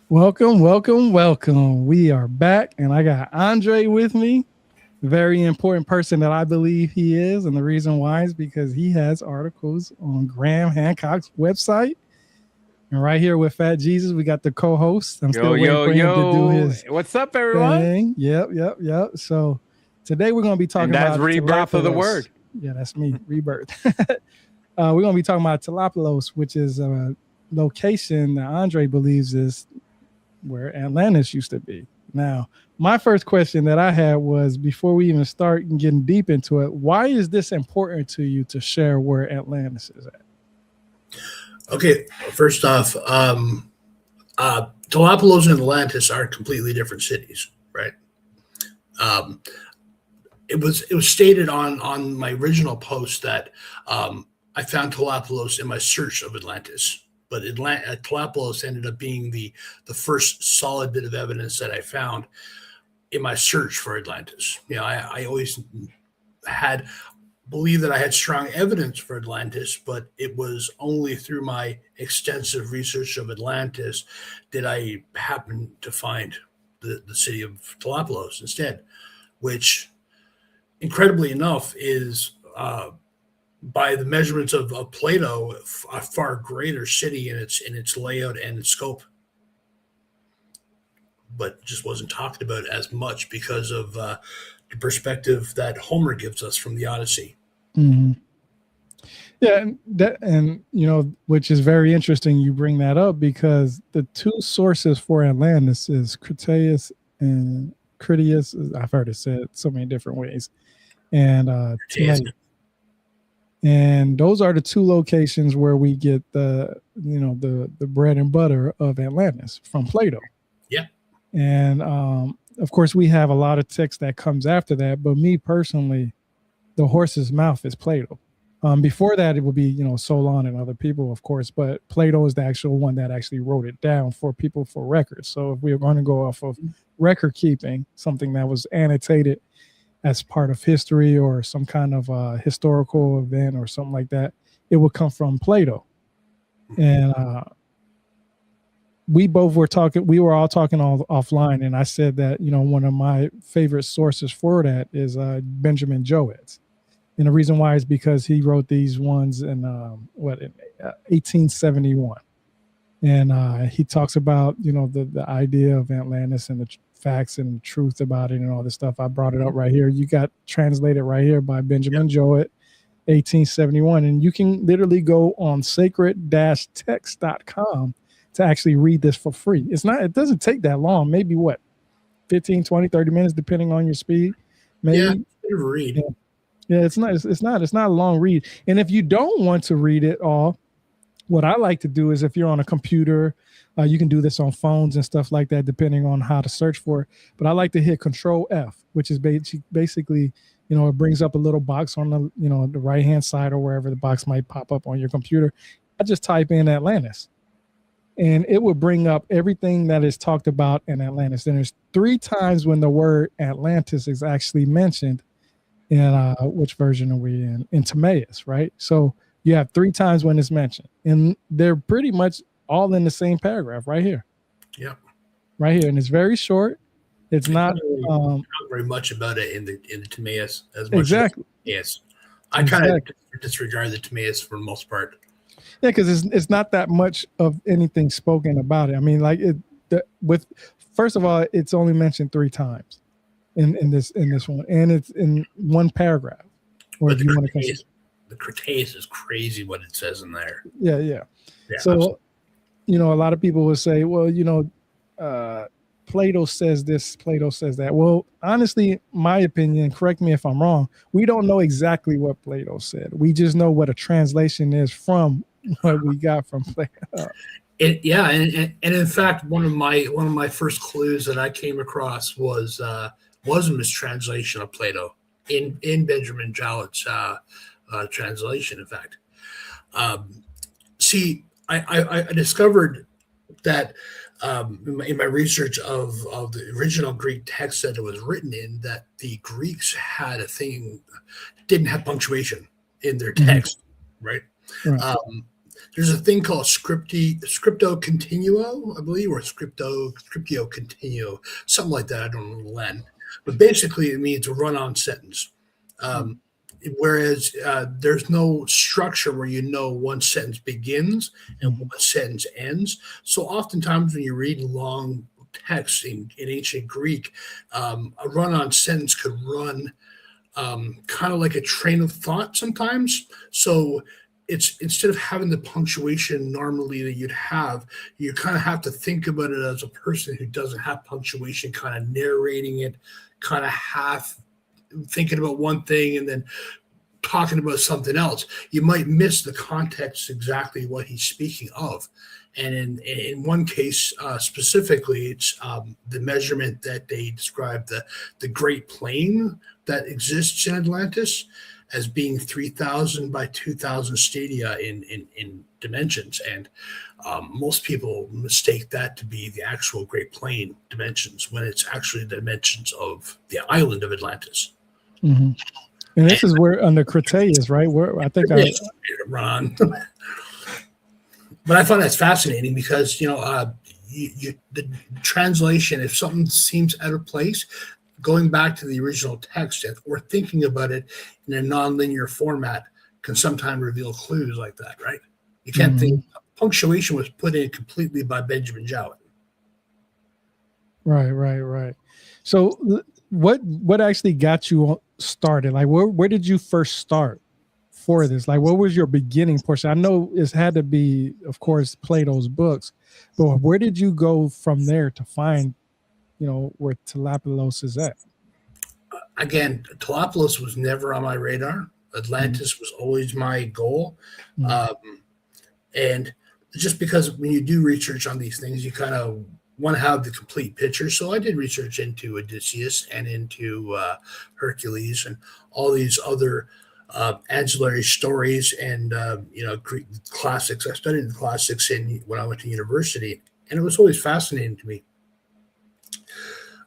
Welcome, welcome, welcome. We are back, and I got Andre with me. Very important person that I believe he is. And the reason why is because he has articles on Graham Hancock's website. And right here with Fat Jesus, we got the co host. I'm Yo, still waiting yo, for him to do yo. his What's up, everyone? thing. Yep. So today we're going to be And talking that's about rebirth of the Telapalos. word. Yeah, that's me, rebirth. We're going to be talking about Telapalos, which is a location that Andre believes is where Atlantis used to be. Now, my first question that I had was before we even start getting deep into it, why is this important to you to share where Atlantis is at? Okay, first off, Galapagos and Atlantis are completely different cities, right? Um, it was stated on my original post that I found Galapagos in my search of Atlantis, but Galapagos ended up being the first solid bit of evidence that I found in my search for Atlantis. I always had believed that I had strong evidence for Atlantis, but it was only through my extensive research of Atlantis did I happen to find the city of Galapagos instead, which incredibly enough is by the measurements of Plato a far greater city in its layout and its scope, but just wasn't talked about as much because of the perspective that Homer gives us from the Odyssey. Mm-hmm. Yeah, and which is very interesting. You bring that up because the two sources for Atlantis is Cretaeus and Critias. I've heard it said so many different ways, and Yes. Timaeus. And those are the two locations where we get the bread and butter of Atlantis from Plato. Yeah. And of course, we have a lot of text that comes after that. But me personally, the horse's mouth is Plato. Before that, it would be Solon and other people, of course. But Plato is the actual one that actually wrote it down for people for records. So if we are going to go off of record keeping, something that was annotated as part of history or some kind of historical event or something like that, it would come from Plato. And we were all talking offline, and I said that one of my favorite sources for that is Benjamin Jowett. And the reason why is because he wrote these ones in 1871, and he talks about the idea of Atlantis and the facts and the truth about it and all this stuff. I brought it up right here. You got translated right here by Benjamin Jowett, 1871, and you can literally go on sacred-text.com to actually read this for free. It doesn't take that long, maybe 15, 20, 30 minutes, depending on your speed. Maybe. Yeah, read. Yeah, it's not a long read. And if you don't want to read it all, what I like to do is if you're on a computer, you can do this on phones and stuff like that, depending on how to search for it. But I like to hit Control F, which is basically, it brings up a little box on the right hand side or wherever the box might pop up on your computer. I just type in Atlantis, and it will bring up everything that is talked about in Atlantis. And there's 3 times when the word Atlantis is actually mentioned in which version are we in? In Timaeus, right? So you have 3 times when it's mentioned, and they're pretty much all in the same paragraph right here. Yeah, right here, and it's very short. It's not very much about it in the Timaeus as much. Exactly. Yes, I kind of disregard the Timaeus for the most part. Yeah, because it's not that much of anything spoken about it. I mean, first of all, it's only mentioned 3 times in this one, and it's in one paragraph. Or if you want to the Cretaeus is crazy what it says in there. Yeah. So, absolutely. A lot of people will say, well, Plato says this, Plato says that. Well, honestly, my opinion, correct me if I'm wrong, we don't know exactly what Plato said. We just know what a translation is from what we got from Plato. And in fact, one of my first clues that I came across was a mistranslation of Plato in Benjamin Jowett's translation. In fact, I discovered that in my research of the original Greek text that it was written in, that the Greeks had didn't have punctuation in their text, right? there's a thing called scripto continuo, I believe, or scriptio continuo, something like that. I don't know the Latin, but basically it means a run-on sentence. Um, Whereas there's no structure where you know one sentence begins and one sentence ends. So oftentimes when you read long text in ancient Greek, a run-on sentence could run kind of like a train of thought sometimes. So it's instead of having the punctuation normally that you'd have, you kind of have to think about it as a person who doesn't have punctuation, kind of narrating it, kind of half thinking about one thing and then talking about something else. You might miss the context exactly what he's speaking of. And in one case specifically, it's the measurement that they describe the Great Plain that exists in Atlantis as being 3,000 by 2,000 stadia in dimensions. And most people mistake that to be the actual Great Plain dimensions when it's actually the dimensions of the island of Atlantis. Mm-hmm. And this is where under Cretaceous, right? Where I think Ron. But I find that's fascinating because, the translation, if something seems out of place, going back to the original text or thinking about it in a nonlinear format can sometimes reveal clues like that, right? You can't think punctuation was put in completely by Benjamin Jowett. Right. So what actually got you started? Like where did you first start for this? Like what was your beginning portion? I know it had to be, of course, Plato's books, but where did you go from there to find, where Tlapalos is at? Again, Tlapalos was never on my radar. Atlantis was always my goal. And just because when you do research on these things, you kind of want to have the complete picture. So I did research into Odysseus and into Hercules and all these other ancillary stories and Greek classics. I studied the classics when I went to university, and it was always fascinating to me.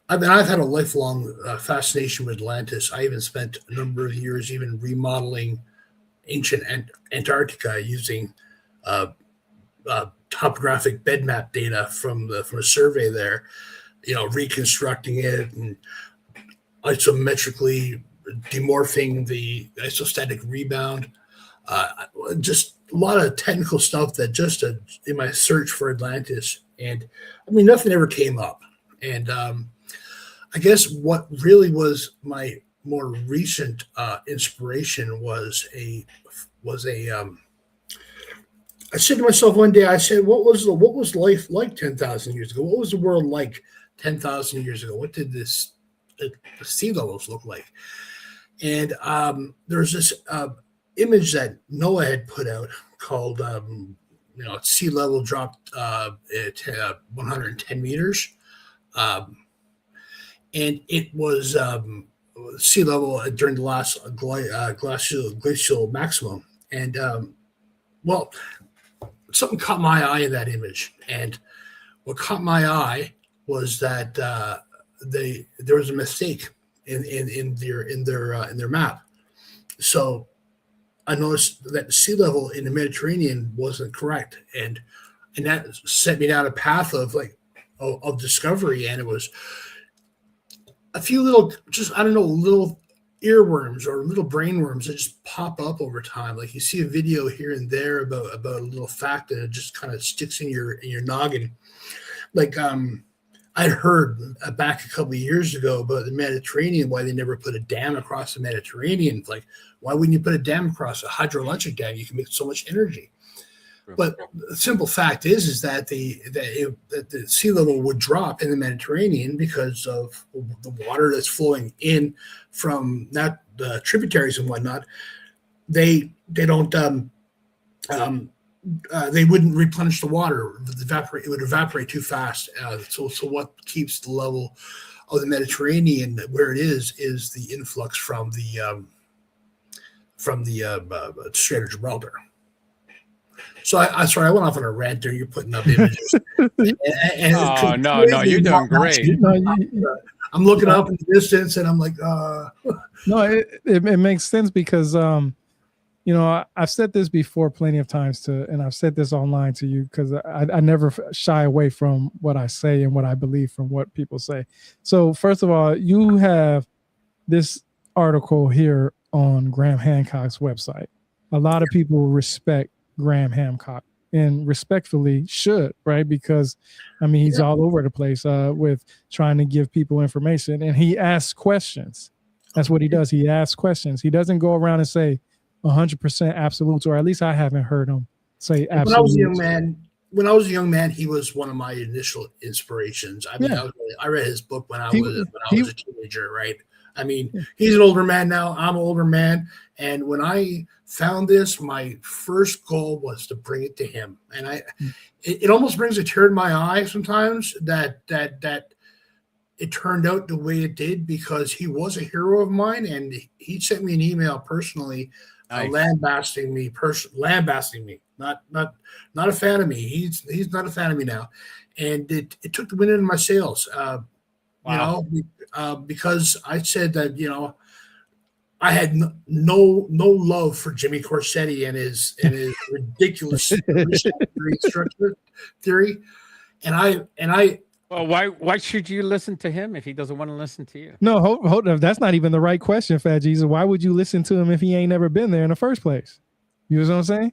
I've had a lifelong fascination with Atlantis. I even spent a number of years even remodeling ancient Antarctica using topographic bed map data from a survey there, reconstructing it and isometrically demorphing the isostatic rebound. Just a lot of technical stuff that just in my search for Atlantis. And I mean, nothing ever came up. And I guess what really was my more recent inspiration was I said to myself one day, I said, what was life like 10,000 years ago? What was the world like 10,000 years ago? What did the sea levels look like? And there's this image that Noah had put out called, sea level dropped at 110 meters. And it was sea level during the last glacial maximum. And, something caught my eye in that image. And what caught my eye was that there was a mistake in their map. So I noticed that the sea level in the Mediterranean wasn't correct. And that set me down a path of discovery. And it was a few little earworms or little brainworms that just pop up over time. Like you see a video here and there about a little fact and it just kind of sticks in your noggin. Like I'd heard back a couple of years ago about the Mediterranean, why they never put a dam across the Mediterranean. Like, why wouldn't you put a dam across a hydroelectric dam? You can make so much energy. But the simple fact is that the sea level would drop in the Mediterranean because of the water that's flowing in from not the tributaries and whatnot. They don't they wouldn't replenish the water. It would evaporate too fast. So what keeps the level of the Mediterranean where it is the influx from the Strait of Gibraltar. So I went off on a rant there. You're putting up images. No, you're doing great. I'm looking up in the distance, and I'm like, No, it makes sense because I've said this before plenty of times and I've said this online to you because I never shy away from what I say and what I believe from what people say. So first of all, you have this article here on Graham Hancock's website. A lot of people respect Graham Hancock and respectfully should, right? Because he's all over the place with trying to give people information, and he asks questions. That's what he does. He asks questions. He doesn't go around and say 100% absolutes, or at least I haven't heard him say absolutes. When I was a young man, he was one of my initial inspirations. I read his book when I was a teenager, right? He's an older man now. I'm an older man. And when I found this, my first goal was to bring it to him. And it almost brings a tear in my eye sometimes that it turned out the way it did, because he was a hero of mine. And he sent me an email personally, lambasting me, not a fan of me. He's not a fan of me now. And it took the wind out of my sails. Wow. Because I said that, I had no love for Jimmy Corsetti and his ridiculous structure theory. And I well, why should you listen to him if he doesn't want to listen to you? No, hold up. That's not even the right question, Fat Jesus. Why would you listen to him if he ain't never been there in the first place? You know what I'm saying?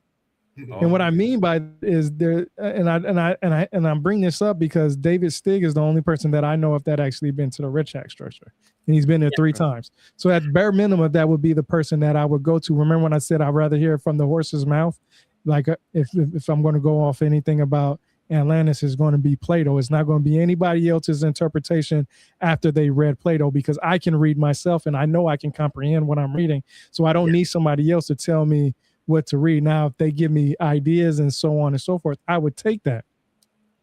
Oh. And what I mean by is there, and I'm bringing this up because David Stig is the only person that I know of that actually been to the Rich Act structure, and he's been there 3 times. So at bare minimum, that would be the person that I would go to. Remember when I said I'd rather hear it from the horse's mouth? Like if I'm going to go off anything about Atlantis, is going to be Plato. It's not going to be anybody else's interpretation after they read Plato, because I can read myself and I know I can comprehend what I'm reading. So I don't need somebody else to tell me what to read. Now, if they give me ideas and so on and so forth, I would take that.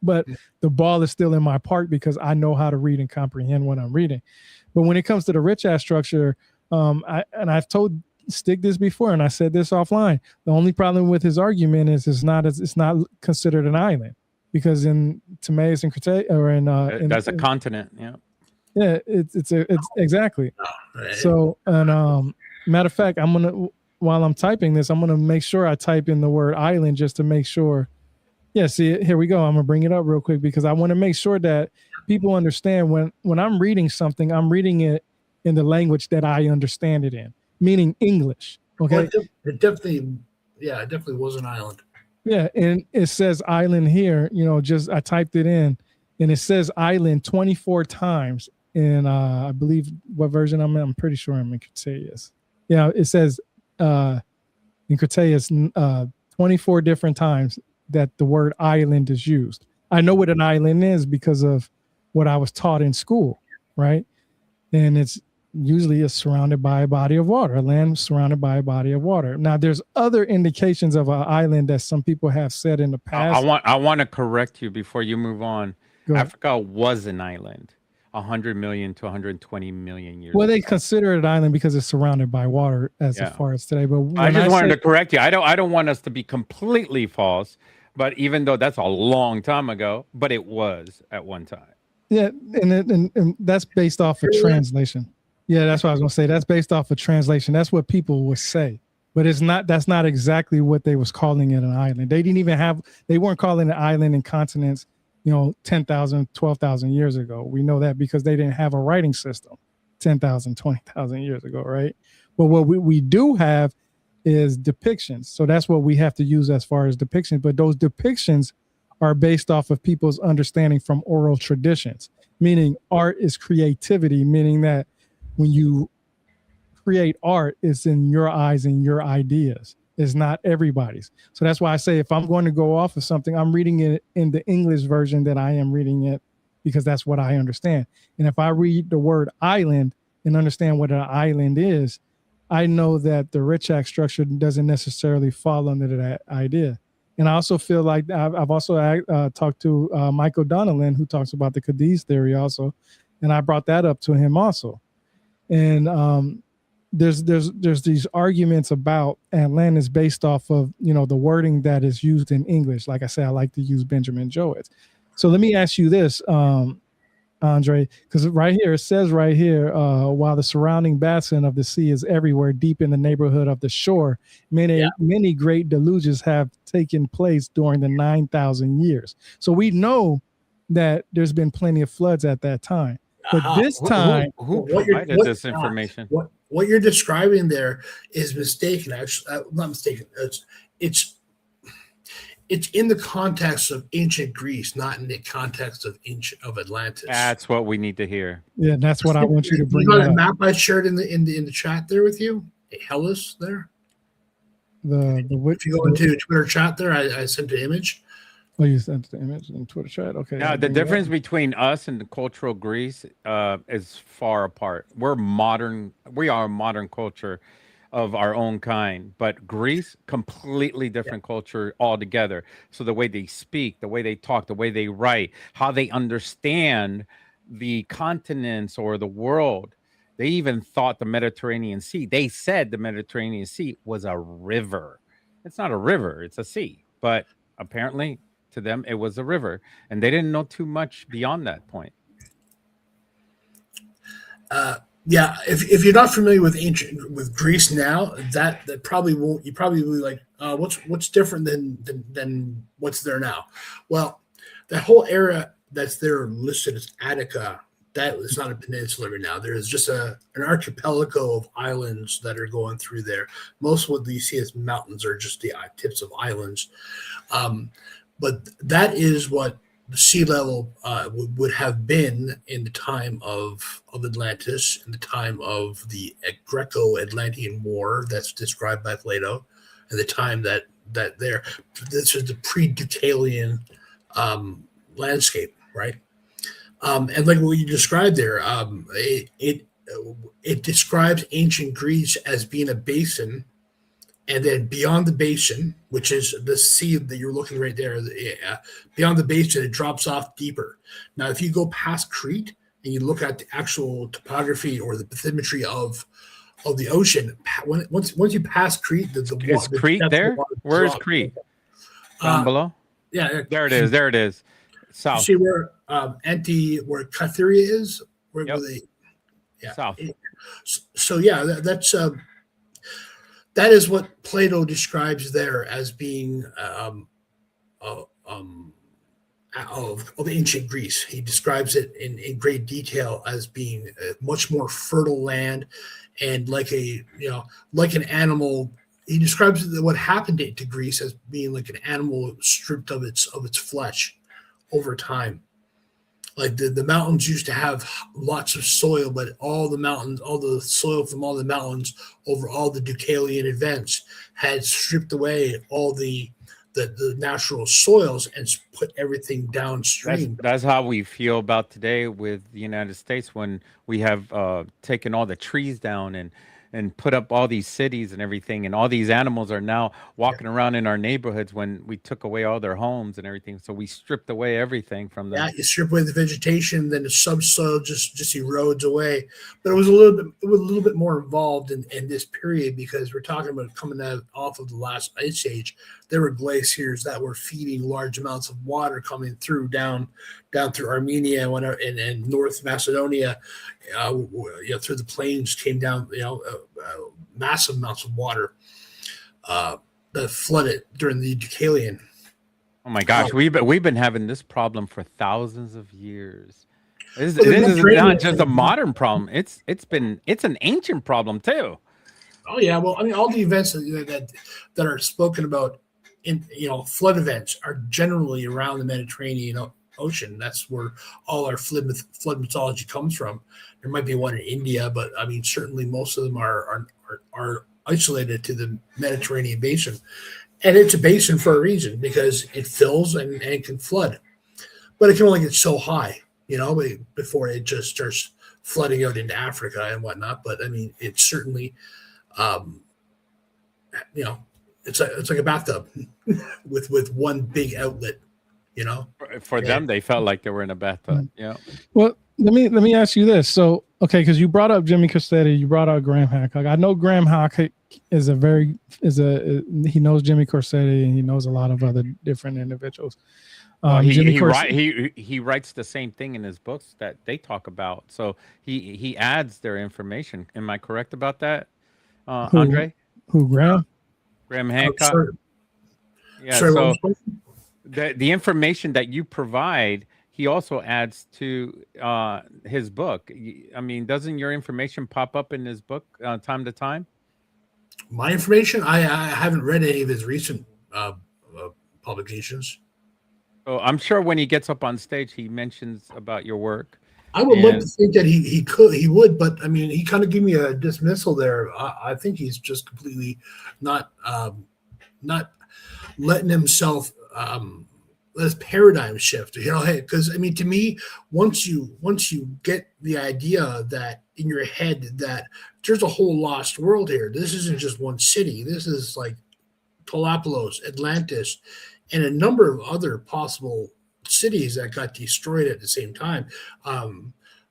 But the ball is still in my park because I know how to read and comprehend what I'm reading. But when it comes to the rich ass structure, I've told Stig this before, and I said this offline. The only problem with his argument is it's not considered an island, because in Timaeus and Crete, or in that's a continent. Yeah, it's exactly. So, and matter of fact, while I'm typing this, I'm going to make sure I type in the word island just to make sure. Yeah, see, here we go. I'm going to bring it up real quick because I want to make sure that people understand when I'm reading something, I'm reading it in the language that I understand it in, meaning English. Okay. Well, it definitely was an island. Yeah, and it says island here, I typed it in, and it says island 24 times in, I believe what version I'm in. I'm pretty sure I'm in Cretaeus. Yeah, it says in Cretaeus 24 different times that the word island is used. I know what an island is because of what I was taught in school, right? And it's usually surrounded by a body of water, a land surrounded by a body of water. Now, there's other indications of an island that some people have said in the past. I want to correct you before you move on. Africa was an island 100 million to 120 million years ago. They consider it an island because it's surrounded by water as far as today. But I just wanted to correct you. I don't want us to be completely false, but even though that's a long time ago, but it was at one time. Yeah, and that's based off of translation. Yeah, that's what I was going to say. That's based off of translation. That's what people would say. But that's not exactly what they was calling it, an island. They weren't calling it island and continents, 10,000, 12,000 years ago. We know that because they didn't have a writing system 10,000, 20,000 years ago, right? But what we do have is depictions. So that's what we have to use as far as depictions. But those depictions are based off of people's understanding from oral traditions, meaning art is creativity, meaning that when you create art, it's in your eyes and your ideas. It's not everybody's. So that's why I say if I'm going to go off of something, I'm reading it in the English version that I am reading it, because that's what I understand. And if I read the word island and understand what an island is, I know that the rich act structure doesn't necessarily fall under that idea. And I also feel like I've also talked to Michael Donnellan, who talks about the Cadiz theory also, and I brought that up to him also. And there's these arguments about Atlantis based off of the wording that is used in English. Like I said, I like to use Benjamin Jowett. So let me ask you this: Andre, because right here it says right here, while the surrounding basin of the sea is everywhere, deep in the neighborhood of the shore, many great deluges have taken place during the 9,000 years. So we know that there's been plenty of floods at that time. But this time, who provided this information? What you're describing there is mistaken. Actually, not mistaken. It's in the context of ancient Greece, not in the context of Atlantis. That's what we need to hear. Yeah, that's what I want you to bring. You got a map I shared in the chat there with you, Hellas there. If you go into Twitter chat there, I sent an image. Oh, you sent the image in Twitter chat. Okay. Now the difference between us and the cultural Greece is far apart. We're modern. We are a modern culture of our own kind, but Greece, completely different culture altogether. So the way they speak, the way they talk, the way they write, how they understand the continents or the world. They even thought the Mediterranean Sea. They said the Mediterranean Sea was a river. It's not a river, it's a sea. But apparently to them it was a river, and they didn't know too much beyond that point. Yeah, if you're not familiar with Greece now, that probably won't. You probably will be like, what's different than what's there now? Well, that whole area that's there listed as Attica, that is not a peninsula right now. There is just an archipelago of islands that are going through there. Most of what you see as mountains are just the tips of islands. But that is what the sea level would have been in the time of Atlantis, in the time of the Greco-Atlantean War that's described by Plato, and the time that this is the pre-Deucalion landscape, right? And like what you described there, it describes ancient Greece as being a basin. And then beyond the basin, which is the sea that you're looking right there, beyond the basin, it drops off deeper. Now, if you go past Crete and you look at the actual topography or the bathymetry of the ocean, once you pass Crete, is Crete there? Where is Crete? Down below? Yeah, there it is. There it is. South. You see where where Cytherea is? Where they? Yeah. South. So yeah, that's. That is what Plato describes there as being of ancient Greece. He describes it in great detail as being a much more fertile land, and like an animal. He describes what happened to Greece as being like an animal stripped of its flesh over time. Like the mountains used to have lots of soil, but all the soil from all the mountains over all the Deucalion events had stripped away all the natural soils and put everything downstream. That's how we feel about today with the United States, when we have taken all the trees down and put up all these cities and everything, and all these animals are now walking around in our neighborhoods when we took away all their homes and everything. So we stripped away everything from them. Yeah, you strip away the vegetation, then the subsoil just erodes away. But it was a little bit more involved in this period, because we're talking about coming off of the last ice age. There were glaciers that were feeding large amounts of water coming through down through Armenia and North Macedonia, through the plains came down, massive amounts of water that flooded during the Deucalion. Oh my gosh, we've been having this problem for thousands of years. This is not just a modern problem. It's an ancient problem too. Oh yeah, well, I mean, all the events that are spoken about in flood events are generally around the Mediterranean Ocean. That's where all our flood mythology comes from. There might be one in India, but I mean, certainly most of them are isolated to the Mediterranean basin, and it's a basin for a reason, because it fills and can flood, but it can only get so high, before it just starts flooding out into Africa and whatnot. But I mean, it's certainly, it's like a bathtub with one big outlet. For them, they felt like they were in a bathtub. Yeah. Well, let me ask you this. So, okay, because you brought up Jimmy Corsetti, you brought up Graham Hancock. I know Graham Hancock he knows Jimmy Corsetti, and he knows a lot of other different individuals. Well, Jimmy he writes the same thing in his books that they talk about. So he adds their information. Am I correct about that, who Andre? Graham? Graham Oh, Hancock? sorry. Yeah. Sorry, what was So the question? the information that you provide, he also adds to his book. I mean, doesn't your information pop up in his book time to time? My information? I haven't read any of his recent uh, publications. So I'm sure when he gets up on stage, he mentions about your work. I would love to And think that he would, but I mean, he kind of gave me a dismissal there. I think he's just completely not not letting himself this paradigm shift. You know, hey, because I mean, to me, once you get the idea that in your head that there's a whole lost world here. This isn't just one city. This is like Tolapolos, Atlantis, and a number of other possible cities that got destroyed at the same time.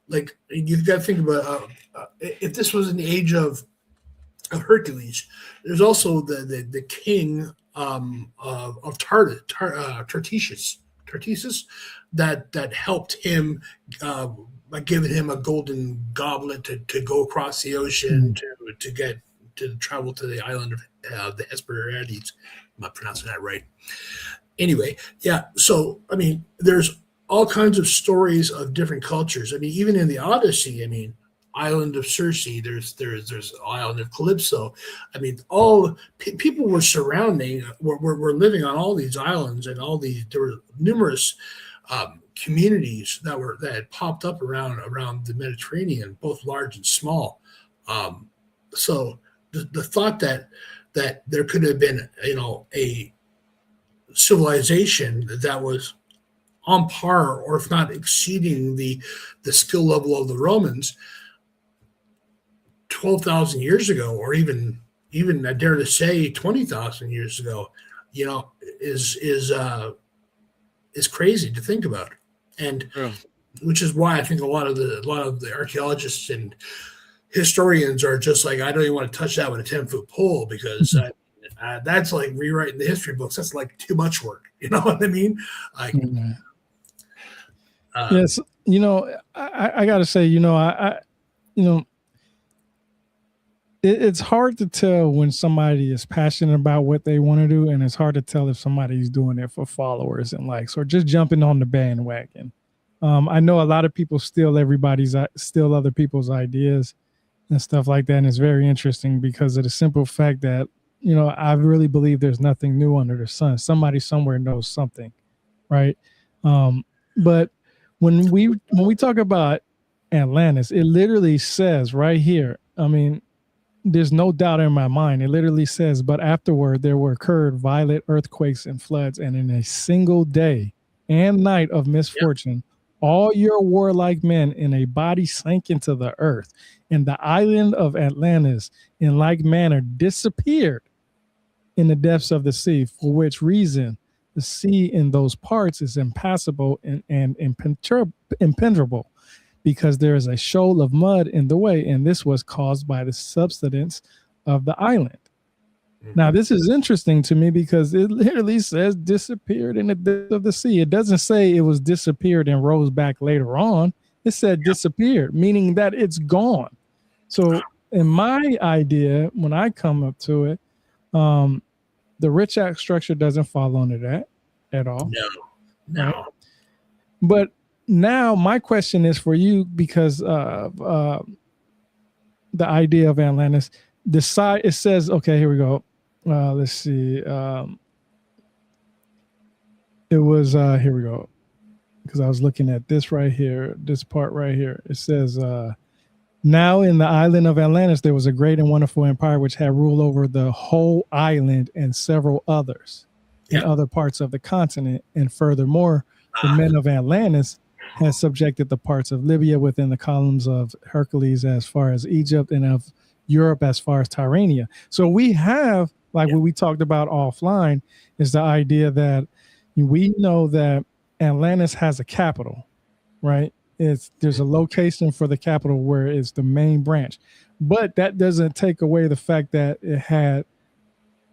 Like you've got to think about if this was an age of Hercules, there's also the king of Tartessus that helped him by giving him a golden goblet to go across the ocean to get to travel to the island of the Hesperides. I'm not pronouncing that right. Anyway, yeah. So I mean, there's all kinds of stories of different cultures. I mean, even in the Odyssey, I mean, island of Circe, there's island of Calypso. I mean, all people were surrounding, were living on all these islands, and all these there were numerous communities that had popped up around the Mediterranean, both large and small. So the thought that there could have been, you know, a civilization that was on par, or if not exceeding the skill level of the Romans 12,000 years ago, or even I dare to say 20,000 years ago, you know, is crazy to think about. And yeah. which is why I think a lot of the archaeologists and historians are just like, I don't even want to touch that with a 10-foot pole, because that's like rewriting the history books. That's like too much work. You know what I mean? Like, Yes, you know, I got to say, you know, you know, it's hard to tell when somebody is passionate about what they want to do, and it's hard to tell if somebody's doing it for followers and likes, or just jumping on the bandwagon. I know a lot of people steal other people's ideas and stuff like that, and it's very interesting because of the simple fact that, you know, I really believe there's nothing new under the sun. Somebody somewhere knows something, right? But when we talk about Atlantis, it literally says right here. I mean, there's no doubt in my mind. It literally says, but afterward there were occurred violent earthquakes and floods, and in a single day and night of misfortune, all your warlike men in a body sank into the earth, and the island of Atlantis in like manner disappeared in the depths of the sea, for which reason the sea in those parts is impassable and impenetrable, because there is a shoal of mud in the way, and this was caused by the subsidence of the island. Now, this is interesting to me because it literally says disappeared in the depth of the sea. It doesn't say it was disappeared and rose back later on. It said disappeared, meaning that it's gone. So in my idea, when I come up to it, the rich act structure doesn't fall under that at all. No. Right? But now my question is for you, because of the idea of Atlantis. It says, okay, here we go. Let's see. It was here we go. Because I was looking at this right here, this part right here. It says, now in the island of Atlantis, there was a great and wonderful empire which had rule over the whole island and several others in other parts of the continent. And furthermore, the men of Atlantis had subjected the parts of Libya within the columns of Hercules as far as Egypt, and of Europe as far as Tyrrhenia. So we have, like what we talked about offline, is the idea that we know that Atlantis has a capital, right? There's a location for the capital where it's the main branch, but that doesn't take away the fact that it had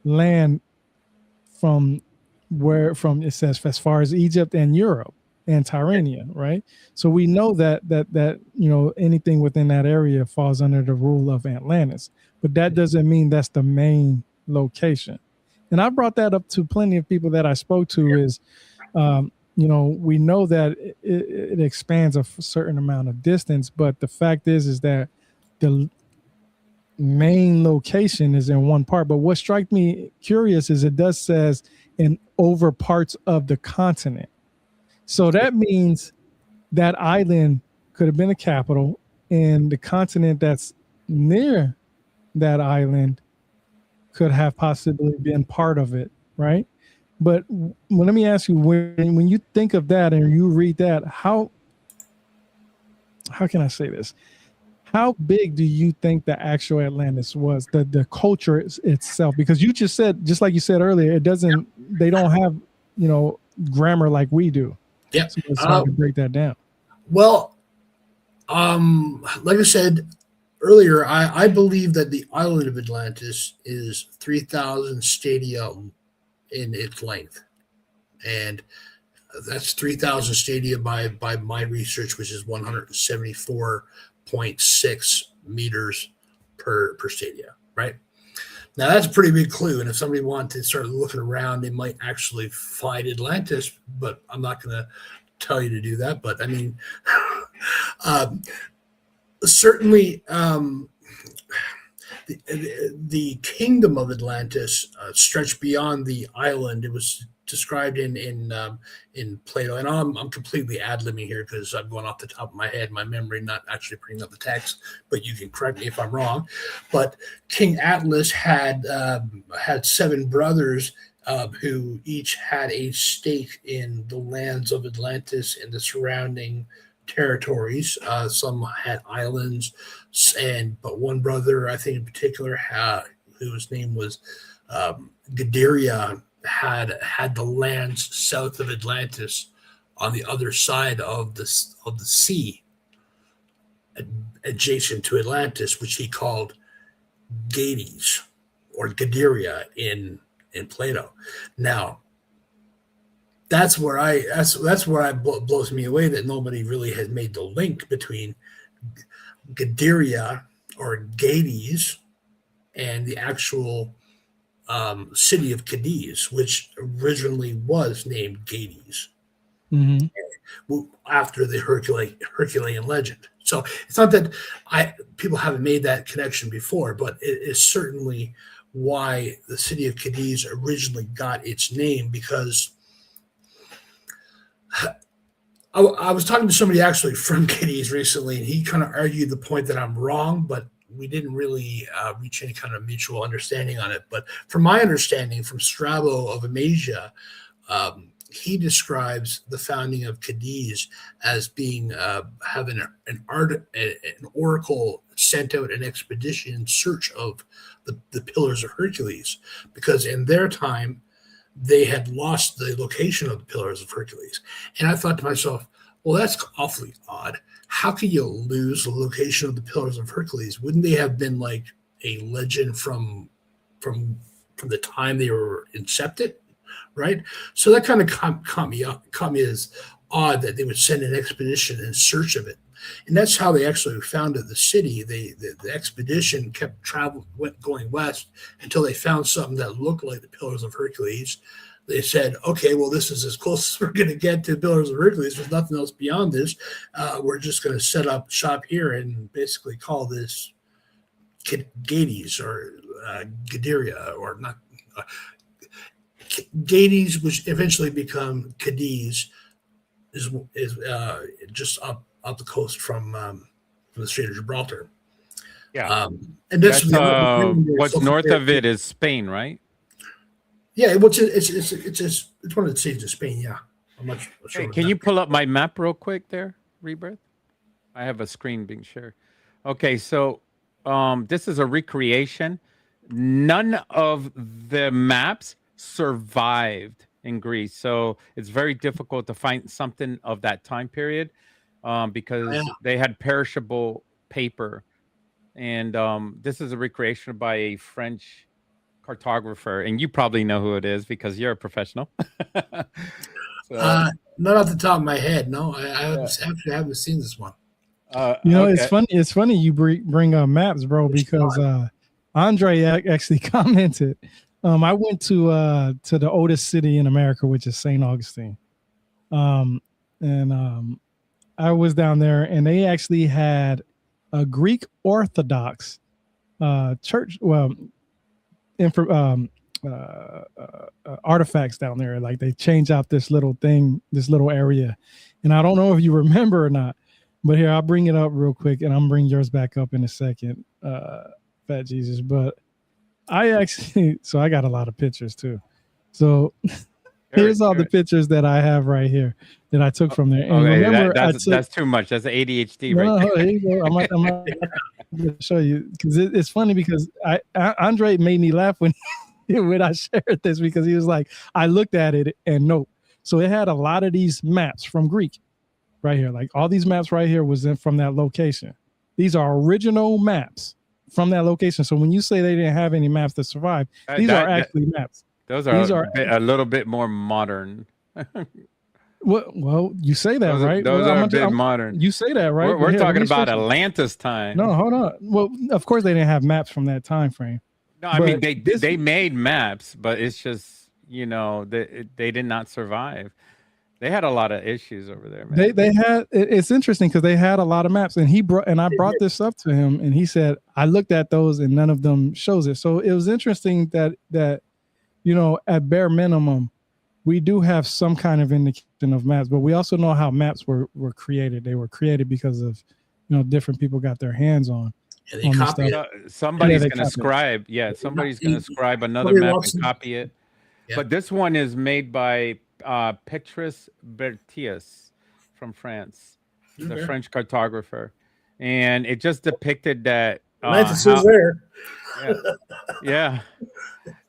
land from where from it says as far as Egypt and Europe and Tyrrhenia, right? So we know that anything within that area falls under the rule of Atlantis, but that doesn't mean that's the main location. And I brought that up to plenty of people that I spoke to. Is we know that it expands a certain amount of distance, but the fact is that the main location is in one part. But what struck me curious is it does says in over parts of the continent. So that means that island could have been a capital, and the continent that's near that island could have possibly been part of it, right? But let me ask you, when you think of that and you read that, how can I say this? How big do you think the actual Atlantis was, the culture itself? Because you just said, just like you said earlier, they don't have, grammar like we do. Yeah. So it's hard to break that down. Well, like I said earlier, I believe that the island of Atlantis is 3,000 stadia in its length. And that's 3,000 stadia by my research, which is 174.6 meters per stadia, right? Now that's a pretty big clue. And if somebody wanted to start looking around, they might actually find Atlantis, but I'm not going to tell you to do that. But I mean, certainly the kingdom of Atlantis stretched beyond the island. It was described in Plato, and I'm completely ad-libbing here because I'm going off the top of my head, my memory, not actually bringing up the text. But you can correct me if I'm wrong. But King Atlas had 7 brothers who each had a stake in the lands of Atlantis and the surrounding territories. Some had islands, but one brother, I think in particular, whose name was Gaderia, had the lands south of Atlantis on the other side of the sea, adjacent to Atlantis, which he called Gades or Gaderia in Plato. Now, that's where it blows me away that nobody really has made the link between Gaderia or Gades and the actual city of Cadiz, which originally was named Gades after the Herculean legend. So it's not that people haven't made that connection before, but it is certainly why the city of Cadiz originally got its name, because I was talking to somebody actually from Cadiz recently, and he kind of argued the point that I'm wrong, but we didn't really reach any kind of mutual understanding on it. But from my understanding, from Strabo of Amasia, he describes the founding of Cadiz as being having an oracle sent out an expedition in search of the Pillars of Hercules, because in their time they had lost the location of the Pillars of Hercules. And I thought to myself, well, that's awfully odd. How can you lose the location of the Pillars of Hercules? Wouldn't they have been like a legend from the time they were incepted, right? So that kind of caught me as odd that they would send an expedition in search of it. And that's how they actually founded the city. The expedition kept going west until they found something that looked like the Pillars of Hercules. They said, okay, well, this is as close as we're going to get to the Pillars of Hercules. There's nothing else beyond this. We're just going to set up shop here and basically call this Gades or Gaderia, or not Gades, which eventually become Cadiz, is just up the coast from the Strait of Gibraltar. Yeah, and that's what's north of it is Spain, right? Yeah, it's one of the cities of Spain. Yeah, I'm not sure. Hey, can you pull up my map real quick there, Rebirth? I have a screen being shared. Okay, so this is a recreation. None of the maps survived in Greece, so it's very difficult to find something of that time period because they had perishable paper. And this is a recreation by a French cartographer, and you probably know who it is because you're a professional. So, Not off the top of my head. No, I yeah. actually haven't seen this one. It's Okay. funny. It's funny you bring up maps, bro, because Andre actually commented. I went to the oldest city in America, which is St. Augustine, and I was down there, and they actually had a Greek Orthodox church. Well, artifacts down there. Like they changed out this little thing, this little area, and I don't know if you remember or not. But here, I'll bring it up real quick, and I'm bring yours back up in a second, Fat Jesus. But I actually, so I got a lot of pictures too. So here's all the pictures that I have right here that I took from there. And Okay, remember, that's too much. That's ADHD no, right there. here you go. I'm gonna show you because it's funny because Andre made me laugh when when I shared this because he was like, I looked at it and nope. So it had a lot of these maps from Greek. Right here, like all these maps right here was from that location. These are original maps from that location. So when you say they didn't have any maps to survive, these are actually maps. Those are a little bit more modern. Well, you say that, right? Those well, are a bit modern. You say that, right? We're talking about Atlantis time. No, hold on. Well, of course they didn't have maps from that time frame. No, I mean they made maps, but it's just they did not survive. They had a lot of issues over there, man. They had it's interesting because they had a lot of maps, and I brought this up to him, and he said I looked at those and none of them shows it. So it was interesting that at bare minimum, we do have some kind of indication of maps, but we also know how maps were created. They were created because of different people got their hands on. Yeah, they copy it. Somebody's going to scribe. Yeah, somebody's going to scribe another map and copy it. Yeah. But this one is made by Petrus Berthius from France, the French cartographer, and it just depicted that. Atlantis is there. Yeah,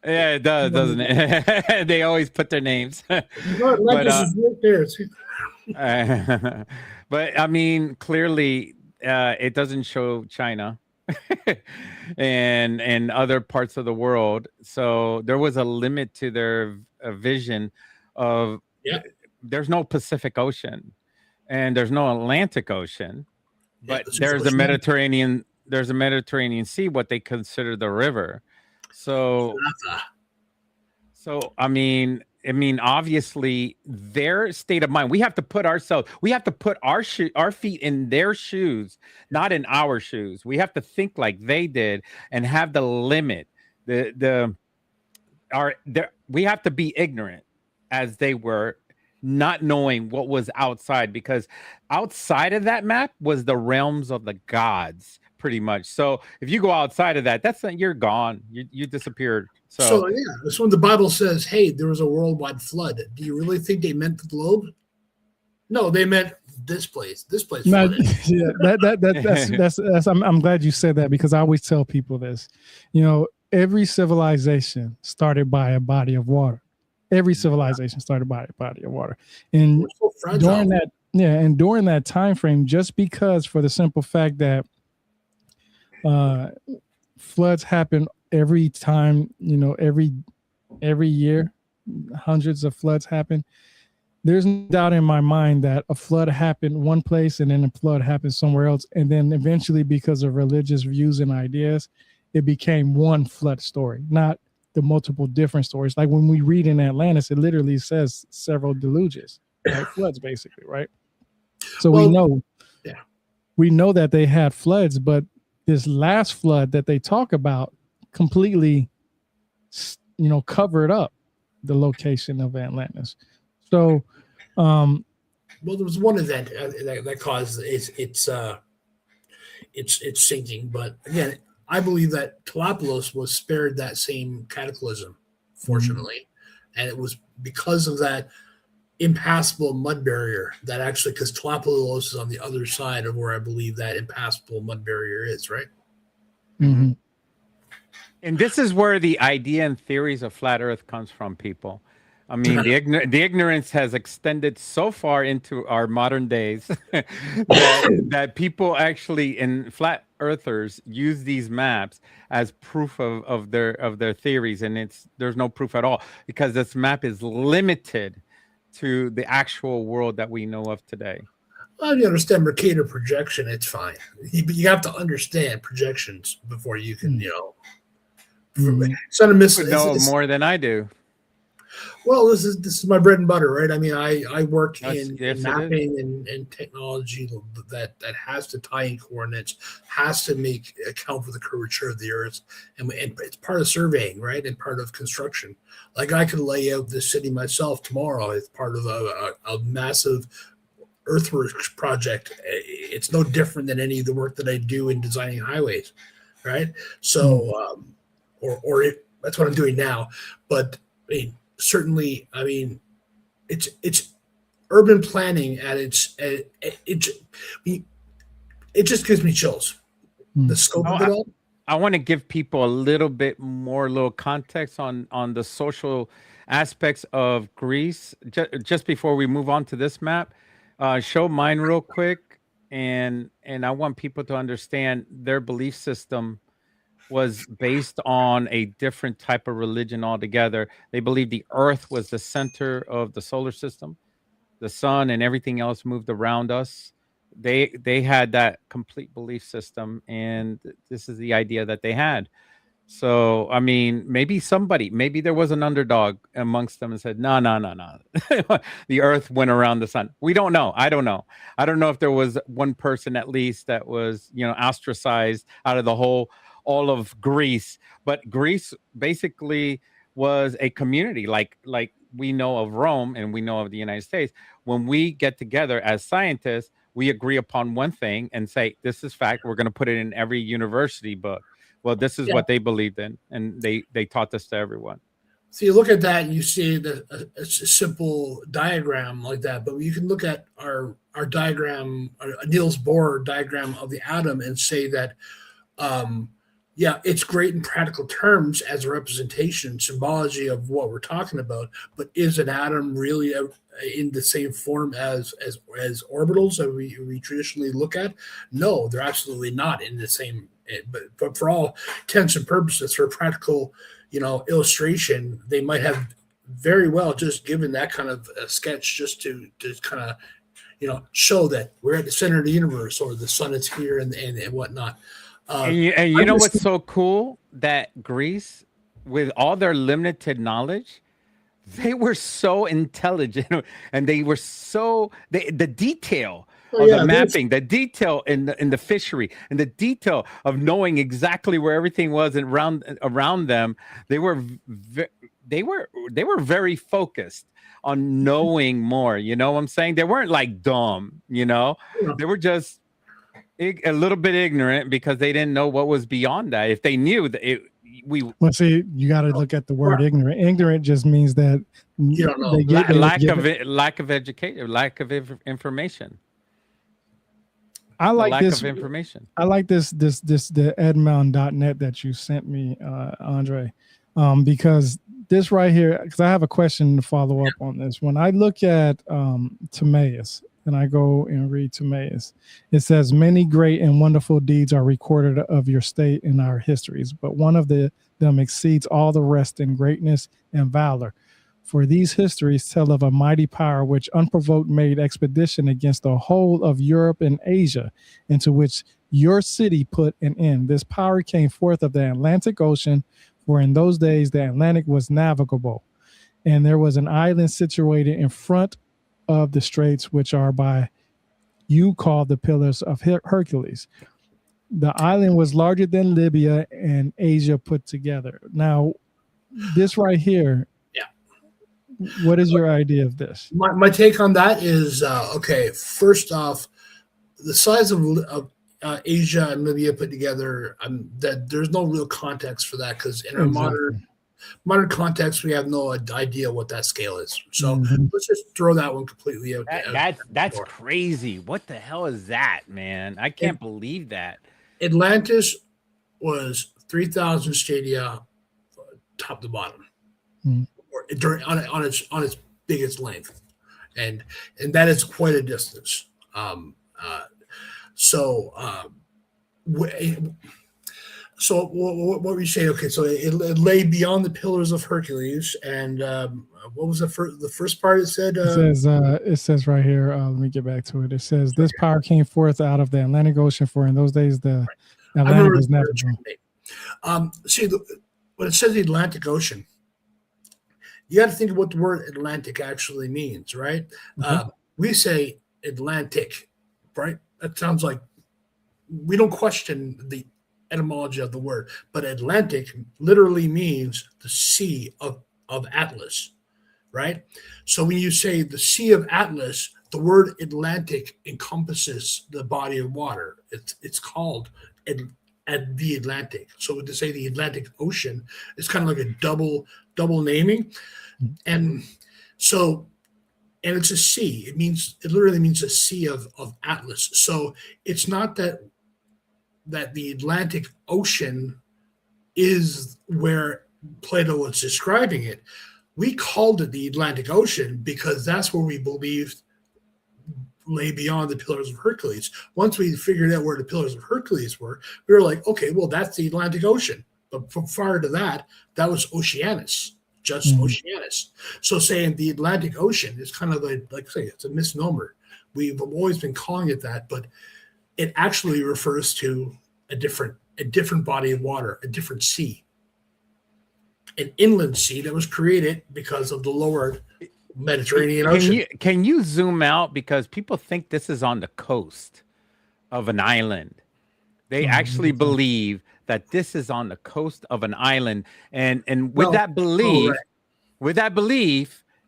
it does, doesn't it? They always put their names. Atlantis is right there. But I mean, clearly, it doesn't show China and other parts of the world. So there was a limit to their vision of there's no Pacific Ocean and there's no Atlantic Ocean, but there's a Mediterranean Sea, what they consider the river. So I mean obviously their state of mind, we have to put our feet in their shoes, not in our shoes. We have to think like they did and have the limit. We have to be ignorant as they were, not knowing what was outside, because outside of that map was the realms of the gods, pretty much. So if you go outside of that, you're gone. You disappeared. So yeah, that's when the Bible says, "Hey, there was a worldwide flood." Do you really think they meant the globe? No, they meant this place. This place. Yeah, that's. I'm glad you said that because I always tell people this. Every civilization started by a body of water. Every civilization started by a body of water, and during that time frame, just because for the simple fact that floods happen every time, every year, hundreds of floods happen. There's no doubt in my mind that a flood happened one place and then a flood happened somewhere else, and then eventually, because of religious views and ideas, it became one flood story, not the multiple different stories. Like when we read in Atlantis, it literally says several deluges, like floods, basically, right? So we know that they had floods, but this last flood that they talk about completely, covered up the location of Atlantis. So, well, there was one event that caused it's sinking, but again, I believe that Tlapalos was spared that same cataclysm, fortunately. And it was because of that impassable mud barrier that actually, because Tlapalos is on the other side of where I believe that impassable mud barrier is, right? Mm-hmm. And this is where the idea and theories of flat Earth comes from, people. I mean, the ignorance has extended so far into our modern days that people actually in flat earthers use these maps as proof of their theories, and there's no proof at all because this map is limited to the actual world that we know of today. Well, if you understand Mercator projection, it's fine. You have to understand projections before you can, it's not a You know more than I do. Well, this is my bread and butter, right? I mean, I work in Yes, mapping and technology that has to tie in coordinates, has to make account for the curvature of the Earth, and it's part of surveying, right, and part of construction. Like I could lay out this city myself tomorrow as part of a massive earthworks project. It's no different than any of the work that I do in designing highways, right? So, that's what I'm doing now. But I mean, certainly, I mean, it's urban planning at it just gives me chills. The scope of it all. I want to give people a little bit more little context on the social aspects of Greece. Just before we move on to this map, show mine real quick, and I want people to understand their belief system was based on a different type of religion altogether. They believed the earth was the center of the solar system. The sun and everything else moved around us. They had that complete belief system, and this is the idea that they had. So, I mean, maybe there was an underdog amongst them and said, no. The earth went around the sun. We don't know. I don't know. I don't know if there was one person at least that was, ostracized out of all of Greece, but Greece basically was a community like we know of Rome and we know of the United States. When we get together as scientists, we agree upon one thing and say, this is fact. We're going to put it in every university book. Well, this is what they believed in, and they taught this to everyone. So you look at that and you see a simple diagram like that, but you can look at our diagram, a Niels Bohr diagram of the atom, and say that it's great in practical terms as a representation, symbology of what we're talking about. But is an atom really in the same form as orbitals that we traditionally look at? No, they're absolutely not in the same. But for all intents and purposes, for practical, illustration, they might have very well just given that kind of a sketch just to kind of, show that we're at the center of the universe, or the sun is here and whatnot. And you know what's so cool? That Greece, with all their limited knowledge, they were so intelligent, and they were the detail of the mapping, the detail in the fishery, and the detail of knowing exactly where everything was around them. They were very focused on knowing more. You know what I'm saying? They weren't like dumb. They were just a little bit ignorant because they didn't know what was beyond that. If they knew that well, see, you got to look at the word ignorant. Ignorant just means that you don't know. Lack of education, lack of information. I like lack this of information. I like this the edmond.net that you sent me, Andre, because this right here, because I have a question to follow up on this. When I look at Timaeus, and I go and read Timaeus, it says, many great and wonderful deeds are recorded of your state in our histories, but one of them exceeds all the rest in greatness and valor. For these histories tell of a mighty power which unprovoked made expedition against the whole of Europe and Asia, into which your city put an end. This power came forth of the Atlantic Ocean, for in those days the Atlantic was navigable, and there was an island situated in front of the straits, which are by you called the Pillars of Hercules. The island was larger than Libya and Asia put together. Now, this right here, what is your idea of this? My take on that is, first off, the size of Asia and Libya put together, that there's no real context for that, because in our modern context, we have no idea what that scale is. So let's just throw that one completely out. That's crazy. What the hell is that, man? I can't believe that. Atlantis was 3,000 stadia, top to bottom, on its biggest length, and that is quite a distance. So what were you saying? Okay, so it lay beyond the Pillars of Hercules, and what was the first part? It said It says right here. Let me get back to it. It says this power came forth out of the Atlantic Ocean, for in those days the Atlantic was navigable. See, when it says the Atlantic Ocean, you got to think of what the word Atlantic actually means, right? Okay. We say Atlantic, right? That sounds like we don't question the etymology of the word, but Atlantic literally means the Sea of Atlas, right? So when you say the Sea of Atlas, the word Atlantic encompasses the body of water. It's called at the Atlantic. So to say the Atlantic Ocean is kind of like a double naming, and so and it's a sea. It literally means a sea of Atlas. So it's not that the Atlantic Ocean is where Plato was describing it. We called it the Atlantic Ocean because that's where we believed lay beyond the Pillars of Hercules. Once we figured out where the Pillars of Hercules were, we were like, okay, well, that's the Atlantic Ocean. But prior to that, that was Oceanus, just Oceanus. So saying the Atlantic Ocean is kind of like I say, it's a misnomer. We've always been calling it that, but it actually refers to a different body of water, a different sea, an inland sea that was created because of the lower Mediterranean Ocean. Can you zoom out, because people think this is on the coast of an island? They actually believe that this is on the coast of an island, and with that belief,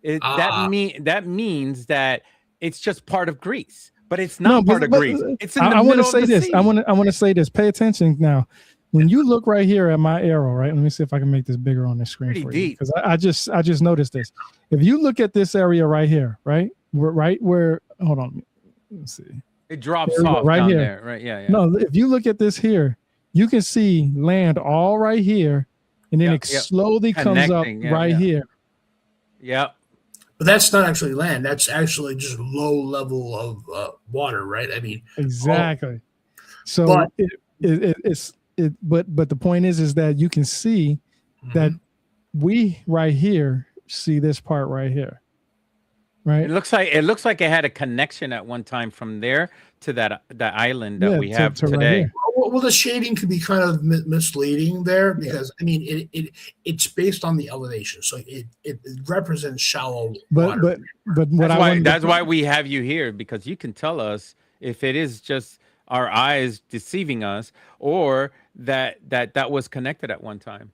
that means that it's just part of Greece. But it's not part of Greece. It's in the middle of the sea. I want to say this. Pay attention now. When you look right here at my arrow, right? Let me see if I can make this bigger on the screen for you, because I just noticed this. If you look at this area right here, right where hold on, let's see. It drops off right down here. There, right? Yeah. No, if you look at this here, you can see land all right here, and then it slowly comes up here. Yeah. But that's not actually land. That's actually just low level of water, right? I mean, exactly. So but the point is that you can see that we right here see this part right here, right? It looks like it had a connection at one time from there to that island that we have today. Right, well, the shading could be kind of misleading there because I mean it's based on the elevation, so it represents shallow water. But that's why we have you here, because you can tell us if it is just our eyes deceiving us, or that was connected at one time.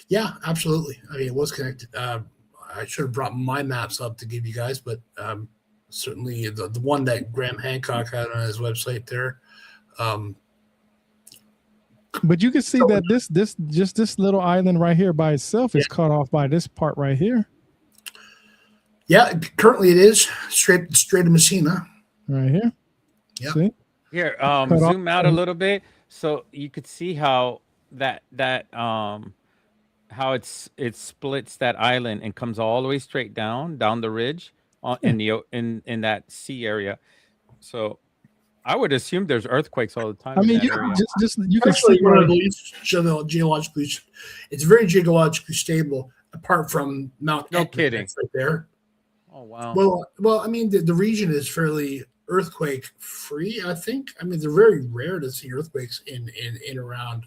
Yeah, absolutely. I mean, it was connected. I should have brought my maps up to give you guys, but certainly the one that Graham Hancock had on his website there. But you can see that this little island right here by itself is cut off by this part right here. Yeah, currently it is Strait of Messina. Right here. Yeah. See? Here, zoom out a little bit so you could see how how it splits that island and comes all the way straight down the ridge in that sea area. So I would assume there's earthquakes all the time. I mean, you can see geologically, it's very geologically stable, apart from Mount No Etna, kidding. right there. Oh wow. Well, I mean, the region is fairly earthquake free, I think. I mean, they're very rare to see earthquakes in around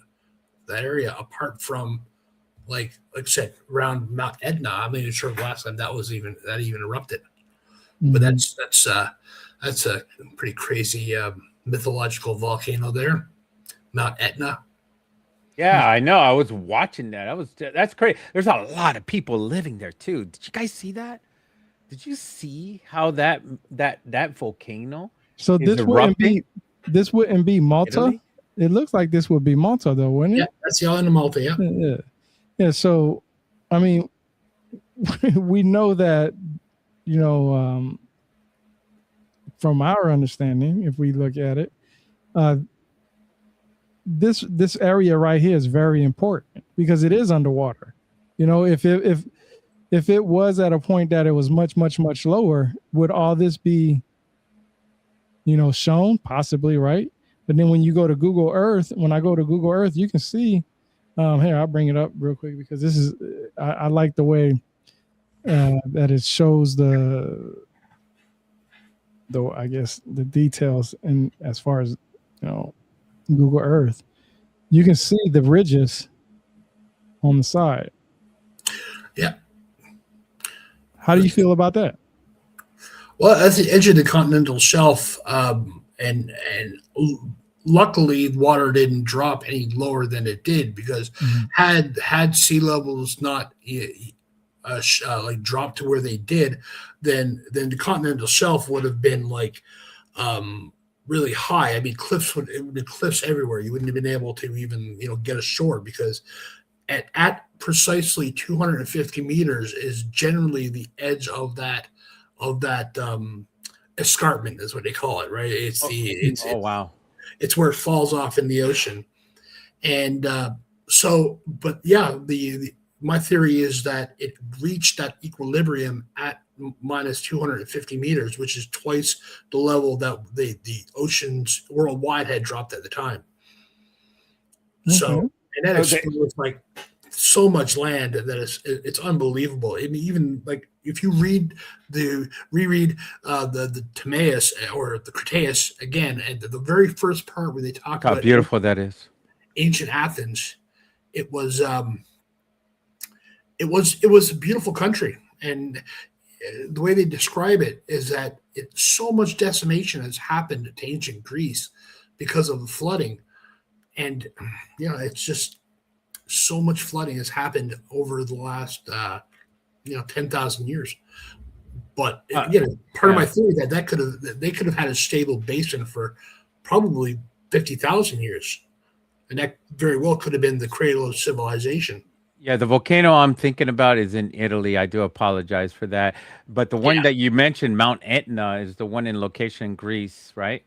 that area, apart from like I said, around Mount Etna. I'm not even sure last time that even erupted. But that's a pretty crazy mythological volcano there, Mount Etna. Yeah, I know. I was watching that. That's crazy. There's a lot of people living there too. Did you guys see that? Did you see how that volcano? So this wouldn't be Malta. Italy? It looks like this would be Malta, though, wouldn't it? Yeah, that's the island of Malta. Yeah. So, I mean, we know that, from our understanding, if we look at it, this area right here is very important because it is underwater. If it was at a point that it was much, much, much lower, would all this be, shown? Possibly, right? But then when you go to Google Earth, when I go to Google Earth, you can see. Here, I'll bring it up real quick because this is I like the way that it shows I guess the details and as far as Google Earth, you can see the ridges on the side. Yeah. How do you feel about that? Well, at the edge of the continental shelf, and luckily water didn't drop any lower than it did, because had sea levels not like dropped to where they did, then the continental shelf would have been like really high. I mean, it would be cliffs everywhere. You wouldn't have been able to even get ashore, because at precisely 250 meters is generally the edge of that escarpment, is what they call it, right? Wow. It's where it falls off in the ocean. And but yeah, my theory is that it reached that equilibrium at minus 250 meters, which is twice the level that the oceans worldwide had dropped at the time. Okay. So, and that explores like so much land that it's unbelievable. I mean, even like if you reread the Timaeus or the Cretaeus again, and the very first part where they talk how about beautiful that is, ancient Athens, it was a beautiful country, and the way they describe it is that so much decimation has happened to ancient Greece because of the flooding, and it's just so much flooding has happened over the last 10,000 years. But again, part of my theory that they could have had a stable basin for probably 50,000 years, and that very well could have been the cradle of civilization. Yeah, the volcano I'm thinking about is in Italy. I do apologize for that. But the one that you mentioned, Mount Etna, is the one in location in Greece, right?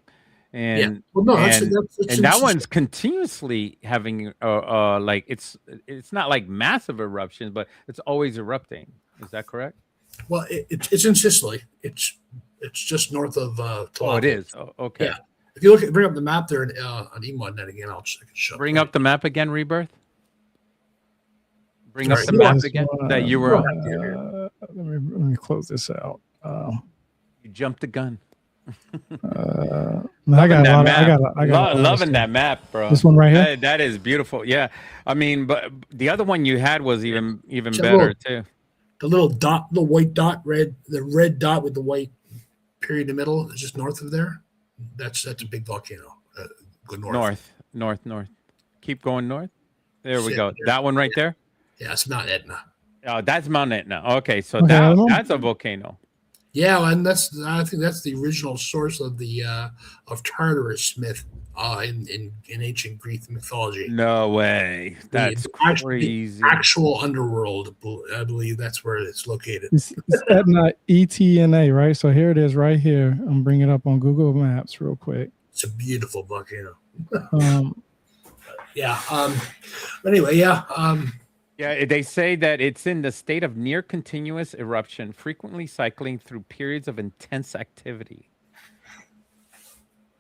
And well, no, and that one's continuously having like it's not like massive eruptions, but it's always erupting. Is that correct? Well, it's in Sicily. It's just north of Talapi. Oh, it is. Oh, okay. Yeah. If you bring up the map there on EMOD.net again, I can show. Bring up the map again, Rebirth. Bring up the map again that you were on. Let me close this out. You jumped the gun. Loving that map, bro. This one right here. That is beautiful. Yeah, I mean, but the other one you had was even better too. The little dot, the white dot, the red dot with the white period in the middle is just north of there. That's a big volcano. Go north. Keep going north. There we go. That one right there. Yeah, it's Mount Etna. Oh, that's Mount Etna. Okay, so that's a volcano. Yeah, and I think that's the original source of the of Tartarus myth in ancient Greek mythology. No way. That's crazy. The actual underworld, I believe that's where it's located. It's Etna, ETNA, right? So here it is right here. I'm bringing it up on Google Maps real quick. It's a beautiful volcano. Yeah. But anyway, yeah. Yeah, they say that it's in the state of near continuous eruption, frequently cycling through periods of intense activity.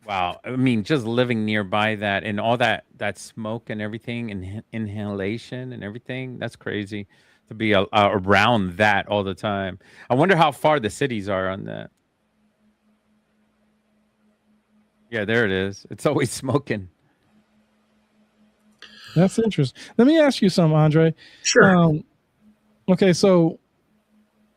Wow. I mean, just living nearby that and all that smoke and everything and inhalation and everything, that's crazy to be around that all the time. I wonder how far the cities are on that. Yeah, there it is. It's always smoking. That's interesting. Let me ask you something, Andre. Sure. Okay, so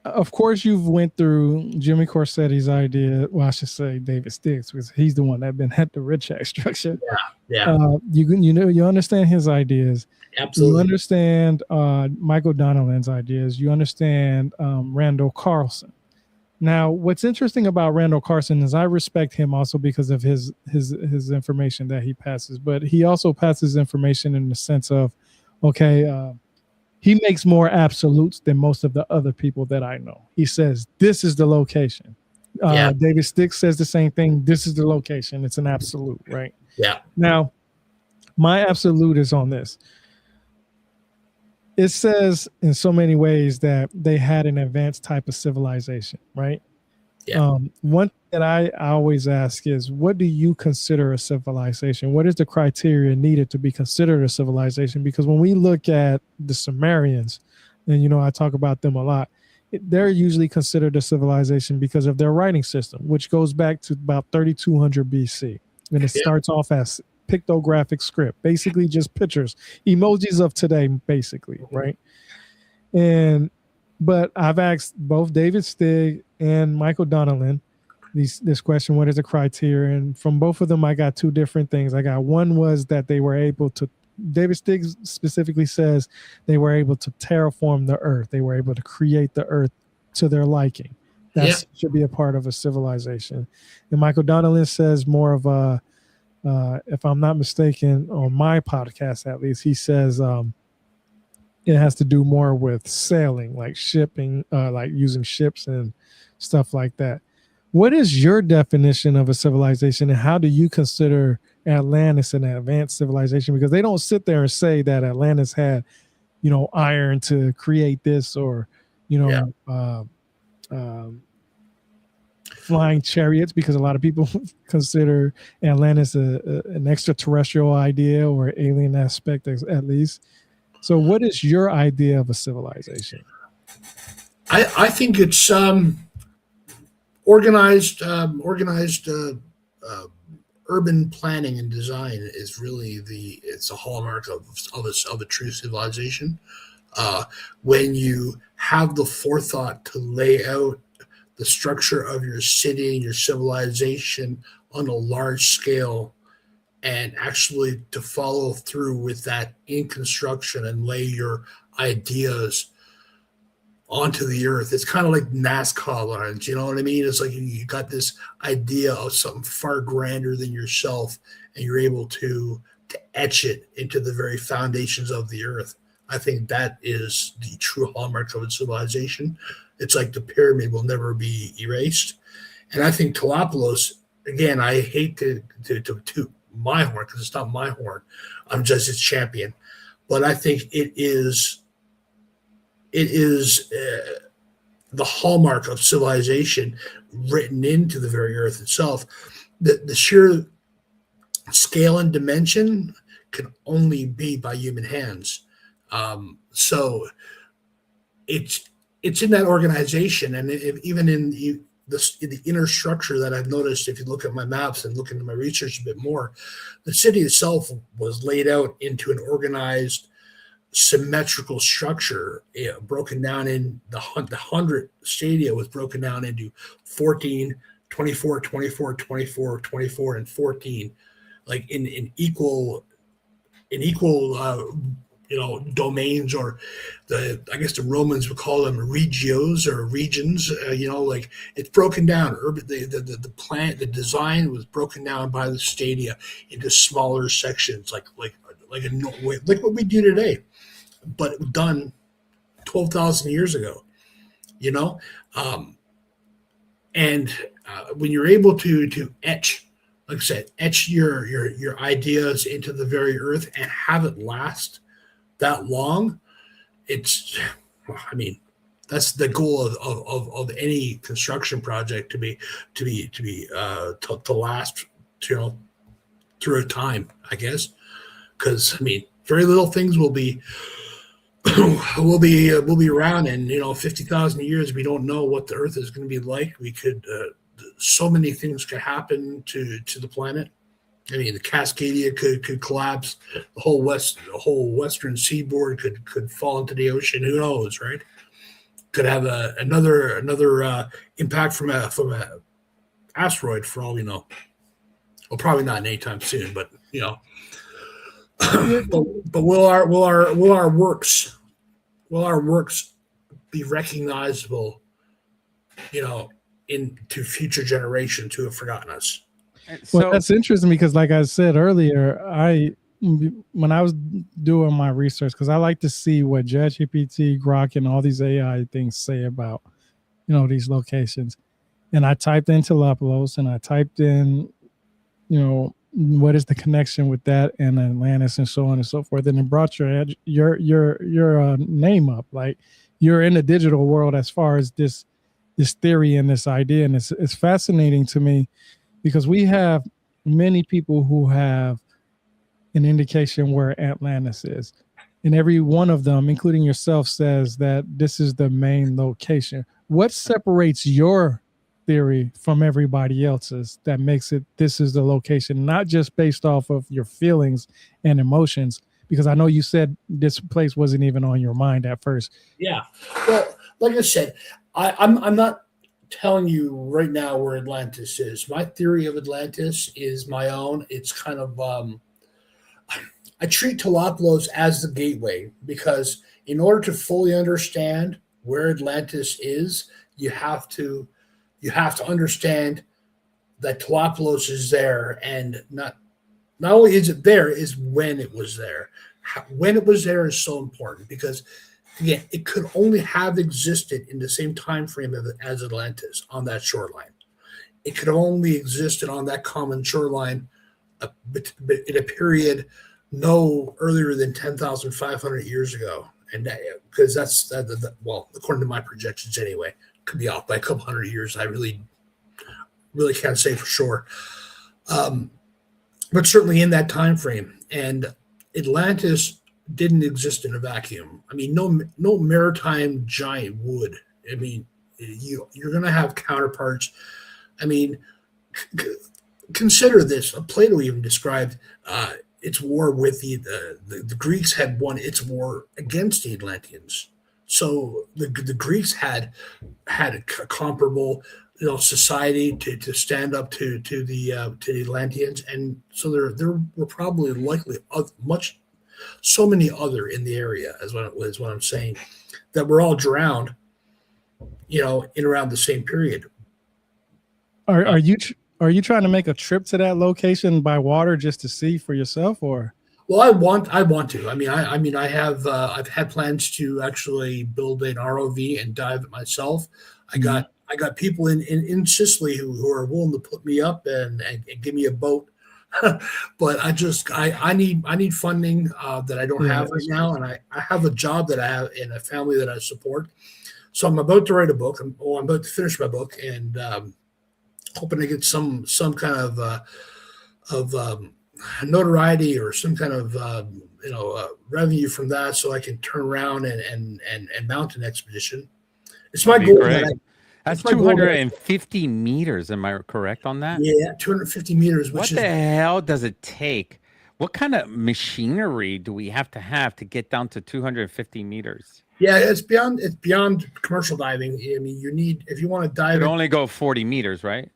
of course you've went through Jimmy Corsetti's idea. Well, I should say David Sticks, because he's the one that been at the rich structure. Yeah. You understand his ideas. Absolutely. You understand Michael Donnellan's ideas. You understand Randall Carlson. Now, what's interesting about Randall Carlson is I respect him also because of his information that he passes, but he also passes information in the sense of, okay, he makes more absolutes than most of the other people that I know. He says, this is the location. David Sticks says the same thing. This is the location. It's an absolute, right? Yeah. Now, my absolute is on this. It says in so many ways that they had an advanced type of civilization, right? Yeah. One that I always ask is, what do you consider a civilization? What is the criteria needed to be considered a civilization? Because when we look at the Sumerians, and I talk about them a lot, they're usually considered a civilization because of their writing system, which goes back to about 3200 BC. And it Yeah. starts off as pictographic script, basically just pictures, emojis of today, basically, right? But I've asked both David Stig and Michael Donnellan this question: what is the criteria? And from both of them, I got two different things. I got one was that they were able to. David Stig specifically says they were able to terraform the earth. They were able to create the earth to their liking. That should be a part of a civilization. And Michael Donnellan says more of a, if I'm not mistaken, on my podcast at least, he says it has to do more with sailing, like shipping, like using ships and stuff like that. What is your definition of a civilization, and how do you consider Atlantis an advanced civilization? Because they don't sit there and say that Atlantis had, iron to create this, or, flying chariots, because a lot of people consider Atlantis an extraterrestrial idea or alien aspect, at least. So what is your idea of a civilization? I think it's organized urban planning and design is really it's a hallmark of a true civilization. When you have the forethought to lay out the structure of your city and your civilization on a large scale, and actually to follow through with that in construction and lay your ideas onto the earth. It's kind of like NASCAR lines, you know what I mean? It's like you got this idea of something far grander than yourself, and you're able to etch it into the very foundations of the earth. I think that is the true hallmark of a civilization. It's like the pyramid will never be erased. And I think Talopolos, again, I hate to toot my horn, because it's not my horn. I'm just its champion. But I think it is the hallmark of civilization written into the very earth itself. The sheer scale and dimension can only be by human hands. So it's in that organization, and even in the inner structure that I've noticed. If you look at my maps and look into my research a bit more, the city itself was laid out into an organized, symmetrical structure, broken down in the 100 stadia was broken down into 14, 24, 24, 24, 24, and 14, like in equal domains, or I guess the Romans would call them regios or regions. Like it's broken down. The plant, the design was broken down by the stadia into smaller sections, like what we do today, but done 12,000 years ago. And when you're able to etch, like I said, etch your ideas into the very earth and have it last that long, that's the goal of any construction project, to last, through a time, I guess. Because very little things will be will be around in 50,000 years. We don't know what the earth is going to be like. We could so many things could happen to the planet. The Cascadia could collapse. The whole western seaboard could fall into the ocean. Who knows, right? Could have another impact from a asteroid, for all we know. Well, probably not anytime soon, but but will our works be recognizable, into future generations who have forgotten us? Well, that's interesting, because like I said earlier, when I was doing my research, because I like to see what ChatGPT, Grok, and all these AI things say about, these locations. And I typed in Talopolos, and I typed in, what is the connection with that and Atlantis, and so on and so forth. And it brought your name up. Like, you're in the digital world as far as this this theory and this idea, and it's fascinating to me because we have many people who have an indication where Atlantis is. And every one of them, including yourself, says that this is the main location. What separates your theory from everybody else's that makes it this is the location, not just based off of your feelings and emotions? Because I know you said this place wasn't even on your mind at first. Yeah. Well, like I said, I'm not telling you right now where Atlantis is. My theory of Atlantis is my own. It's kind of I treat Talopolos as the gateway because in order to fully understand where Atlantis is, you have to understand that Talopolos is there, and not only is it there, is when it was there. When it was there is so important because again, it could only have existed in the same time frame as Atlantis on that shoreline. It could have only existed on that common shoreline in a period no earlier than 10,500 years ago, and because that's well, according to my projections anyway, could be off by a couple hundred years. I really can't say for sure, but certainly in that time frame. And Atlantis didn't exist in a vacuum. I mean, no maritime giant would. I mean, you're going to have counterparts. I mean, consider this. Plato even described its war with the Greeks had won its war against the Atlanteans. So the Greeks had a comparable society to stand up to the Atlanteans, and so there were probably likely so many other in the area is what I'm saying, that were all drowned, in around the same period. Are you trying to make a trip to that location by water just to see for yourself, or? Well, I want to. I have I've had plans to actually build an ROV and dive it myself. I got people in Sicily who are willing to put me up and give me a boat. But I need funding that I don't have right now, and I have a job that I have and a family that I support. So I'm about to write a book. I'm about to finish my book, and hoping to get some kind of notoriety or some kind of revenue from that, so I can turn around and mount an expedition. It's my goal. That's 250 meters. Am I correct on that? Yeah, 250 meters. What the hell does it take? What kind of machinery do we have to get down to 250 meters? Yeah, it's beyond commercial diving. I mean, you need, if you want to dive, you only go 40 meters, right?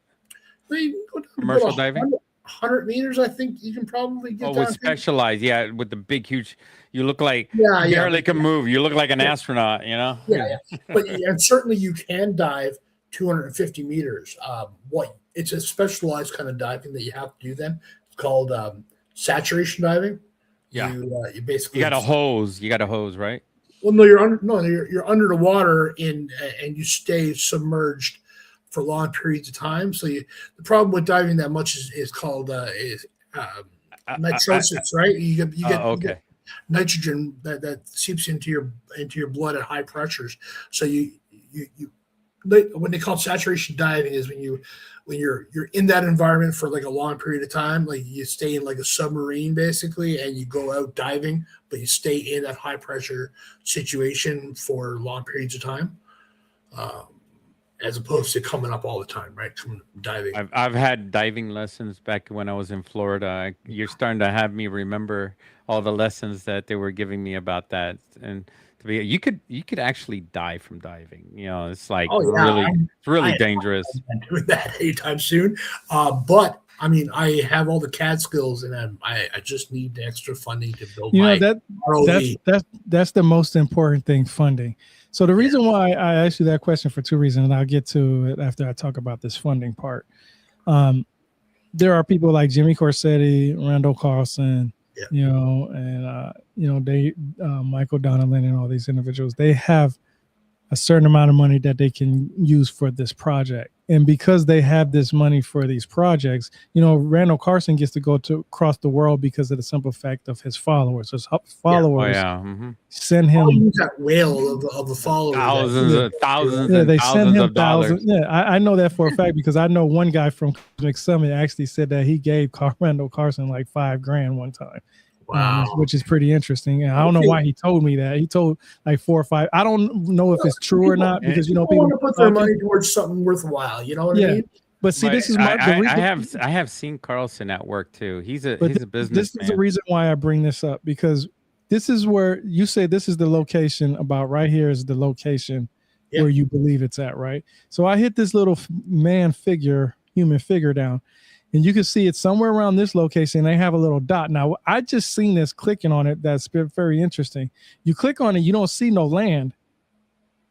Commercial diving. 100 meters, I think you can probably get. Oh, with specialized, with the big, huge. You look like barely can move. You look like an astronaut, Yeah. But and certainly you can dive 250 meters. It's a specialized kind of diving that you have to do. Then it's called saturation diving. Yeah, you basically you got a hose. You got a hose, right? Well, no, you're under the water and you stay submerged for long periods of time. So the problem with diving that much is called nitrosis, right? You get nitrogen that seeps into your blood at high pressures. So when they call saturation diving is when you're in that environment for like a long period of time, like you stay in like a submarine basically, and you go out diving, but you stay in that high pressure situation for long periods of time. As opposed to coming up all the time, right? Diving. I've had diving lessons back when I was in Florida. You're starting to have me remember all the lessons that they were giving me about that. And you could actually die from diving. It's like really dangerous. I'm not doing that anytime soon. But I mean, I have all the CAD skills, and I just need the extra funding to build my ROV. That's the most important thing, funding. So the reason why I asked you that question for two reasons, and I'll get to it after I talk about this funding part. There are people like Jimmy Corsetti, Randall Carlson, and they Michael Donnellan and all these individuals. They have a certain amount of money that they can use for this project. And because they have this money for these projects, Randall Carson gets to go to across the world because of the simple fact of his followers. His followers send him that whale of a follower. Thousands they and send thousands him of dollars. Yeah, I know that for a fact because I know one guy from Cosmic Summit actually said that he gave Randall Carson like $5,000 one time. Wow. Which is pretty interesting. And I don't know why he told me that. He told like 4 or 5. I don't know if it's true or not because people want to put their money towards something worthwhile. You know what I mean? But see, this is I have seen Carlson at work too. He's a businessman. This is the reason why I bring this up, because this is where you say this is the location. About right here is the location where you believe it's at, right? So I hit this little human figure down. And you can see it's somewhere around this location. They have a little dot. Now, I just seen this clicking on it. That's very interesting. You click on it, you don't see no land.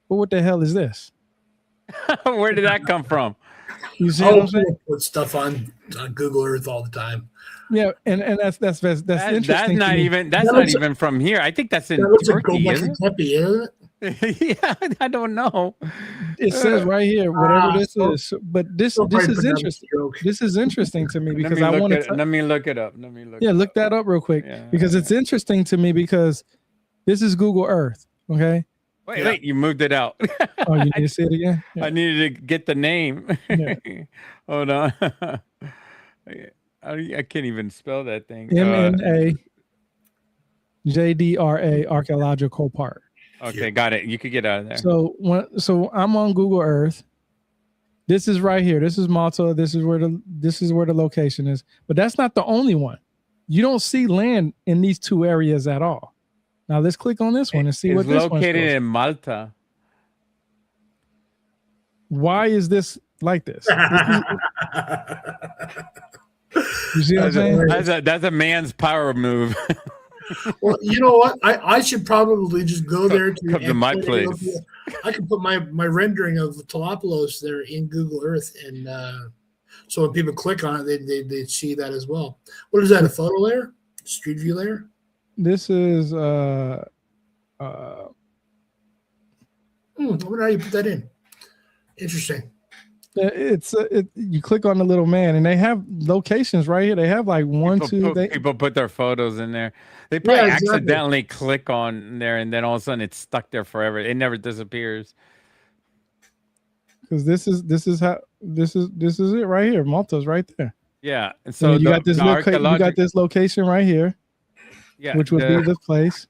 But what the hell is this? Where did that come from? You see what I'm saying? Put stuff on Google Earth all the time. Yeah, and that's interesting. That's not even from here. I think that's in Turkey, isn't it? Yeah, I don't know. It says right here, whatever this is. But this is interesting. This is interesting to me because I want to. Let me look it up. Look that up real quick because it's interesting to me because this is Google Earth. Okay. Wait, you moved it out. Oh, you need to see it again? Yeah. I needed to get the name. Yeah. Hold on. I can't even spell that thing. MNA JDRA Archaeological Park. Okay, got it. You could get out of there. So I'm on Google Earth. This is right here. This is Malta. This is where the location is. But that's not the only one. You don't see land in these two areas at all. Now let's click on this one and see what this one's located in Malta. Why is this like this? You see what I'm saying? That's a man's power move. Well, you know what? I should probably just go there to my place. I can put my rendering of Talopolos there in Google Earth, and so when people click on it, they see that as well. What is that? A photo layer? Street view layer? This is I wonder how you put that in. Interesting. It's you click on the little man and they have locations right here. They have like people put their photos in there. They probably accidentally click on there and then all of a sudden it's stuck there forever. It never disappears. Because this is it right here. Malta's right there. Yeah. And so you got this location right here. Yeah. Which would be this place.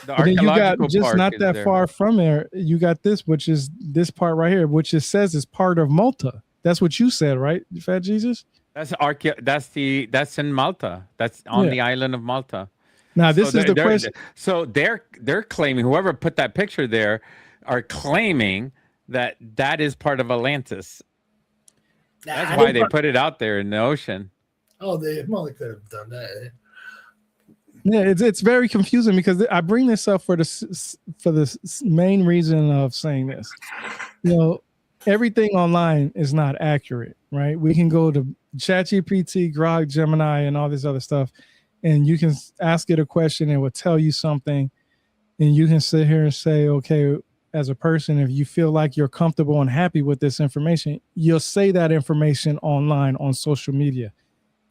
Then you got just not that far from there. You got this, which is this part right here, which it says is part of Malta. That's what you said, right, Fat Jesus? That's in Malta. That's on the island of Malta. Now this is the question. So they're claiming, whoever put that picture there, are claiming that is part of Atlantis. That's why they put it out there in the ocean. Oh, they could have done that. Yeah, it's very confusing because I bring this up for the main reason of saying this. Everything online is not accurate, right? We can go to ChatGPT, Grok, Gemini, and all this other stuff, and you can ask it a question and it will tell you something, and you can sit here and say, okay, as a person, if you feel like you're comfortable and happy with this information, you'll say that information online on social media.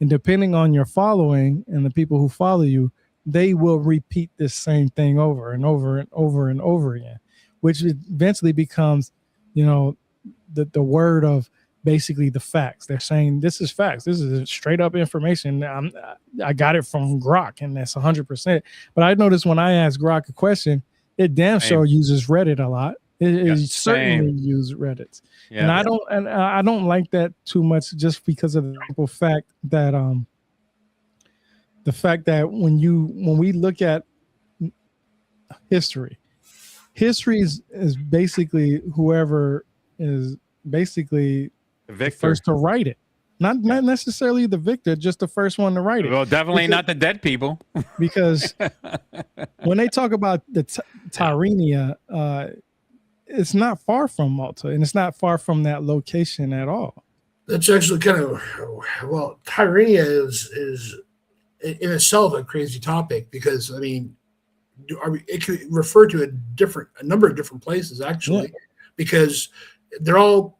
And depending on your following and the people who follow you, they will repeat this same thing over and over and over and over again, which eventually becomes, the word of basically the facts. They're saying this is facts. This is straight up information. I got it from Grok, and that's 100%. But I noticed when I ask Grok a question, it damn sure uses Reddit a lot. It certainly uses Reddit, and I don't like that too much, just because of the simple fact that when we look at history is basically whoever is basically the first to write it. Not necessarily the victor, just the first one to write it. Well, definitely not the dead people. Because when they talk about the Tyrrhenia, it's not far from Malta, and it's not far from that location at all. That's actually Tyrrhenia is in itself a crazy topic, because it could refer to a number of different places actually. because they're all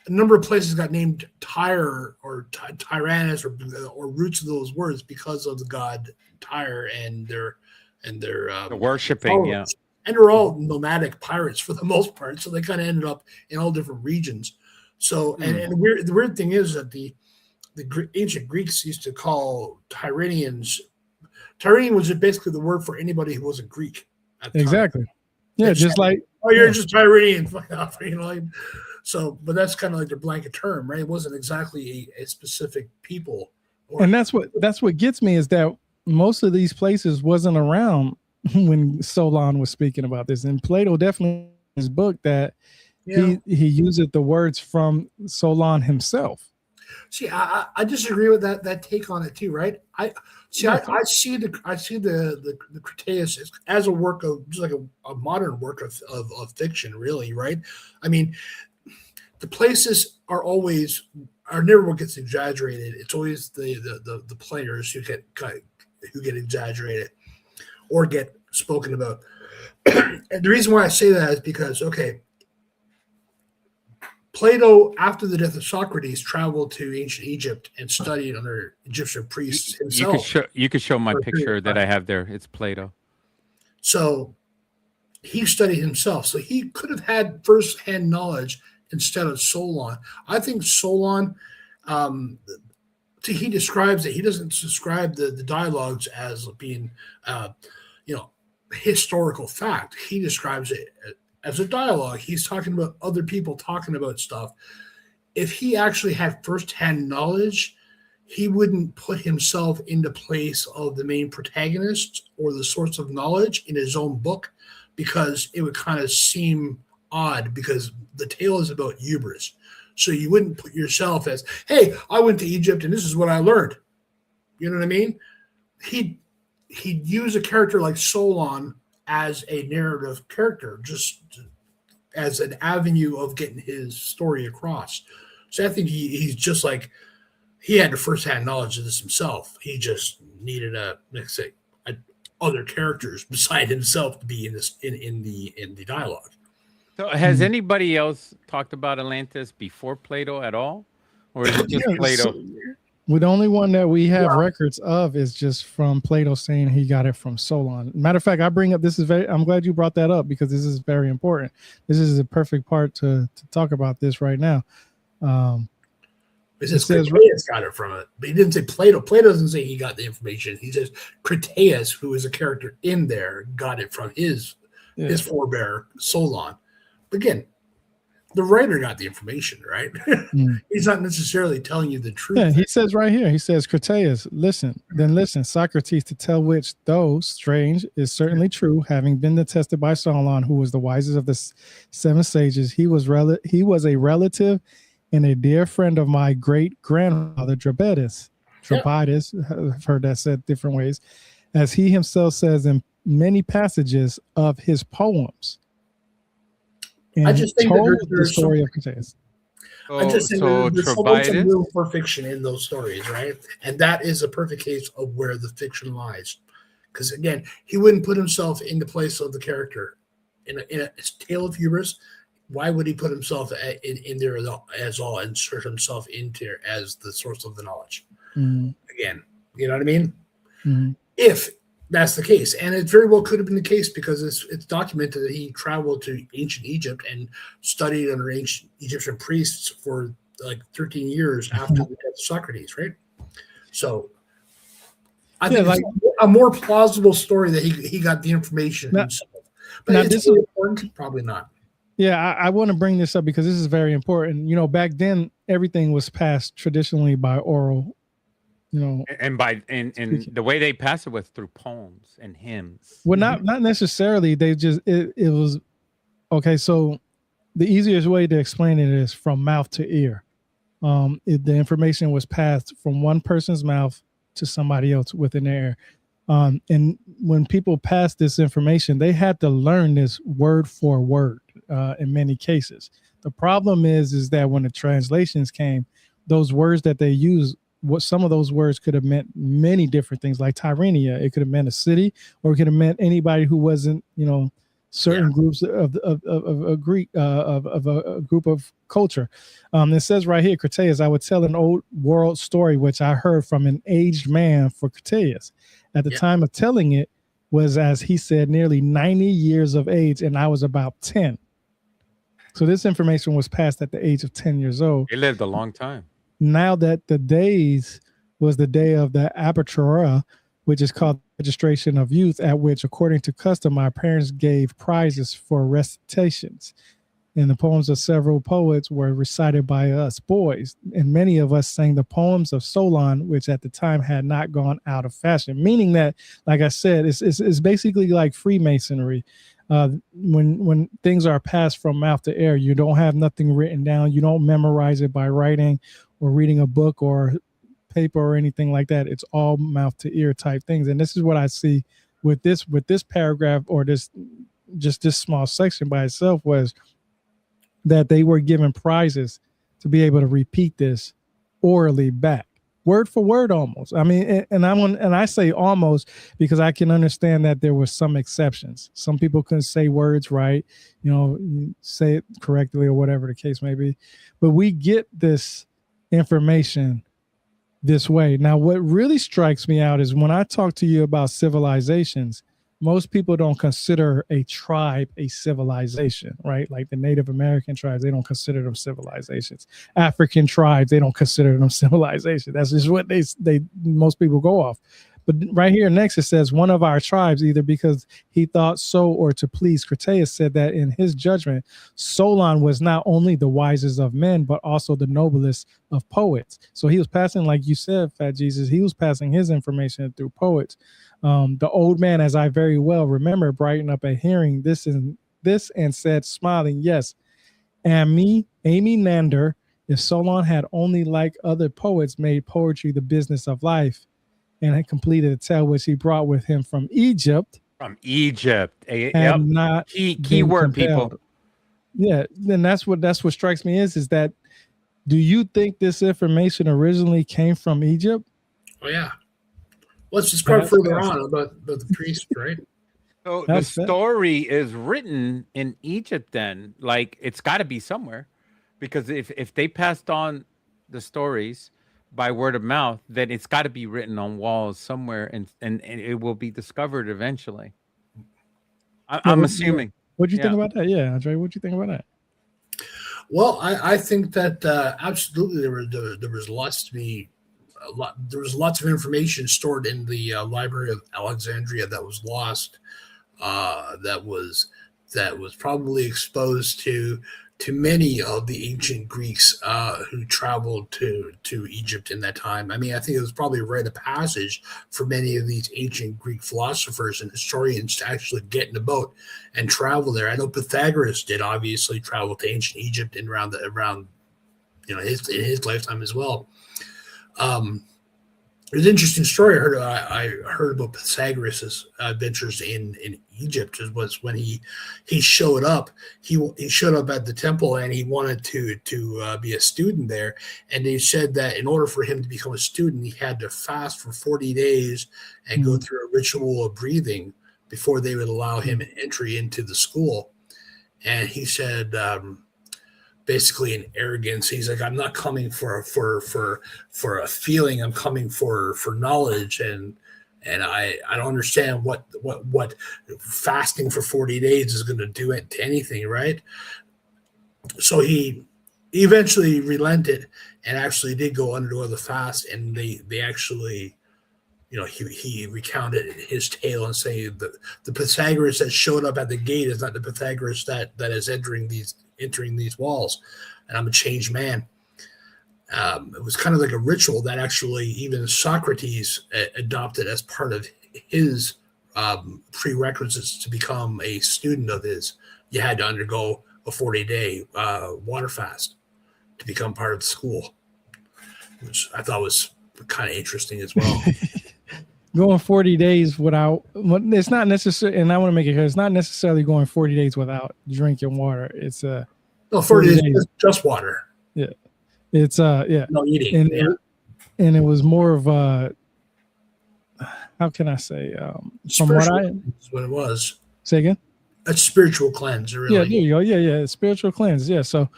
a number of places got named Tyre or Tyrannus or roots of those words because of the god Tyre and their The worshiping, followers. And they're all nomadic pirates for the most part, so they kind of ended up in all different regions. So and the weird thing is that the ancient Greeks used to call Tyrrhenians. Tyrrhenian was basically the word for anybody who wasn't Greek. At the Exactly. time. Yeah, just like you're just Tyrrhenian, like. So, but that's kind of like their blanket term, right? It wasn't exactly a specific people. And that's what gets me is that most of these places wasn't around when Solon was speaking about this. And Plato definitely in his book that he used the words from Solon himself. See, I disagree with that take on it too, right? I see the Critias as a work of just like a modern work of fiction, really, right? I mean, the places are never what gets exaggerated. It's always the players who get exaggerated or get spoken about. And the reason why I say that is because, okay, Plato, after the death of Socrates, traveled to ancient Egypt and studied under Egyptian priests himself. You could show my picture that I have there. It's Plato. So he studied himself. So he could have had firsthand knowledge instead of Solon. I think Solon, he describes it. He doesn't describe the dialogues as being, historical fact. He describes it as a dialogue. He's talking about other people talking about stuff. If he actually had firsthand knowledge, he wouldn't put himself into place of the main protagonist or the source of knowledge in his own book, because it would kind of seem odd, because the tale is about hubris. So you wouldn't put yourself as, hey, I went to Egypt and this is what I learned. You know what I mean? He'd use a character like Solon as a narrative character, just as an avenue of getting his story across. So I think he's just like, he had the firsthand knowledge of this himself. He just needed other characters beside himself to be in the dialogue. So has anybody else talked about Atlantis before Plato at all? Or is it just Plato? The only one that we have records of is just from Plato saying he got it from Solon. Matter of fact, I bring up I'm glad you brought that up, because this is very important. This is a perfect part to talk about this right now. It says Critias got it from it, but he didn't say Plato. Plato doesn't say he got the information. He says Critias, who is a character in there, got it from his forebear Solon. Again, the writer got the information, right? He's not necessarily telling you the truth. Yeah, he says right here, he says, Critias, listen, Socrates, to tell which, though strange, is certainly true, having been attested by Solon, who was the wisest of the 7 sages. He was a relative and a dear friend of my great-grandfather, Dropides. I've heard that said different ways, as he himself says in many passages of his poems. And I just think that there's the story of Critias. I just think there's so much room for fiction in those stories, right? And that is a perfect case of where the fiction lies. Because again, he wouldn't put himself in the place of the character. In a tale of hubris, why would he put himself in there as all, insert himself into as the source of the knowledge? Again, you know what I mean? If that's the case, and it very well could have been the case, because it's documented that he traveled to ancient Egypt and studied under ancient Egyptian priests for like 13 years after the death of Socrates, right? So I think it's a more plausible story that he got the information himself. But now, this is important, probably not. Yeah, I want to bring this up because this is very important. You know, back then everything was passed traditionally by oral. You know, and the way they passed it was through poems and hymns. Well, not necessarily. They just it was okay. So the easiest way to explain it is from mouth to ear. The information was passed from one person's mouth to somebody else within their ear. And when people passed this information, they had to learn this word for word in many cases. The problem is that when the translations came, those words that they used, some of those words could have meant many different things, like Tyrrhenia. It could have meant a city, or it could have meant anybody who wasn't, certain groups of a Greek of a group of culture. It says right here, Crataeus, I would tell an old world story which I heard from an aged man for Crataeus. At the time of telling it was, as he said, nearly 90 years of age, and I was about 10. So this information was passed at the age of 10 years old. He lived a long time. Now that the days was the day of the apertura, which is called registration of youth, at which, according to custom, my parents gave prizes for recitations. And the poems of several poets were recited by us boys. And many of us sang the poems of Solon, which at the time had not gone out of fashion. Meaning that, like I said, it's basically like Freemasonry. When things are passed from mouth to ear, you don't have nothing written down. You don't memorize it by writing or reading a book or paper or anything like that. It's all mouth to ear type things. And this is what I see with this paragraph, or this small section by itself, was that they were given prizes to be able to repeat this orally back, word for word, almost. I mean, and I say almost because I can understand that there were some exceptions. Some people couldn't say words right, say it correctly or whatever the case may be. But we get this information this way. Now, what really strikes me out is when I talk to you about civilizations, most people don't consider a tribe a civilization, right? Like the Native American tribes, they don't consider them civilizations. African tribes, they don't consider them civilizations. That's just what they most people go off. But right here next, it says one of our tribes, either because he thought so or to please Crataeus, said that in his judgment, Solon was not only the wisest of men, but also the noblest of poets. So he was passing, like you said, Fat Jesus, he was passing his information through poets. The old man, as I very well remember, brightened up at hearing this and said, smiling, yes, and me, Amy Nander, if Solon had only, like other poets, made poetry the business of life, and had completed a tale which he brought with him from Egypt. From Egypt. Yep. Not key word, people. Yeah, then that's what strikes me is that, do you think this information originally came from Egypt? Oh yeah. Let's describe further on about the priest, right? So the story is written in Egypt then. Like, it's got to be somewhere, because if they passed on the stories by word of mouth, then it's got to be written on walls somewhere, and it will be discovered eventually. I'm assuming. What'd you think about that? Yeah, Andre, what'd you think about that? Well, I think that absolutely there was lots of information stored in the Library of Alexandria that was lost, that was probably exposed to many of the ancient Greeks who traveled to Egypt in that time. I mean, I think it was probably a rite of passage for many of these ancient Greek philosophers and historians to actually get in a boat and travel there. I know Pythagoras did obviously travel to ancient Egypt and around in his lifetime as well. There's an interesting story I heard about Pythagoras' adventures in Egypt. Was when he showed up. He showed up at the temple and he wanted to be a student there. And they said that in order for him to become a student, he had to fast for 40 days and go through a ritual of breathing before they would allow him entry into the school. And he said, basically in arrogance, he's like, I'm not coming for a feeling, I'm coming for knowledge, and I don't understand what fasting for 40 days is going to do it to anything, right? So he eventually relented and actually did go under the fast, and they actually, he recounted his tale and saying that the Pythagoras that showed up at the gate is not the Pythagoras that is entering these walls, and I'm a changed man. It was kind of like a ritual that actually even Socrates adopted as part of his prerequisites to become a student of his. You had to undergo a 40-day water fast to become part of the school, which I thought was kind of interesting as well. Going 40 days without, it's not necessary, and I want to make it clear, it's not necessarily going 40 days without drinking water. It's 40 days just water. Yeah. It's no eating. And it was more of how can I say, from what what it was. Say again? a spiritual cleanse, Yeah, really. there you go. Yeah, spiritual cleanse. Yeah. So,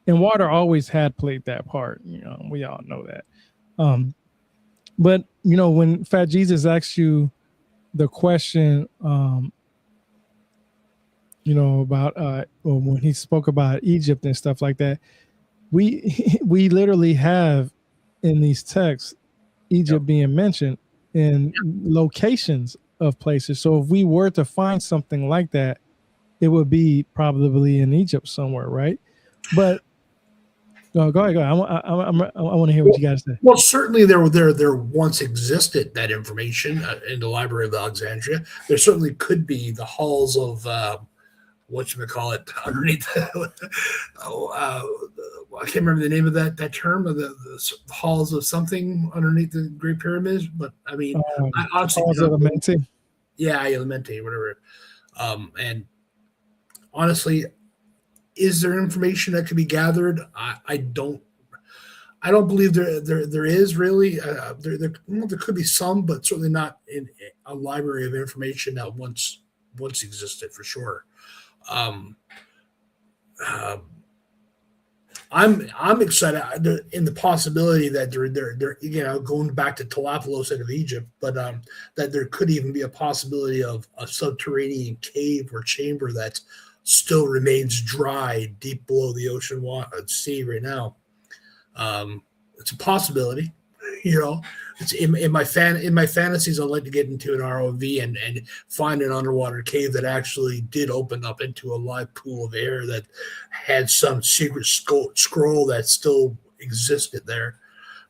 and water always had played that part. We all know that. But when Fat Jesus asks you the question, about well, when he spoke about Egypt and stuff like that, we literally have in these texts Egypt being mentioned in locations of places. So if we were to find something like that, it would be probably in Egypt somewhere, right? But go ahead. I want to hear what you got to say. Well, certainly there once existed that information in the Library of Alexandria. There certainly could be the halls of whatchamacallit underneath. I can't remember the name of that term of the halls of something underneath the Great Pyramids. But I mean, I honestly halls of Amenti. Yeah, Elementi, whatever. And honestly, is there information that can be gathered? I don't believe there is really. There could be some, but certainly not in a library of information that once existed for sure. I'm excited in the possibility that they're going back to Telapalos out of Egypt, but that there could even be a possibility of a subterranean cave or chamber that still remains dry deep below the ocean sea right now. It's a possibility, It's in my fantasies. I'd like to get into an ROV and find an underwater cave that actually did open up into a live pool of air that had some secret scroll that still existed there.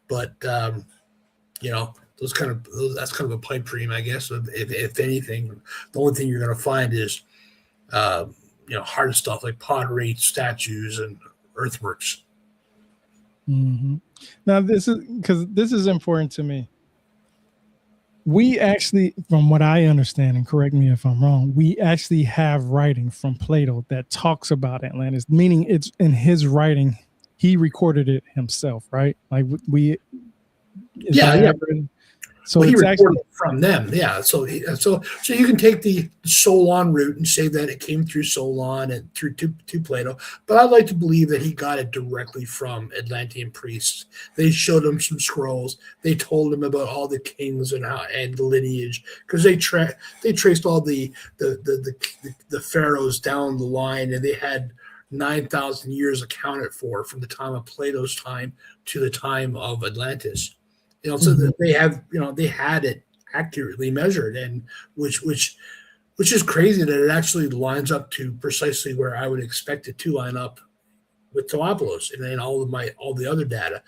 But that's kind of a pipe dream, I guess. If anything, the only thing you're going to find is hard stuff like pottery, statues, and earthworks. Mm-hmm. Now, this is important to me. We actually, from what I understand, and correct me if I'm wrong, we actually have writing from Plato that talks about Atlantis, meaning it's in his writing. He recorded it himself, right? Like Yeah. So he it's recorded actually from them, yeah. So you can take the Solon route and say that it came through Solon and through to Plato, but I'd like to believe that he got it directly from Atlantean priests. They showed him some scrolls. They told him about all the kings and the lineage, because they traced all the pharaohs down the line, and they had 9,000 years accounted for from the time of Plato's time to the time of Atlantis. So that they had it accurately measured, and which is crazy that it actually lines up to precisely where I would expect it to line up with Telapalos and then all the other data.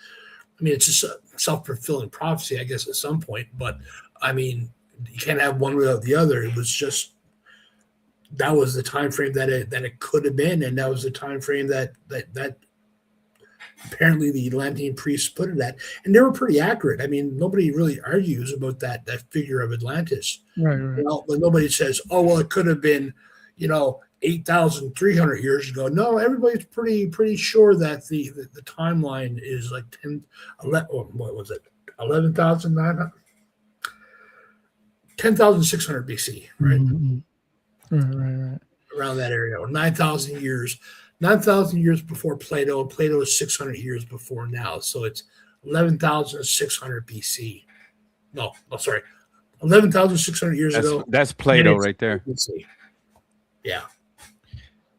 I mean, it's just a self-fulfilling prophecy, I guess, at some point. But I mean, you can't have one without the other. It was just that was the time frame that it could have been, and that was the time frame that apparently the Atlantean priests put it at, and they were pretty accurate. I mean, nobody really argues about that figure of Atlantis. right. But nobody says, "Oh, well, it could have been, 8,300 years ago." No, everybody's pretty sure that the timeline is like 10,600 BC, right? Mm-hmm. Right. Around that area, or 9,000 years. 9,000 years before Plato, and Plato is 600 years before now. So it's 11,600 BC. No, sorry. 11,600 years ago. That's Plato right there. BC. Yeah.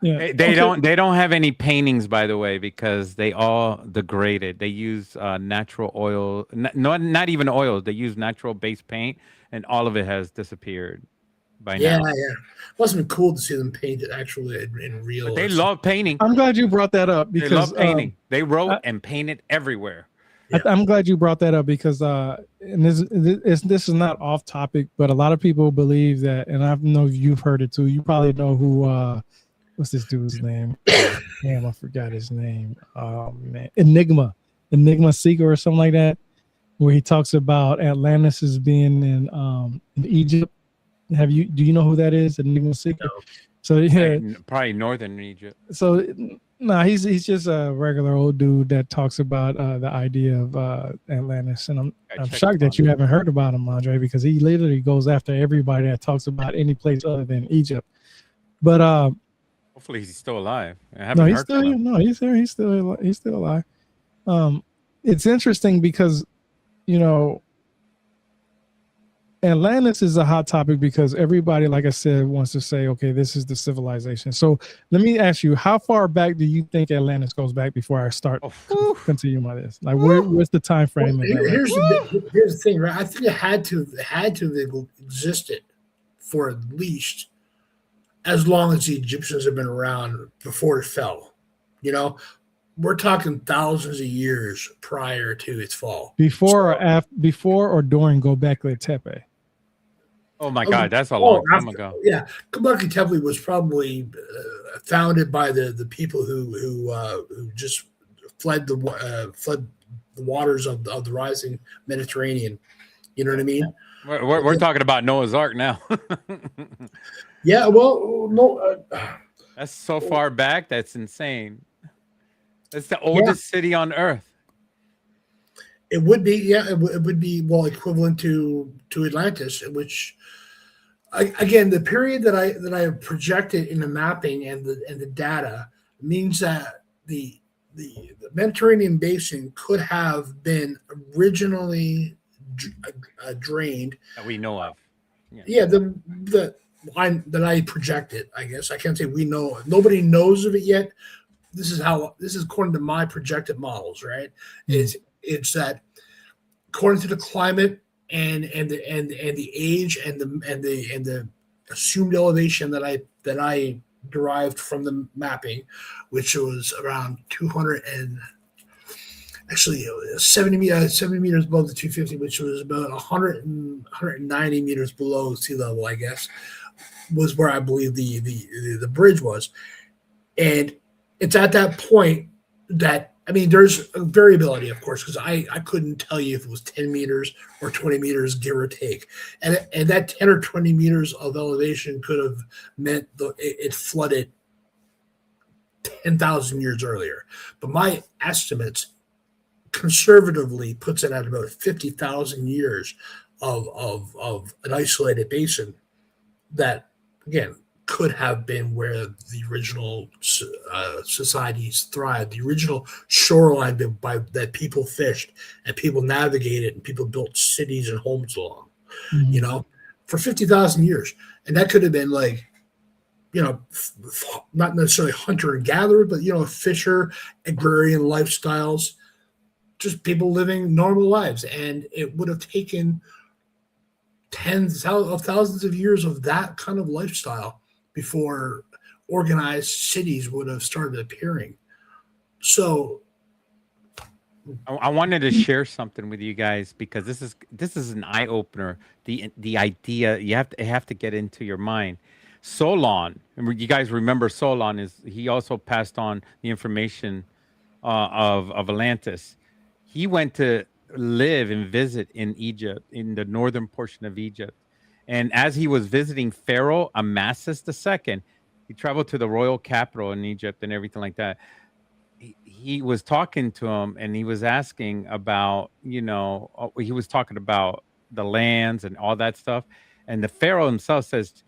Yeah. They don't have any paintings, by the way, because they all degraded. They use natural oil, not even oils. They use natural base paint, and all of it has disappeared by now. Yeah. Must have been cool to see them paint it actually in real. But they love painting. I'm glad you brought that up because they love painting. They wrote and painted everywhere. Yeah. I'm glad you brought that up because and this is not off topic, but a lot of people believe that, and I know you've heard it too. You probably know who. What's this dude's name? Damn, I forgot his name. Oh man, Enigma Seeker or something like that, where he talks about Atlantis as being in Egypt. Do you know who that is? Enigma Seeker. No. So yeah, probably northern Egypt. So no, he's just a regular old dude that talks about the idea of Atlantis, and I'm shocked that you haven't heard about him, Andre, because he literally goes after everybody that talks about any place other than Egypt. But Hopefully he's still alive. I no, haven't he's heard still from here. him. No, he's there. He's still alive. It's interesting because, you know, Atlantis is a hot topic because everybody, like I said, wants to say, okay, this is the civilization. So let me ask you, how far back do you think Atlantis goes back before I start Oh, whew, continue my this? Like, whew, where's the time Well, frame in Atlantis? here's the thing, right? I think it had to have existed for at least as long as the Egyptians have been around before it fell. You know, we're talking thousands of years prior to its fall. Before or after, before or during Göbekli Tepe? oh my God, that's a long time ago. Yeah, Göbekli Tepe was probably founded by the people who just fled the waters of the rising Mediterranean. You know what I mean? We're talking about Noah's Ark now. Yeah. Well, no. That's so far back. That's insane. That's the oldest city on Earth. It would be, yeah, it would be equivalent to Atlantis, which again the period that I have projected in the mapping and the data means that the Mediterranean basin could have been originally drained That we know of. Yeah, the line that I projected, I guess I can't say we know. Nobody knows of it yet. This is according to my projected models, right? It's that according to the climate and the age and the assumed elevation that I derived from the mapping, which was around 200 and actually 70 meters above the 250, which was about 190 meters below sea level, I guess, was where I believe the bridge was. And it's at that point that, I mean, there's a variability, of course, because I couldn't tell you if it was 10 meters or 20 meters, give or take. And that 10 or 20 meters of elevation could have meant it flooded 10,000 years earlier. But my estimates conservatively puts it at about 50,000 years of an isolated basin that, again, could have been where the original societies thrived, the original shoreline that people fished and people navigated and people built cities and homes along, you know, for 50,000 years. And that could have been like, you know, not necessarily hunter and gatherer, but, you know, fisher, agrarian lifestyles, just people living normal lives. And it would have taken tens of thousands of years of that kind of lifestyle before organized cities would have started appearing. So I wanted to share something with you guys because this is an eye opener. The idea you have to get into your mind. Solon, you guys remember Solon he also passed on the information of Atlantis. He went to live and visit in Egypt, in the northern portion of Egypt. And as he was visiting Pharaoh Amasis II, he traveled to the royal capital in Egypt and everything like that. He was talking to him and he was asking about, he was talking about the lands and all that stuff. And the Pharaoh himself says,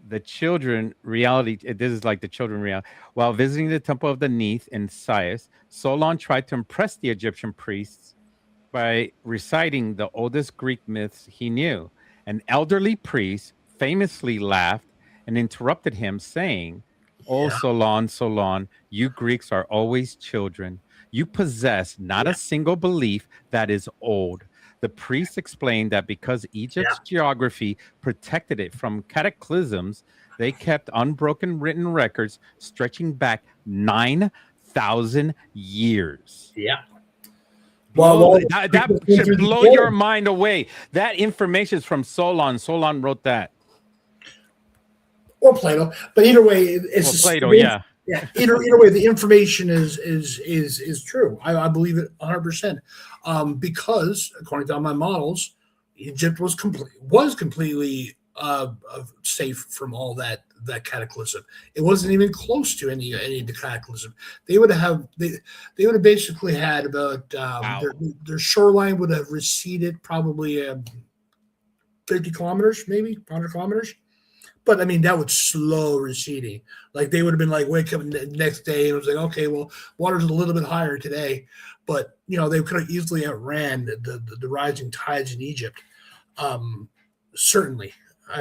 the children reality, this is like the children reality. While visiting the temple of the Neith in Sais, Solon tried to impress the Egyptian priests by reciting the oldest Greek myths he knew. An elderly priest famously laughed and interrupted him, saying, "Oh, Solon, Solon, you Greeks are always children. You possess not a single belief that is old." The priest explained that because Egypt's geography protected it from cataclysms, they kept unbroken written records stretching back 9,000 years. Yeah. Well, that should blow your mind away. That information is from Solon. Solon wrote that. Or Plato, but either way, it's Plato. Yeah. Either way, the information is true. I believe it 100%. Because according to all my models, Egypt was completely safe from all that cataclysm. It wasn't even close to any of the cataclysm. They would have basically had about their shoreline would have receded probably 50 kilometers, maybe 100 kilometers. But I mean, that was slow receding. Like they would have been like wake up next day and it was like, okay, well, water's a little bit higher today, but they could have easily outran the rising tides in Egypt. Certainly,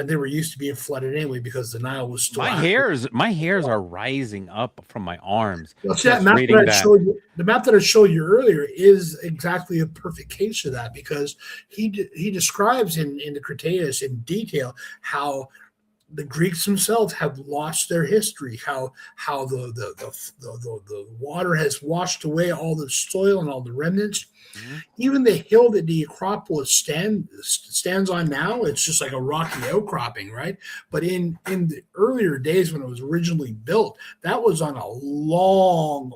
they were used to being flooded anyway because the Nile was still active. My hairs are rising up from my arms. Well, see, that Just map that reading I that. showed you, the map that I showed you earlier is exactly a perfect case of that because he describes in the Cretaceous in detail how the Greeks themselves have lost their history, how the water has washed away all the soil and all the remnants. Mm-hmm. Even the hill that the Acropolis stands on now, it's just like a rocky outcropping, right? But in the earlier days when it was originally built, that was on a long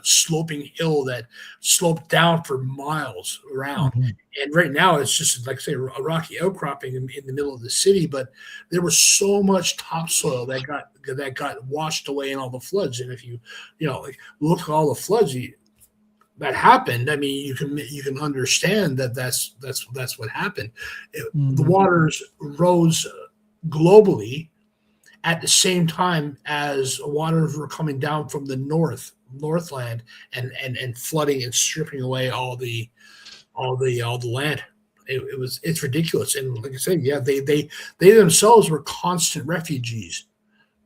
sloping hill that sloped down for miles around. Mhm. And right now it's just like say a rocky outcropping in the middle of the city, but there was so much topsoil that got washed away in all the floods. And if you like look at all the floods that happened, I mean you can understand that's what happened. The waters rose globally at the same time as waters were coming down from the Northland and flooding and stripping away all the land. It's ridiculous. And like I said, yeah, they themselves were constant refugees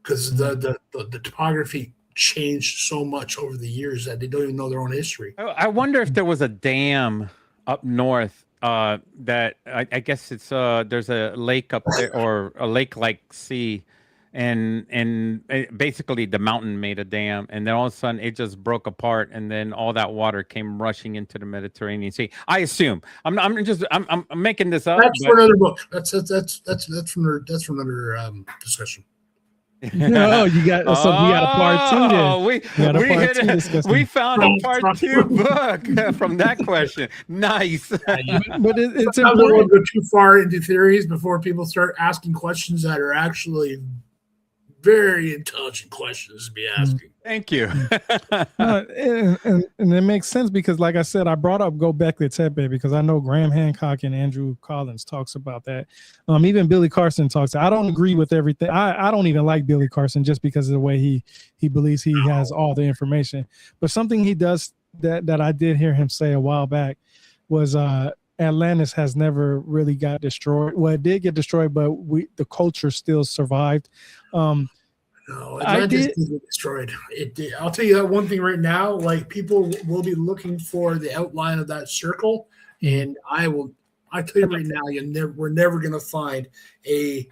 because the topography changed so much over the years that they don't even know their own history. I wonder if there was a dam up north that I guess it's there's a lake up there or a lake like sea and basically the mountain made a dam and then all of a sudden it just broke apart and then all that water came rushing into the Mediterranean Sea. I assume I'm making this up. That's for another book. That's from another discussion. No, we got a part two there. We found a part two book from that question. Nice. But it's I don't want important. to go too far into theories before people start asking questions that are actually very intelligent questions to be asking. Thank you. And it makes sense because, like I said, I brought up Göbekli Tepe because I know Graham Hancock and Andrew Collins talks about that. Even Billy Carson talks. I don't agree with everything. I don't even like Billy Carson just because of the way he believes he has all the information. But something he does that I did hear him say a while back was Atlantis has never really got destroyed. Well, it did get destroyed, but the culture still survived. No, Atlantis didn't get destroyed. It did. I'll tell you that one thing right now. Like people will be looking for the outline of that circle, and I tell you right now, we're never going to find a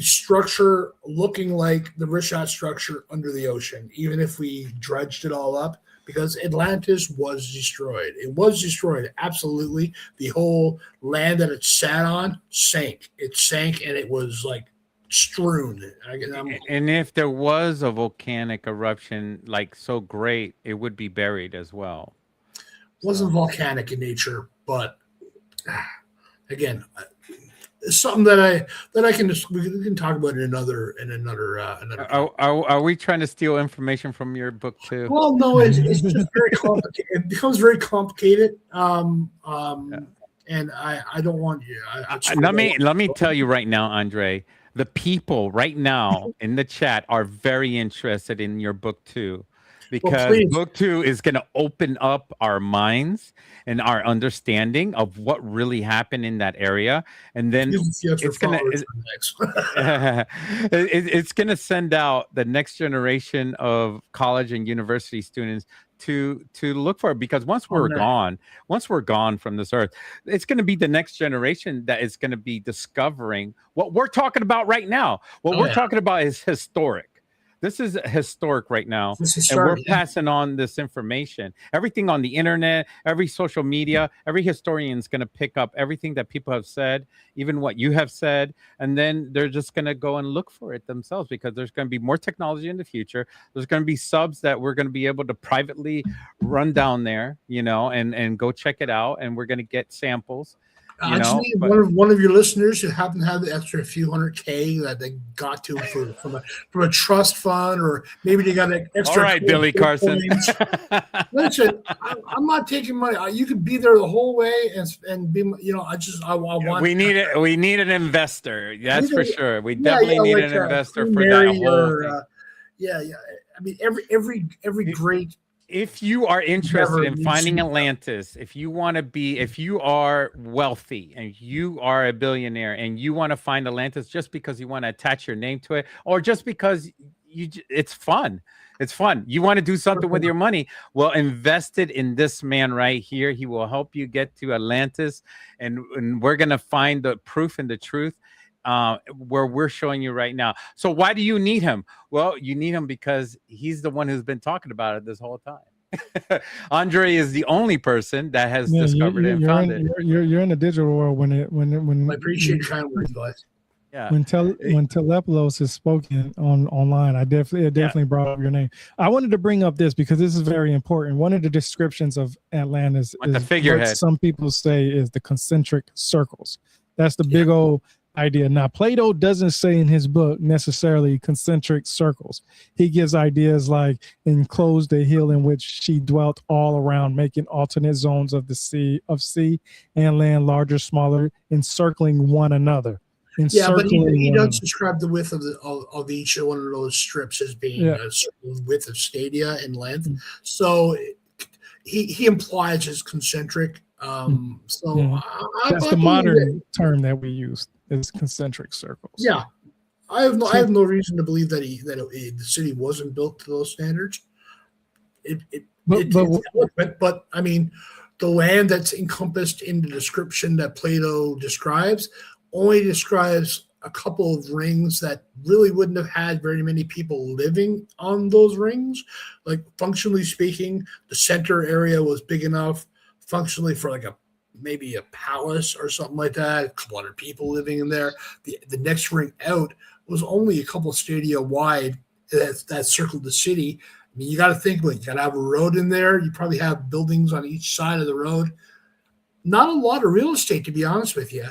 structure looking like the Rishat structure under the ocean, even if we dredged it all up. Because Atlantis was destroyed. It was destroyed. Absolutely. The whole land that it sat on sank. It sank, and it was like strewn. And if there was a volcanic eruption like so great, it would be buried as well. Wasn't volcanic in nature, but again, it's something that I can just we can talk about in another. Are we trying to steal information from your book too? Well, no, it's just very complicated. It becomes very complicated. And I don't want you. Let me tell you right now, Andre. The people right now in the chat are very interested in your book too, because book two is going to open up our minds and our understanding of what really happened in that area, and then it's going to send out the next generation of college and university students to look for it, because once we're gone from this earth, it's going to be the next generation that is going to be discovering what we're talking about right now. What we're talking about is historic. This is historic right now, and we're passing on this information. Everything on the internet, every social media, every historian is going to pick up everything that people have said, even what you have said, and then they're just going to go and look for it themselves, because there's going to be more technology in the future. There's going to be subs that we're going to be able to privately run down there, and go check it out, and we're going to get samples. You I just know, need but one of your listeners who happen to have the extra few hundred K that they got to from a trust fund, or maybe they got an all extra right, Billy Carson. Listen, I'm not taking money. You could be there the whole way and be, I want. We need it. We need an investor. That's for sure. We definitely need like an investor Queen for Mary that whole thing. yeah. I mean, every great. If you are interested in needs finding to- Atlantis, if you are wealthy and you are a billionaire and you want to find Atlantis just because you want to attach your name to it, or just because it's fun. It's fun. You want to do something with your money. Well, invest it in this man right here. He will help you get to Atlantis, and we're going to find the proof and the truth where we're showing you right now. So why do you need him? Well, you need him because he's the one who's been talking about it this whole time. Andre is the only person that has discovered it and found it. You're in the digital world when I appreciate kind words, guys. Yeah. When Telepelos is spoken online, it definitely brought up your name. I wanted to bring up this because this is very important. One of the descriptions of Atlantis is the figurehead. what some people say is the concentric circles. That's the big old idea. Now, Plato doesn't say in his book necessarily concentric circles. He gives ideas like enclosed a hill in which she dwelt all around, making alternate zones of the sea and land, larger, smaller, encircling one another. But he does describe the width of each one of those strips as being a certain width of stadia in length. So he implies as concentric. That's the modern term that we use is concentric circles. Yeah, I have no reason to believe that the city wasn't built to those standards. But I mean, the land that's encompassed in the description that Plato describes only describes a couple of rings that really wouldn't have had very many people living on those rings. Like, functionally speaking, the center area was big enough functionally for like maybe a palace or something like that, a couple hundred people living in there. The next ring out was only a couple stadia wide that circled the city. I mean, you got to think, like, you got to have a road in there. You probably have buildings on each side of the road. Not a lot of real estate, to be honest with you.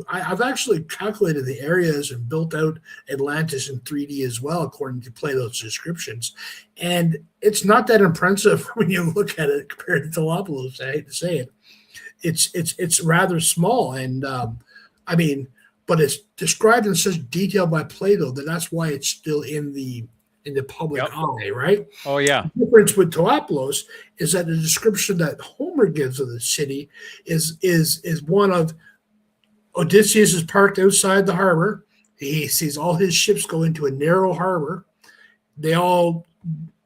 I've actually calculated the areas and built out Atlantis in 3D as well, according to Plato's descriptions. And it's not that impressive when you look at it compared to Telepelos. I hate to say it. It's rather small. And but it's described in such detail by Plato that's why it's still in the public eye, right? Oh, yeah. The difference with Telepelos is that the description that Homer gives of the city is one of Odysseus is parked outside the harbor. He sees all his ships go into a narrow harbor. They all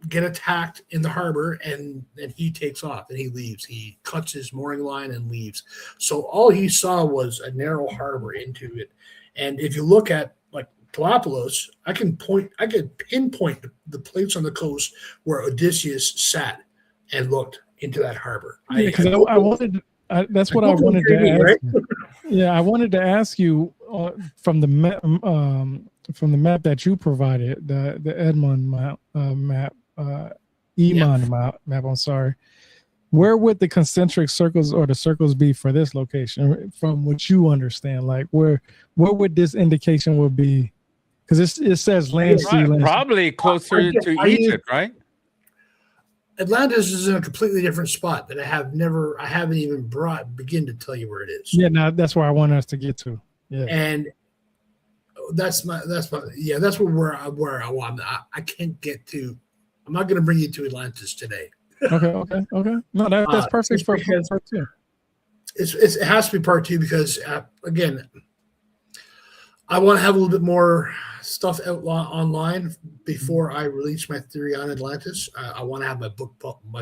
get attacked in the harbor, and he takes off and he leaves. He cuts his mooring line and leaves. So all he saw was a narrow harbor into it. And if you look at Telepelos, I could pinpoint the place on the coast where Odysseus sat and looked into that harbor. Because I wanted. That's what I wanted to ask. Right? Yeah, I wanted to ask you from the map that you provided, the Edmond map, map. I'm sorry. Where would the concentric circles or the circles be for this location, from what you understand? Like, where would this indication would be? Because it says land, sea, land. Probably closer to Egypt, right? Atlantis is in a completely different spot that I haven't even begin to tell you where it is. Yeah, now that's where I want us to get to. Yeah, and that's where I want. I can't get to. I'm not going to bring you to Atlantis today. Okay. No, that's perfect for part two. It has to be part two because again, I want to have a little bit more stuff out online before I release my theory on Atlantis. I want to have my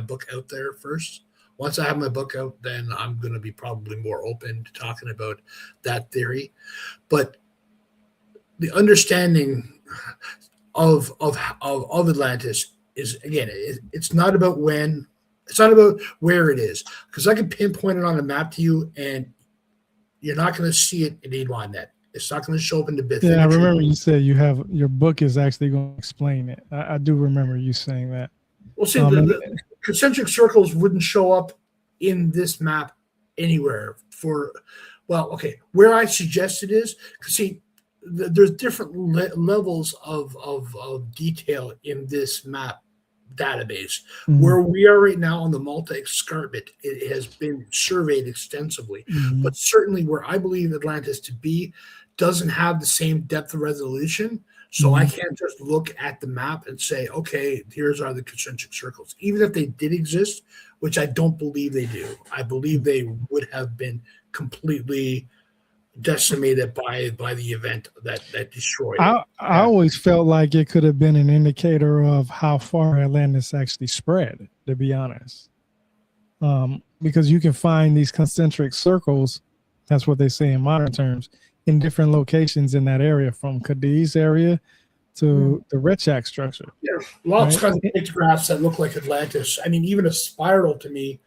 book out there first. Once I have my book out, then I'm going to be probably more open to talking about that theory. But the understanding of Atlantis is, again, it's not about when, it's not about where it is, because I can pinpoint it on a map to you, and you're not going to see it in AidWineNet. It's not going to show up in the bit. Yeah, I remember you said your book is actually going to explain it. I do remember you saying that. Well, see, the concentric circles wouldn't show up in this map anywhere for, well, okay, where I suggest it is, because see, there's different levels of detail in this map database. Mhm. Where we are right now on the Malta Escarpment, it has been surveyed extensively, but certainly where I believe Atlantis to be doesn't have the same depth of resolution. So I can't just look at the map and say, okay, here's are the concentric circles. Even if they did exist, which I don't believe they do, I believe they would have been completely decimated by the event that destroyed it. I always felt like it could have been an indicator of how far Atlantis actually spread, to be honest. Because you can find these concentric circles, that's what they say in modern terms, in different locations in that area, from Cadiz area to the Rechak structure. Yeah, lots of pictographs that look like Atlantis. I mean, even a spiral to me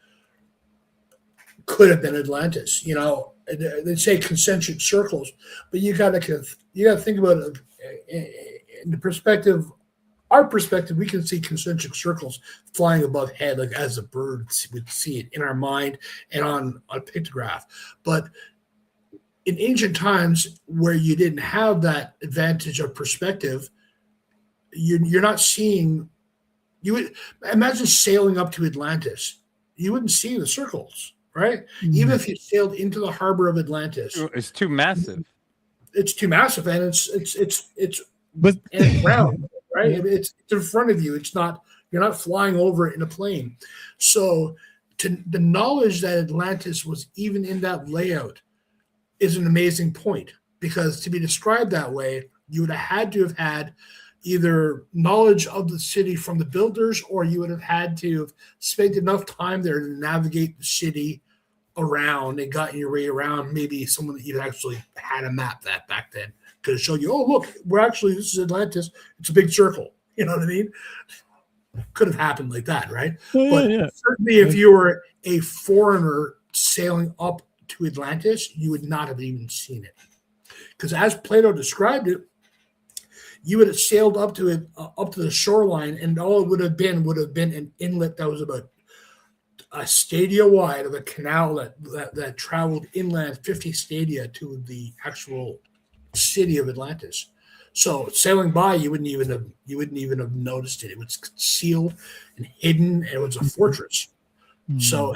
could have been Atlantis. You know, they say concentric circles, but you got to think about it in the perspective. Our perspective, we can see concentric circles flying above head, like as a bird would see it in our mind and on a pictograph. But in ancient times, where you didn't have that advantage of perspective, you're not seeing. You would imagine sailing up to Atlantis. You wouldn't see the circles, right? Even if you sailed into the harbor of Atlantis, it's too massive. It's too massive, and it's but and it's round, right? Yeah. It's in front of you. It's not. You're not flying over it in a plane. So, the knowledge that Atlantis was even in that layout is an amazing point, because to be described that way, you would have had either knowledge of the city from the builders, or you would have had to have spent enough time there to navigate the city around and gotten your way around. Maybe someone that even actually had a map that back then could show you, oh, look, this is Atlantis. It's a big circle. You know what I mean? Could have happened like that, right? But certainly if you were a foreigner sailing up to Atlantis, you would not have even seen it. Because as Plato described it, you would have sailed up to it, up to the shoreline, and all it would have been an inlet that was about a stadia wide of a canal that traveled inland 50 stadia to the actual city of Atlantis. So sailing by, you wouldn't even have noticed it. It was concealed and hidden, and it was a fortress. So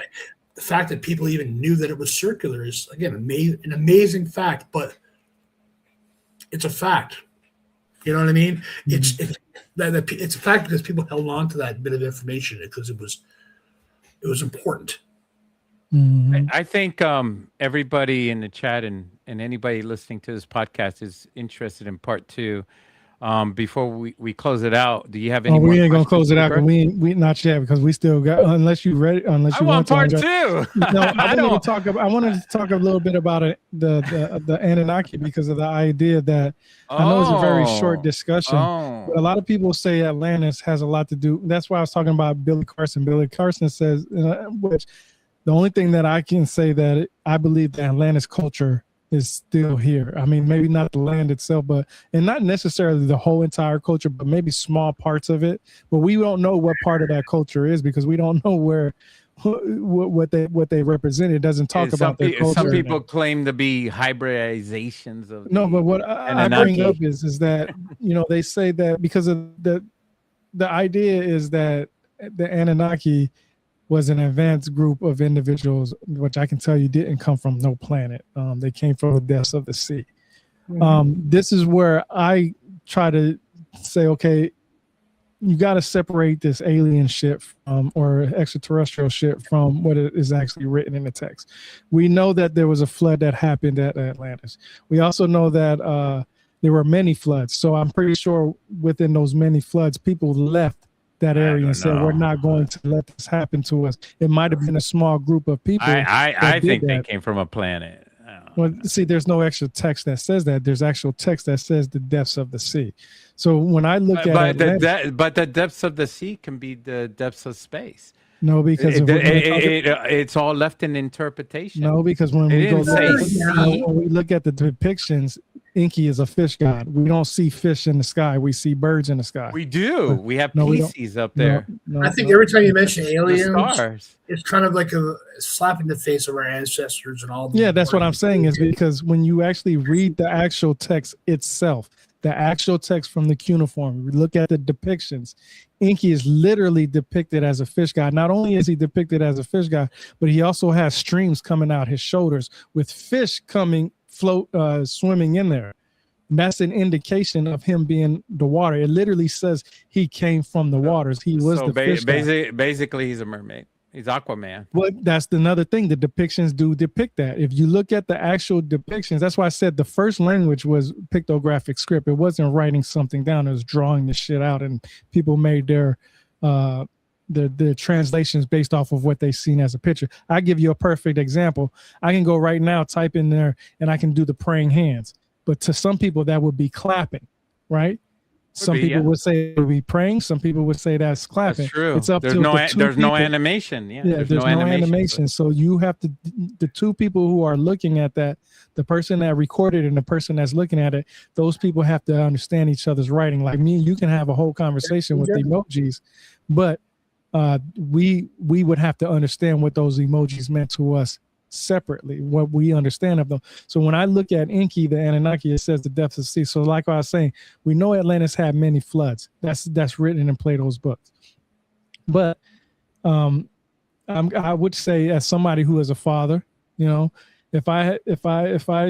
the fact that people even knew that it was circular is, again, an amazing fact, but it's a fact. You know what I mean? It's a fact because people held on to that bit of information because it was important. I think everybody in the chat and anybody listening to this podcast is interested in part 2. Before we close it out, do you have any? We ain't gonna close it out because we not yet, because we still got, unless you ready, unless you want part 2. No, I wanted to talk a little bit about it, the Anunnaki, because of the idea that I know it's a very short discussion. But a lot of people say Atlantis has a lot to do. That's why I was talking about Billy Carson. Billy Carson says, which the only thing that I can say that I believe the Atlantis culture is still here. I mean, maybe not the land itself, and not necessarily the whole entire culture, but maybe small parts of it. But we don't know what part of that culture is, because we don't know what they represent. It doesn't talk about their culture. Some people claim to be hybridizations of. No, but what I bring up is that, they say that because of the idea is that the Anunnaki was an advanced group of individuals, which I can tell you didn't come from no planet. They came from the depths of the sea. This is where I try to say, okay, you got to separate this alien shit or extraterrestrial shit from what is actually written in the text. We know that there was a flood that happened at Atlantis. We also know that there were many floods. So I'm pretty sure within those many floods, people left that area and said, we're not going to let this happen to us. It might have been a small group of people. I think they came from a planet. Well, see, there's no extra text that says that. There's actual text that says the depths of the sea. So when I look at but the depths of the sea can be the depths of space. No, because it's all left in interpretation. No, because when we look at the depictions, Enki is a fish god. We don't see fish in the sky. We see birds in the sky. We do. We have No, we don't. Pisces up there. I think every time you mention The aliens, stars. it's kind of like a slap in the face of our ancestors and all. Yeah, that's what I'm saying, is because when you actually read the actual text itself, the actual text from the cuneiform, we look at the depictions, Enki is literally depicted as a fish god. Not only is he depicted as a fish god, but he also has streams coming out his shoulders with fish swimming in there. And that's an indication of him being the water. It literally says he came from the waters. He was the fish god. Basically, he's a mermaid. He's Aquaman. Well, that's another thing. The depictions do depict that. If you look at the actual depictions, that's why I said the first language was pictographic script. It wasn't writing something down. It was drawing the shit out, and people made their translations based off of what they seen as a picture. I give you a perfect example. I can go right now, type in there, and I can do the praying hands. But to some people, that would be clapping, right? Some people would say it would be praying. Some people would say that's clapping. That's true. It's up there's to no there's no animation. Yeah, there's no animation. So you have to, the two people who are looking at that, the person that recorded and the person that's looking at it, those people have to understand each other's writing. Like me, you can have a whole conversation with emojis, but we would have to understand what those emojis meant to us separately, what we understand of them. So when I look at Enki, the Anunnaki, it says the depths of the sea. So like I was saying, we know Atlantis had many floods. That's written in Plato's books. But I would say, as somebody who is a father, you know, if I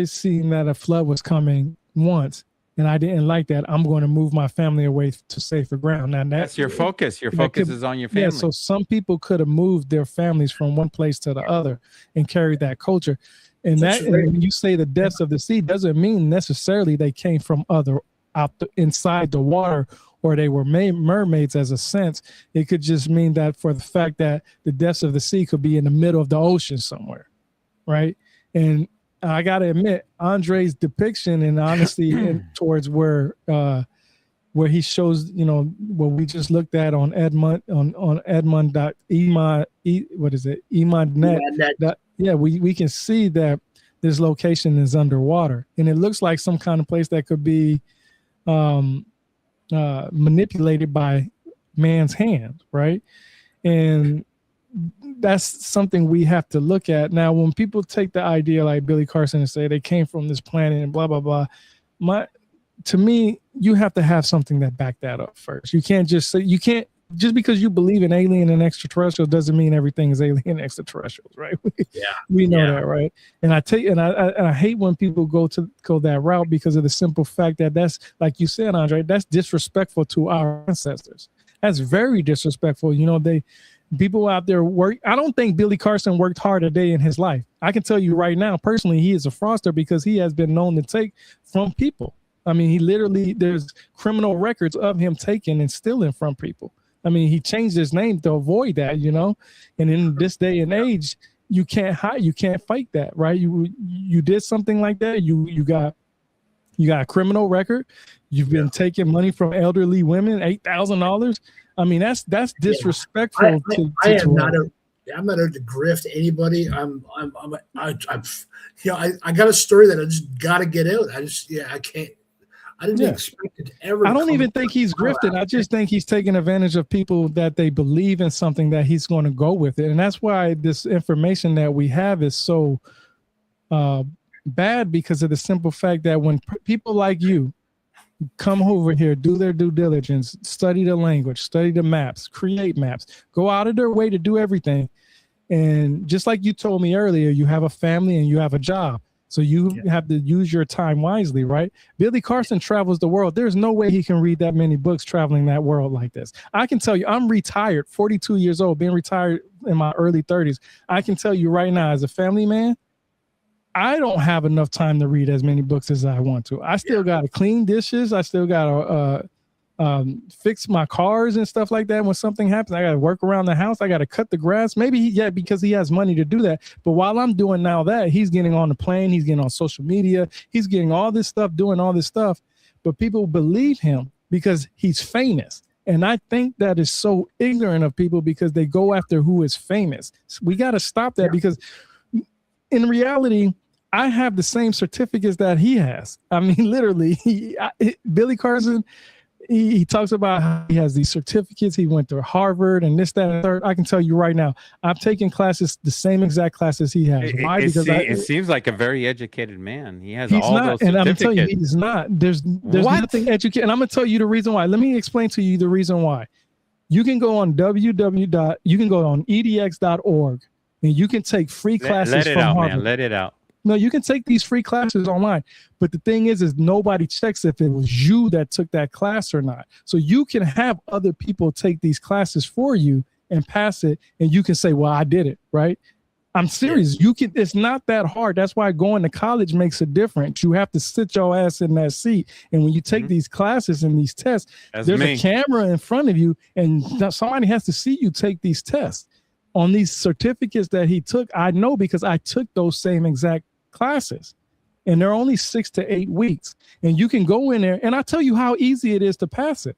seen that a flood was coming once and I didn't like that, I'm going to move my family away to safer ground. Now that's your focus. Your focus is on your family. Yeah, so some people could have moved their families from one place to the other and carried that culture. And and when you say the depths of the sea, doesn't mean necessarily they came from inside the water, or they were mermaids as a sense. It could just mean that for the fact that the depths of the sea could be in the middle of the ocean somewhere, right? And I gotta admit, Andre's depiction and honesty towards where he shows, you know, what we just looked at on Edmund Emondnet. Yeah, we can see that this location is underwater, and it looks like some kind of place that could be manipulated by man's hand, right? And that's something we have to look at. Now, when people take the idea like Billy Carson and say they came from this planet and blah, blah, blah, to me, you have to have something that back that up first. You can't just say, just because you believe in alien and extraterrestrial doesn't mean everything is alien and extraterrestrials, right? We know that, right? And I hate when people go that route because of the simple fact that that's, like you said, Andre, that's disrespectful to our ancestors. That's very disrespectful. You know, people out there work. I don't think Billy Carson worked hard a day in his life. I can tell you right now, personally, he is a fraudster because he has been known to take from people. I mean, there's criminal records of him taking and stealing from people. I mean, he changed his name to avoid that, you know. And in this day and age, you can't hide, you can't fight that, right? You did something like that. You got a criminal record. You've been taking money from elderly women, $8,000. I mean, that's disrespectful. I'm not out to grift anybody. I got a story that I just got to get out. I can't. I didn't expect it to ever. I don't even think he's grifted. I just think he's taking advantage of people that they believe in something that he's going to go with it. And that's why this information that we have is so bad, because of the simple fact that when people like you come over here, do their due diligence, study the language, study the maps, create maps, go out of their way to do everything. And just like you told me earlier, you have a family and you have a job. So you have to use your time wisely, right? Billy Carson travels the world. There's no way he can read that many books traveling that world like this. I can tell you, I'm retired, 42 years old, being retired in my early 30s. I can tell you right now, as a family man, I don't have enough time to read as many books as I want to. I still got to clean dishes. I still got to fix my cars and stuff like that. When something happens, I got to work around the house. I got to cut the grass. Maybe because he has money to do that. But while I'm doing now that, he's getting on the plane, he's getting on social media, he's getting all this stuff, doing all this stuff. But people believe him because he's famous. And I think that is so ignorant of people because they go after who is famous. So we got to stop that because in reality, I have the same certificates that he has. I mean, literally, Billy Carson, he talks about how he has these certificates. He went to Harvard and this, that, and third. I can tell you right now, I've taken classes, the same exact classes he has. Why? Because it seems like a very educated man. He has he's all not, those and certificates. I'm telling you, he's not. There's nothing educated. And I'm gonna tell you the reason why. Let me explain to you the reason why. You can go on you can go on edx.org and you can take free classes Let it from out, Harvard. man. Let it out. No, you can take these free classes online. But the thing is nobody checks if it was you that took that class or not. So you can have other people take these classes for you and pass it. And you can say, well, I did it, right? I'm serious. You can, it's not that hard. That's why going to college makes a difference. You have to sit your ass in that seat. And when you take these classes and these tests, there's a camera in front of you and somebody has to see you take these tests. On these certificates that he took, I know because I took those same exact classes, and they're only 6 to 8 weeks, and you can go in there, and I tell you how easy it is to pass it.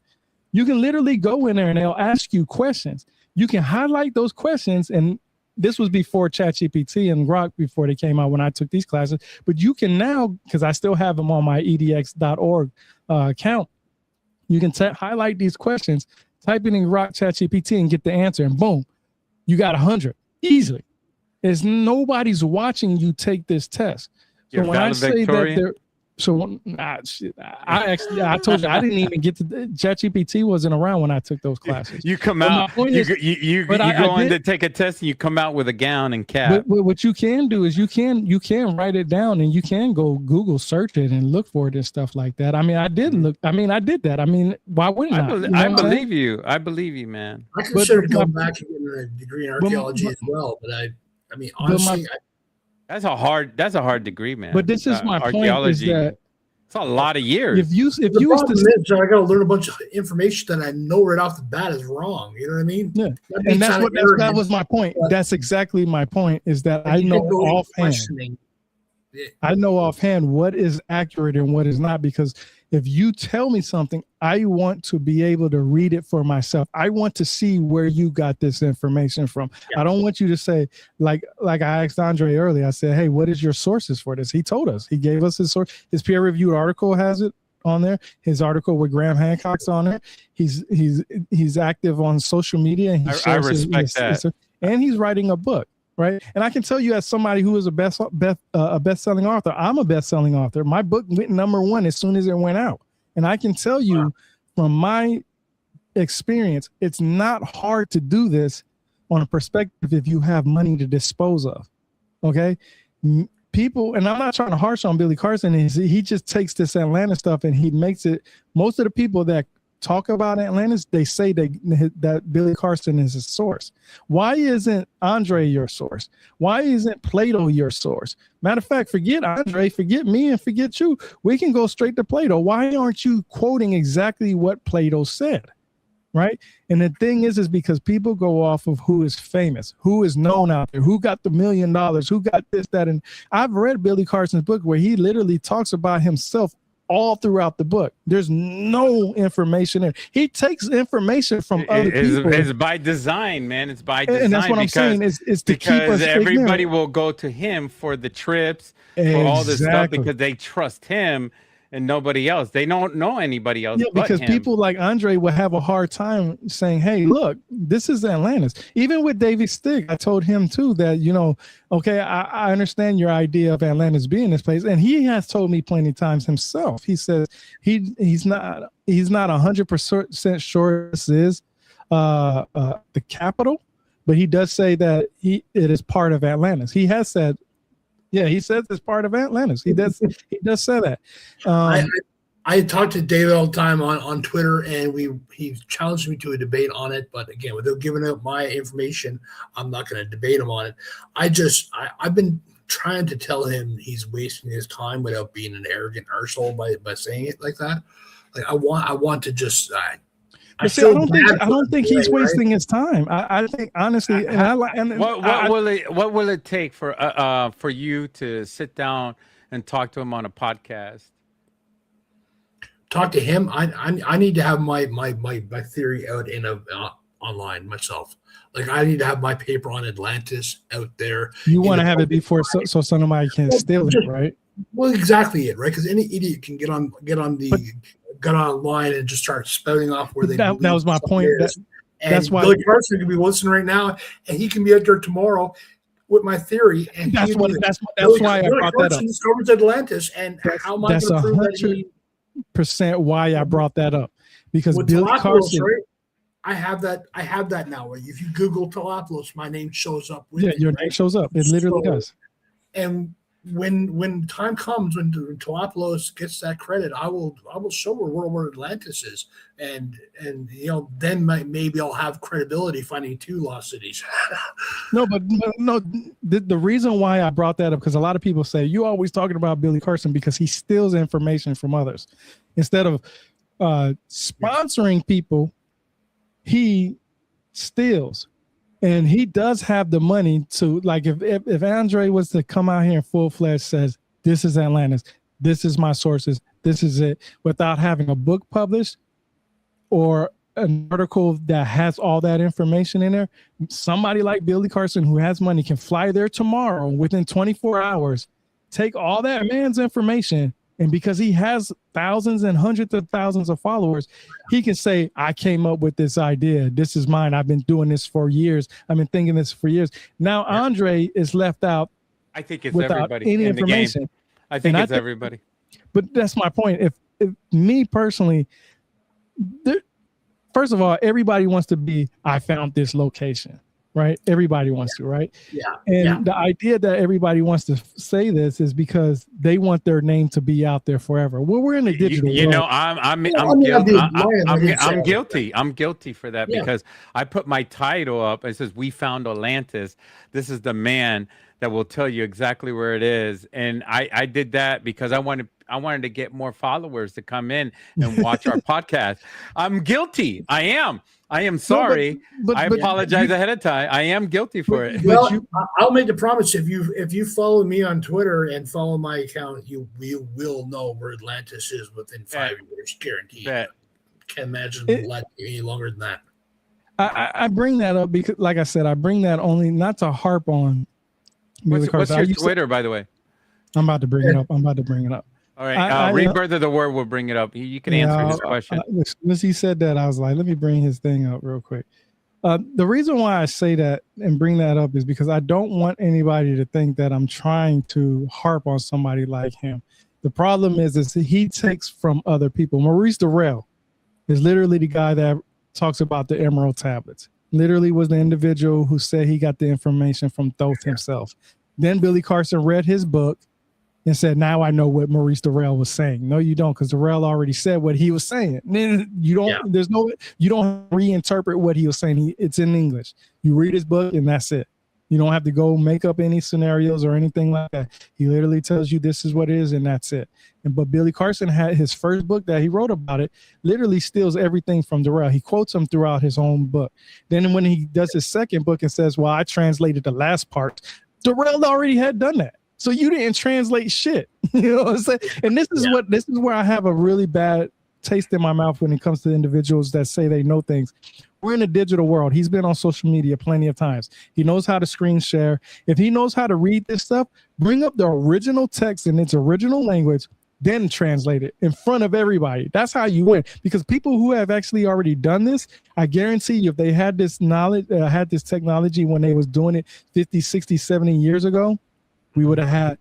You can literally go in there and they'll ask you questions. You can highlight those questions, and this was before ChatGPT and Grok, before they came out when I took these classes, but you can now, because I still have them on my edx.org account, you can highlight these questions, type it in Grok, ChatGPT, and get the answer, and boom, you got 100 easily. There's nobody's watching you take this test. So when I say that there, so I told you I didn't even get to ChatGPT wasn't around when I took those classes. You come out, you go on to take a test, and you come out with a gown and cap. But what you can do is you can write it down, and you can go Google search it and look for it and stuff like that. I mean, I did that. I mean, why wouldn't I? I believe you. I believe you, man. I considered going back and getting a degree in archaeology as well, but I mean, honestly, that's a hard degree, man. But this is my point: is that it's a lot of years. If you I got to learn a bunch of information that I know right off the bat is wrong. You know what I mean? Yeah, and that was my point. That's exactly my point. Is that I know offhand. I know offhand what is accurate and what is not, because if you tell me something, I want to be able to read it for myself. I want to see where you got this information from. Yeah. I don't want you to say, like I asked Andre earlier, I said, hey, what is your sources for this? He told us. He gave us his source. His peer-reviewed article has it on there. His article with Graham Hancock's on there. He's active on social media. And I respect that. And he's writing a book. Right. And I can tell you, as somebody who is a best-selling author, I'm a best-selling author. My book went #1 as soon as it went out. And I can tell you from my experience, it's not hard to do this on a perspective if you have money to dispose of. OK, people, and I'm not trying to harsh on Billy Carson, he just takes this Atlantis stuff and he makes it. Most of the people that talk about Atlantis, they say that Billy Carson is his source. Why isn't Andre your source? Why isn't Plato your source? Matter of fact, forget Andre, forget me, and forget you. We can go straight to Plato. Why aren't you quoting exactly what Plato said? Right? And the thing is because people go off of who is famous, who is known out there, who got the $1 million, who got this, that, and I've read Billy Carson's book where he literally talks about himself all throughout the book. There's no information there. He takes information from other people. It's by design, man. It's by design. And that's what I'm saying is to keep us everybody ignorant. Will go to him for the trips, for all this stuff, because they trust him and nobody else. They don't know anybody else. Yeah, because people like Andre will have a hard time saying, hey, look, this is Atlantis. Even with David Stig, I told him too that, okay, I understand your idea of Atlantis being this place. And he has told me plenty of times himself. He says he's not 100% sure this is the capital, but he does say that it is part of Atlantis. He has said, yeah, he says it's part of Atlantis. He does say that. I talk to David all the time on Twitter, and he challenged me to a debate on it. But again, without giving up my information, I'm not going to debate him on it. I've been trying to tell him he's wasting his time without being an arrogant arsehole by saying it like that. Like I want to just. I don't think he's wasting his time. I think honestly, what will it take for you to sit down and talk to him on a podcast? Talk to him. I need to have my theory out online myself. Like I need to have my paper on Atlantis out there. You want to have it before so somebody can steal it, right? Well, exactly it, right? Because any idiot can get online and just start spouting off where they. That was my point. That's why Billy Carson could be listening right now, and he can be out there tomorrow with my theory. And that's why I brought that up. Discovers Atlantis, and how am I going to prove that? 100% why I brought that up, because Billy Carson. Right? I have that now. If you Google Talopoulos, my name shows up. Your name shows up. It literally does. And when time comes, when Talopoulos gets that credit, I will show her where Atlantis is, and then maybe I'll have credibility finding 2 lost cities. No, but no. The reason why I brought that up, because a lot of people say you always talking about Billy Carson because he steals information from others instead of sponsoring people. He steals, and he does have the money to, like, if Andre was to come out here in full-fledged, says, this is Atlantis, this is my sources, this is it, without having a book published or an article that has all that information in there, somebody like Billy Carson who has money can fly there tomorrow within 24 hours, take all that man's information, and because he has thousands and hundreds of thousands of followers, he can say, I came up with this idea. This is mine. I've been doing this for years. I've been thinking this for years. Now, Andre is left out. I think it's everybody any in information. The game. I think it's everybody. But that's my point. If me personally, first of all, everybody wants to be, I found this location. Right? Everybody wants to, right? Yeah. And the idea that everybody wants to say this is because they want their name to be out there forever. Well, we're in the digital world. I'm guilty. I'm guilty for that because I put my title up. It says, "We found Atlantis. This is the man that will tell you exactly where it is." And I did that because I wanted to get more followers to come in and watch our podcast. I'm guilty. I am sorry. But I apologize ahead of time. I am guilty for it. Well, I'll make the promise. If you follow me on Twitter and follow my account, you will know where Atlantis is within 5 years, guaranteed. Can't imagine any longer than that. I bring that up because, like I said, I bring that only not to harp on. What's your Twitter, by the way? I'm about to bring it up. All right. Rebirth of the Word will bring it up. You can answer his question. As he said that, I was like, let me bring his thing up real quick. The reason why I say that and bring that up is because I don't want anybody to think that I'm trying to harp on somebody like him. The problem is he takes from other people. Maurice Durrell is literally the guy that talks about the Emerald Tablets. Literally was the individual who said he got the information from Thoth himself. Then Billy Carson read his book and said, now I know what Maurice Durrell was saying. No, you don't, because Durrell already said what he was saying. Then you don't reinterpret what he was saying. It's in English. You read his book and that's it. You don't have to go make up any scenarios or anything like that. He literally tells you this is what it is and that's it. But Billy Carson had his first book that he wrote about it, literally steals everything from Durrell. He quotes him throughout his own book. Then when he does his second book and says, well, I translated the last part, Durrell already had done that. So you didn't translate shit. You know what I'm saying? And this is where I have a really bad taste in my mouth when it comes to individuals that say they know things. We're in a digital world. He's been on social media plenty of times. He knows how to screen share. If he knows how to read this stuff, bring up the original text in its original language, then translate it in front of everybody. That's how you win. Because people who have actually already done this, I guarantee you, if they had this knowledge, had this technology when they was doing it 50, 60, 70 years ago, we would have had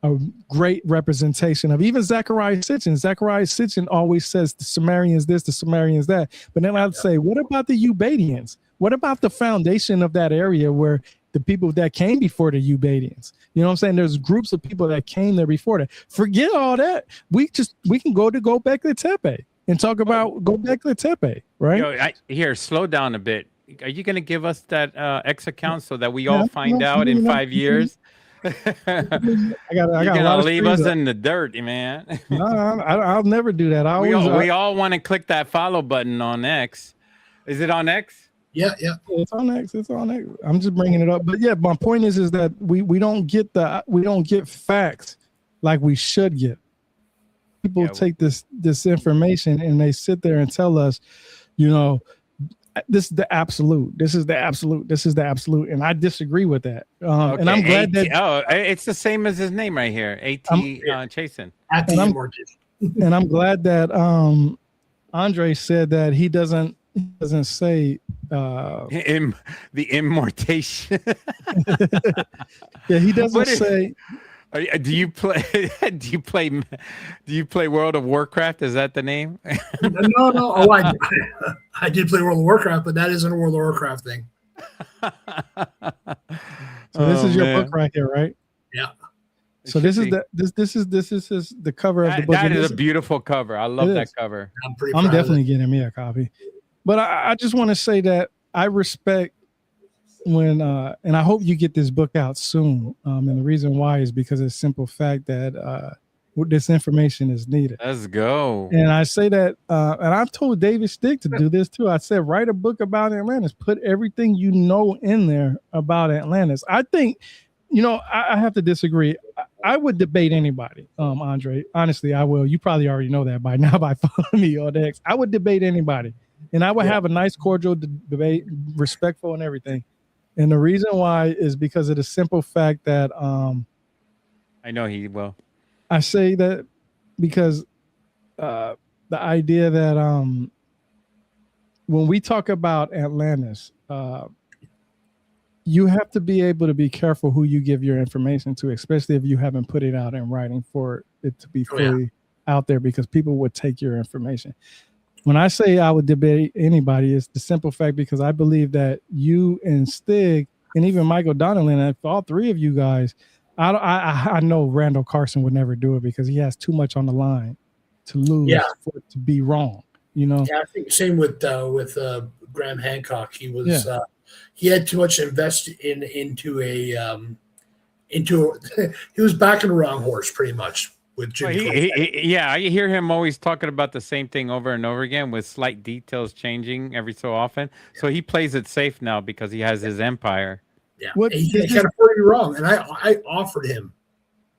a great representation of even Zechariah Sitchin. Zechariah Sitchin always says the Sumerians this, the Sumerians that. But then I'd say, what about the Ubadians? What about the foundation of that area where the people that came before the Ubadians? You know what I'm saying? There's groups of people that came there before that. Forget all that. We can go to Göbekli Tepe and talk about Göbekli Tepe, right? Here, slow down a bit. Are you going to give us that X account so that we all find out in 5 years? I got You're gonna leave us in the dirt, man. No, I'll never do that. We all want to click that follow button on X. Is it on X? Yeah. It's on X. I'm just bringing it up. But yeah, my point is that we don't get facts like we should get. People take this information and they sit there and tell us, this is the absolute. This is the absolute. This is the absolute. And I disagree with that. And I'm glad that it's the same as his name right here, A.T. Chasen. And I'm glad that Andre said that he doesn't say the immortation. Yeah, he doesn't say. Do you play World of Warcraft? Is that the name? No. Oh, I did play World of Warcraft, but that isn't a World of Warcraft thing. So this is your book right here, right? Yeah. So this is the cover of the book. That is a beautiful cover. I love that cover. I'm definitely getting me a copy. But I just want to say that I respect when and I hope you get this book out soon. And the reason why is because of the simple fact that this information is needed. Let's go. And I say that, and I've told David Stick to do this too. I said, write a book about Atlantis. Put everything you know in there about Atlantis. I think, I have to disagree. I would debate anybody, Andre. Honestly, I will. You probably already know that by now by following me on X. I would debate anybody. And I would have a nice, cordial debate, respectful and everything. And the reason why is because of the simple fact that I know he will. I say that because the idea that when we talk about Atlantis, you have to be able to be careful who you give your information to, especially if you haven't put it out in writing for it to be fully out there, because people would take your information. When I say I would debate anybody, it's the simple fact because I believe that you and Stig and even Michael Donnelly, and all three of you guys, I know Randall Carson would never do it because he has too much on the line to lose for it to be wrong. Yeah, I think same with Graham Hancock. He was he had too much invested into he was backing the wrong horse pretty much. With Jimmy I hear him always talking about the same thing over and over again with slight details changing every so often. So he plays it safe now because he has his empire. Yeah, he can't afford to be wrong. And I offered him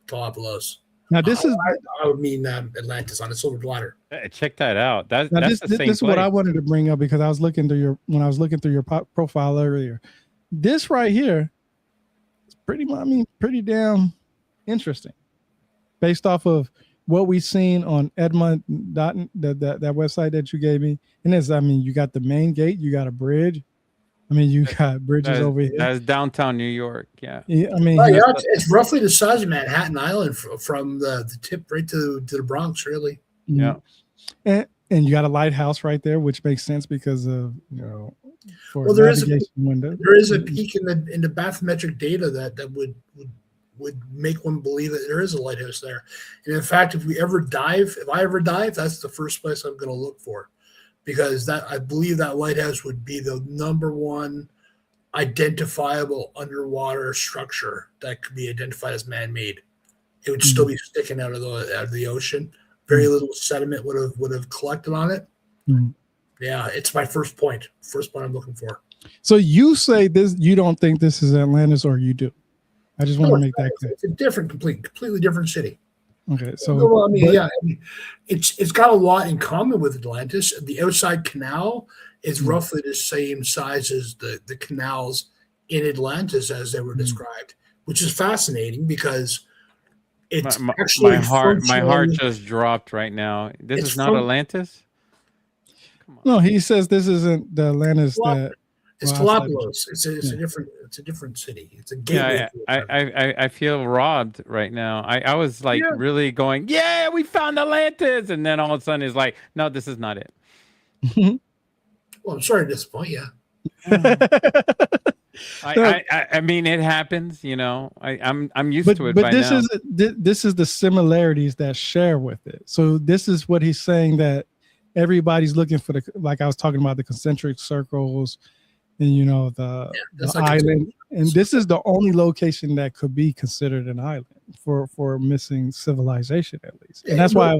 Galapagos. Now this is I would mean Atlantis on a silver platter. Check that out. That's this the same is what I wanted to bring up because I was looking through your profile earlier. This right here is pretty damn interesting. Based off of what we've seen on Edmund that website that you gave me. And you got the main gate, you got a bridge. You got bridges over here. That's downtown New York. Yeah. It's roughly the size of Manhattan Island from the tip right to the Bronx, really. Yeah. And you got a lighthouse right there, which makes sense because of for there navigation window. There is a peak in the bathymetric data that would make one believe that there is a lighthouse there. And in fact, if I ever dive, that's the first place I'm going to look for, because I believe that lighthouse would be the number one identifiable underwater structure that could be identified as man-made. It would still be sticking out of the ocean. Very little sediment would have collected on it. Yeah, it's my first point I'm looking for. So you say this, you don't think this is Atlantis, or you do? I just want to make that clear. It's a completely different city. Okay, so it's got a lot in common with Atlantis. The outside canal is roughly the same size as the canals in Atlantis as they were described, which is fascinating because it's actually my heart just dropped right now. This is not Atlantis? Come on. No, he says this isn't the Atlantis that. It's Galapagos. It's a different city. It's a gateway. Yeah, I feel robbed right now. I was really going, yeah, we found Atlantis, and then all of a sudden it's like, no, this is not it. Well, I'm sorry to disappoint you. I mean, it happens, I'm used to it. But this is the similarities that share with it. So this is what he's saying, that everybody's looking for like I was talking about, the concentric circles. And the island, and this is the only location that could be considered an island for missing civilization, at least. And that's why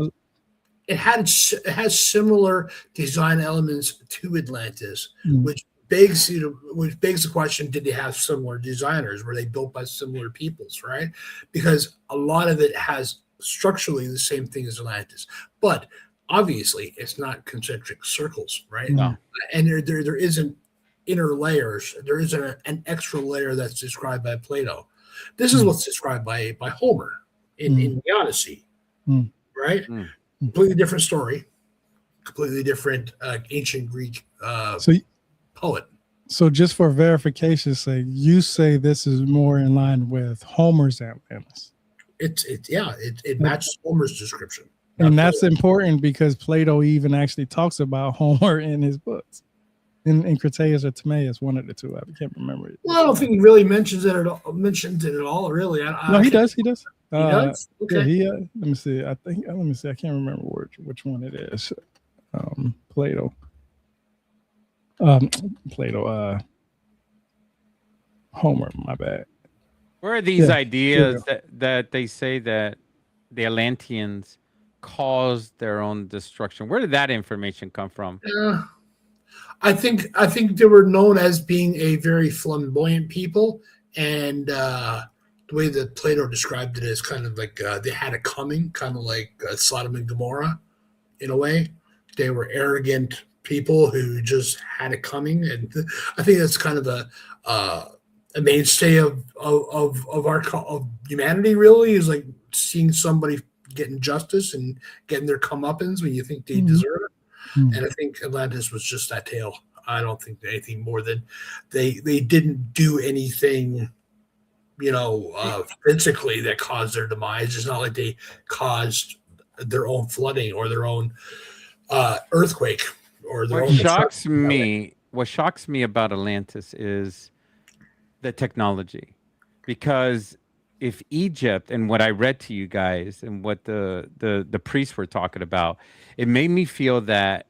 it has similar design elements to Atlantis, which begs the question: did they have similar designers? Were they built by similar peoples? Right? Because a lot of it has structurally the same thing as Atlantis, but obviously it's not concentric circles, right? No. And there isn't inner layers. There isn't an extra layer that's described by Plato. This is what's described by Homer in the Odyssey, right? Completely different story, completely different ancient Greek poet. So just for verification's sake, you say this is more in line with Homer's Atlantis. It matches Homer's description. And that's important because Plato even actually talks about Homer in his books. In Critias or Timaeus, one of the two. I can't remember it. Well, I don't think he really mentions it at all. Really. No, he does. He does. He does. Okay. Yeah, let me see. Let me see. I can't remember which one it is. Plato. Homer. My bad. Where are these ideas that they say that the Atlanteans caused their own destruction? Where did that information come from? I think they were known as being a very flamboyant people, and the way that Plato described it is kind of like they had it coming, kind of like Sodom and Gomorrah, in a way. They were arrogant people who just had it coming, and I think that's kind of a mainstay of humanity. Really, is like seeing somebody getting justice and getting their comeuppance when you think they deserve it. And I think Atlantis was just that tale. I don't think anything more than they didn't do anything, physically that caused their demise. It's not like they caused their own flooding or their own earthquake or their own. What shocks me about Atlantis is the technology, because if Egypt, and what I read to you guys and what the priests were talking about, it made me feel that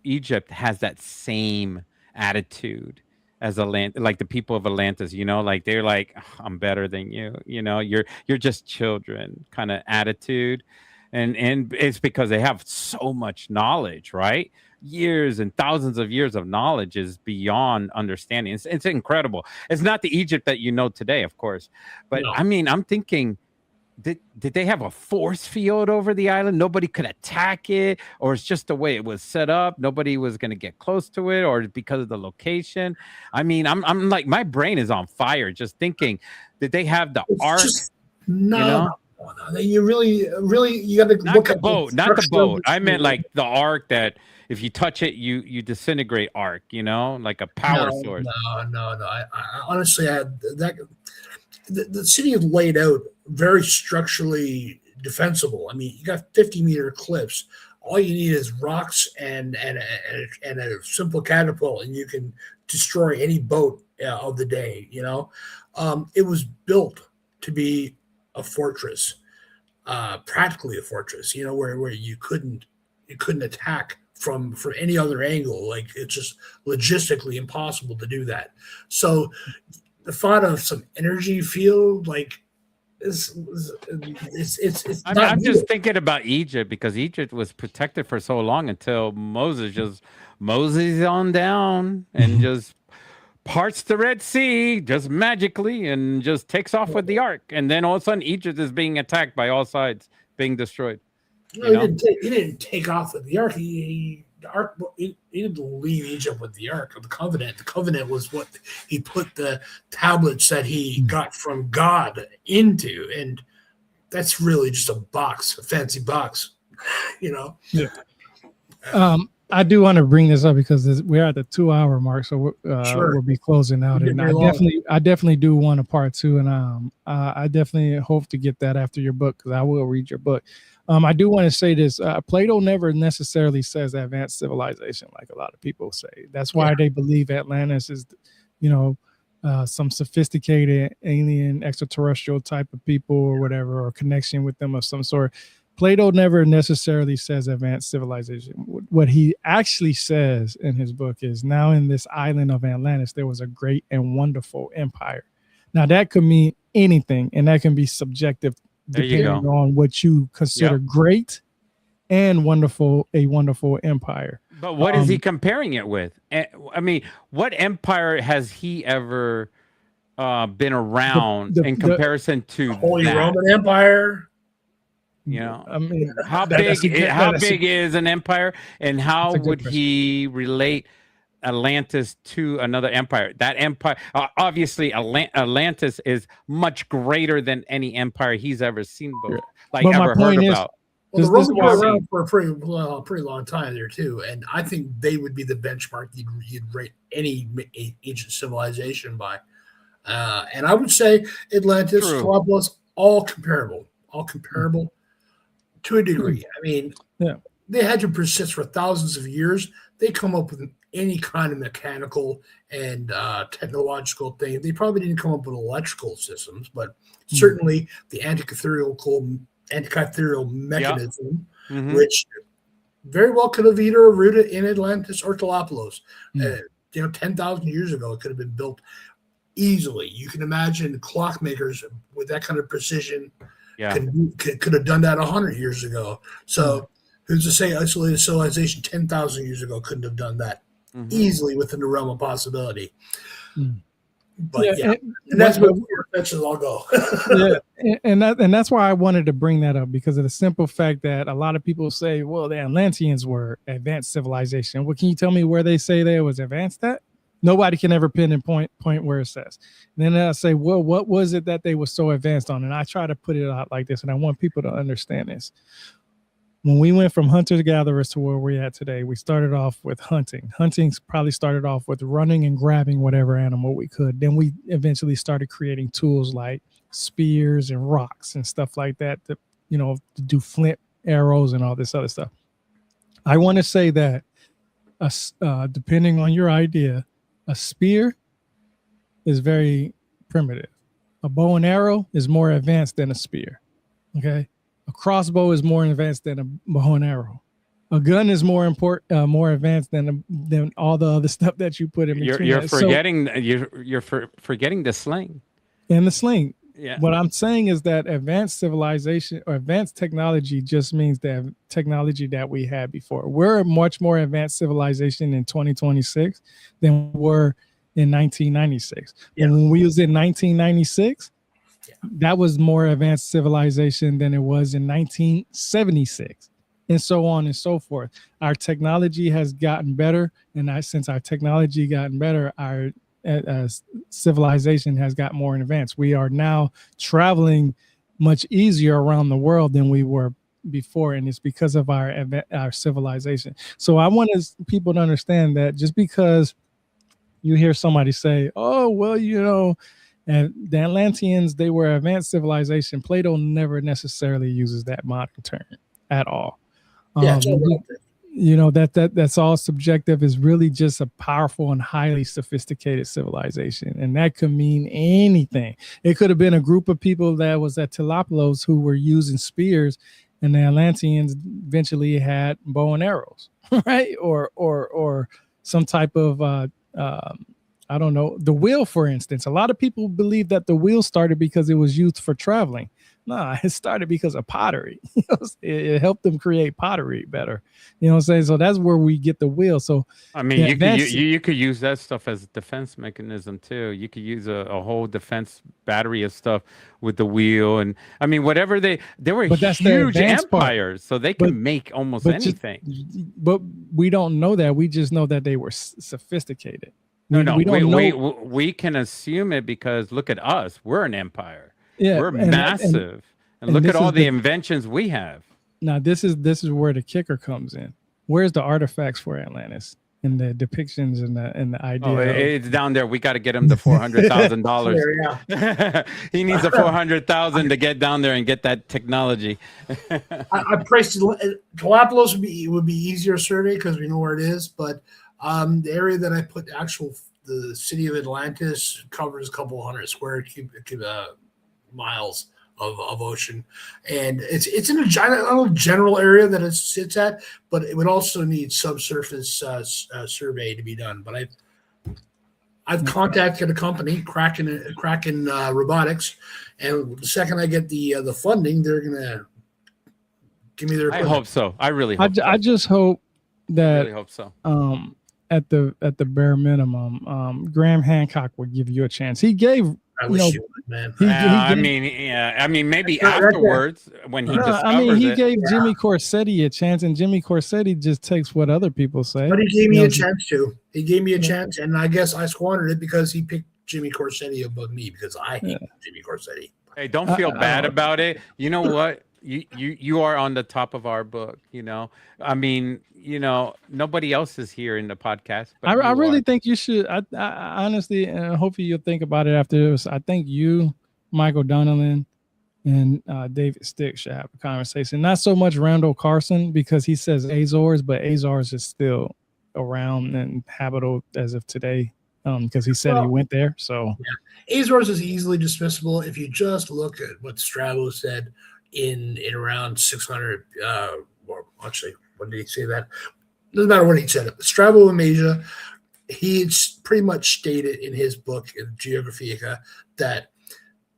Egypt has that same attitude as like the people of Atlantis, like they're like, I'm better than you, you're just children kind of attitude. And it's because they have so much knowledge, right? Years and thousands of years of knowledge is beyond understanding. It's incredible. It's not the Egypt that you know today, of course. But no. I mean, I'm thinking, did they have a force field over the island? Nobody could attack it, or it's just the way it was set up. Nobody was going to get close to it, or because of the location. I mean, I'm like, my brain is on fire just thinking, did they have the ark? No. You really, you got to look at not the boat. I meant like the ark that if you touch it, you disintegrate ark. Like a power source. No. I honestly, the city is laid out very structurally defensible. I mean, you got 50-meter cliffs. All you need is rocks and a simple catapult, and you can destroy any boat of the day. It was built to be a fortress, practically a fortress, where you couldn't attack from any other angle. Like, it's just logistically impossible to do that. So the thought of some energy field, like, it's I'm just thinking about Egypt, because Egypt was protected for so long until Moses on down and just parts the Red Sea just magically and just takes off with the ark, and then all of a sudden Egypt is being attacked by all sides, being destroyed. No, he didn't take off with the ark. He didn't leave Egypt with the ark of the covenant. The covenant was what he put the tablets that he got from God into, and that's really just a fancy box, Yeah. I do want to bring this up because we're at the 2-hour mark, so we'll be closing out. And I definitely do want a part 2, and I definitely hope to get that after your book, because I will read your book. I do want to say this: Plato never necessarily says advanced civilization like a lot of people say. That's why they believe Atlantis is, some sophisticated alien extraterrestrial type of people or whatever, or connection with them of some sort. Plato never necessarily says advanced civilization. What he actually says in his book is, now in this island of Atlantis, there was a great and wonderful empire. Now that could mean anything, and that can be subjective depending on what you consider great and wonderful, a wonderful empire. But what is he comparing it with? I mean, what empire has he ever been around in comparison to Holy Roman Empire? You know, I mean, how that's big? a good- How that's a- big is an empire, and how that's a good would question. he relate Atlantis to another empire? That empire, obviously, Atlantis is much greater than any empire he's ever seen, Yeah. like But my ever heard point is, about. Well, the this is Romans why were around for a pretty long time there too, and I think they would be the benchmark you'd rate any ancient civilization by. And I would say Atlantis, True. Columbus, all comparable to a degree. I mean, Yeah. they had to persist for thousands of years. They come up with any kind of mechanical and technological thing. They probably didn't come up with electrical systems, but certainly the antikytherial mechanism, which very well could have either rooted in Atlantis or Galapagos. 10,000 years ago, it could have been built easily. You can imagine clockmakers with that kind of precision could have done that 100 years ago. So who's to say isolated civilization 10,000 years ago couldn't have done that easily within the realm of possibility? But and that's where I'll go. and that's why I wanted to bring that up, because of the simple fact that a lot of people say, well, the Atlanteans were advanced civilization. Well, can you tell me where they say they was advanced at? Nobody can ever point where it says. And then I say, well, what was it that they were so advanced on? And I try to put it out like this, and I want people to understand this. When we went from hunter-gatherers to where we're at today, we started off with hunting. Hunting probably started off with running and grabbing whatever animal we could. Then we eventually started creating tools like spears and rocks and stuff like that to do flint arrows and all this other stuff. I want to say that depending on your idea, a spear is very primitive. A bow and arrow is more advanced than a spear. Okay. A crossbow is more advanced than a bow and arrow. A gun is more advanced than all the other stuff that you put in between. You're forgetting the sling. And the sling. Yeah. What I'm saying is that advanced civilization or advanced technology just means that technology that we had before. We're a much more advanced civilization in 2026 than we were in 1996. Yeah. And when we was in 1996, that was more advanced civilization than it was in 1976, and so on and so forth. Our technology has gotten better, and since our technology gotten better, our civilization has got more advanced. We are now traveling much easier around the world than we were before, and it's because of our civilization. So I want people to understand that just because you hear somebody say, "Oh, well, and the Atlanteans, they were advanced civilization," Plato never necessarily uses that modern term at all. That's all subjective. Is really just a powerful and highly sophisticated civilization, and that could mean anything. It could have been a group of people that was at Galapagos who were using spears, and the Atlanteans eventually had bow and arrows, right? Or some type of I don't know, the wheel, for instance. A lot of people believe that the wheel started because it was used for traveling. No, it started because of pottery. It helped them create pottery better. You know what I'm saying? So that's where we get the wheel. So I mean, you could use that stuff as a defense mechanism too. You could use a whole defense battery of stuff with the wheel, and I mean, whatever they were huge empires, so they can make almost anything. But we don't know that. We just know that they were sophisticated. We can assume it because look at us. We're an empire. Yeah, we're massive. And look at all the inventions we have. Now, this is where the kicker comes in. Where's the artifacts for Atlantis and the depictions and the idea? Oh, it's down there. We got to get him the $400,000. He needs the $400,000 to get down there and get that technology. I priced Galapagos would be easier survey because we know where it is, but the area that I put the city of Atlantis covers a couple hundred square miles of ocean, and it's in a giant general area that it sits at, but it would also need subsurface survey to be done. But I've contacted a company, Kraken Robotics, and the second I get the funding, they're gonna give me their equipment. I hope so. I really hope so. I just hope that I really hope so. At the bare minimum, Graham Hancock would give you a chance. He gave I you wish know, you would, man. he I gave, mean, yeah, I mean, maybe That's not- afterwards when he no, I discovers mean, he it. gave Jimmy Corsetti a chance, and Jimmy Corsetti just takes what other people say. But he gave You me know, a chance to. He gave me a Yeah. chance, and I guess I squandered it because he picked Jimmy Corsetti above me because I hate Jimmy Corsetti. Hey, don't feel bad don't- about it. You know what? You are on the top of our book. You know, I mean, you know, nobody else is here in the podcast, but I you really are. think you should. I honestly, and hopefully you'll think about it after this. I think you, Michael Donnellan, and David Stick should have a conversation. Not so much Randall Carson because he says Azores, but Azores is still around and habitable as of today because he said he went there. So Azores is easily dismissible if you just look at what Strabo said in around 600. Or actually, when did he say that? Doesn't matter what he said. Strabo of Asia, he's pretty much stated in his book, Geographica, that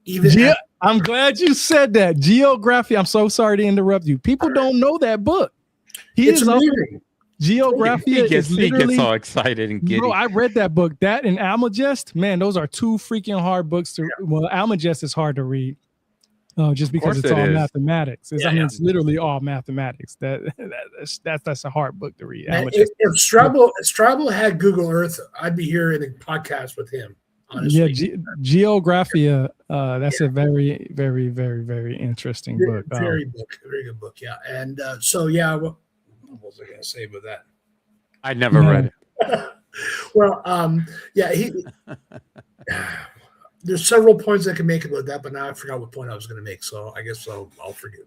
even I'm glad you said that. Geography. I'm so sorry to interrupt you. People don't know that book. it's Is amazing. Geographia He gets is literally. all excited and giddy. Bro, I read that book. That and Almagest, man, those are two freaking hard books to. Well, Almagest is hard to read, just because it's it all is. mathematics. Yeah, It's literally all mathematics. That's a hard book to read. Man, Almagest. if Strabo had Google Earth, I'd be here in a podcast with him. Honestly, Yeah, Geographia. That's a very, very, very, very interesting book. very good book. Yeah, and so yeah, what was I going to say about that? I never read it. Well, yeah, there's several points I can make about that, but now I forgot what point I was going to make. So I guess I'll forget.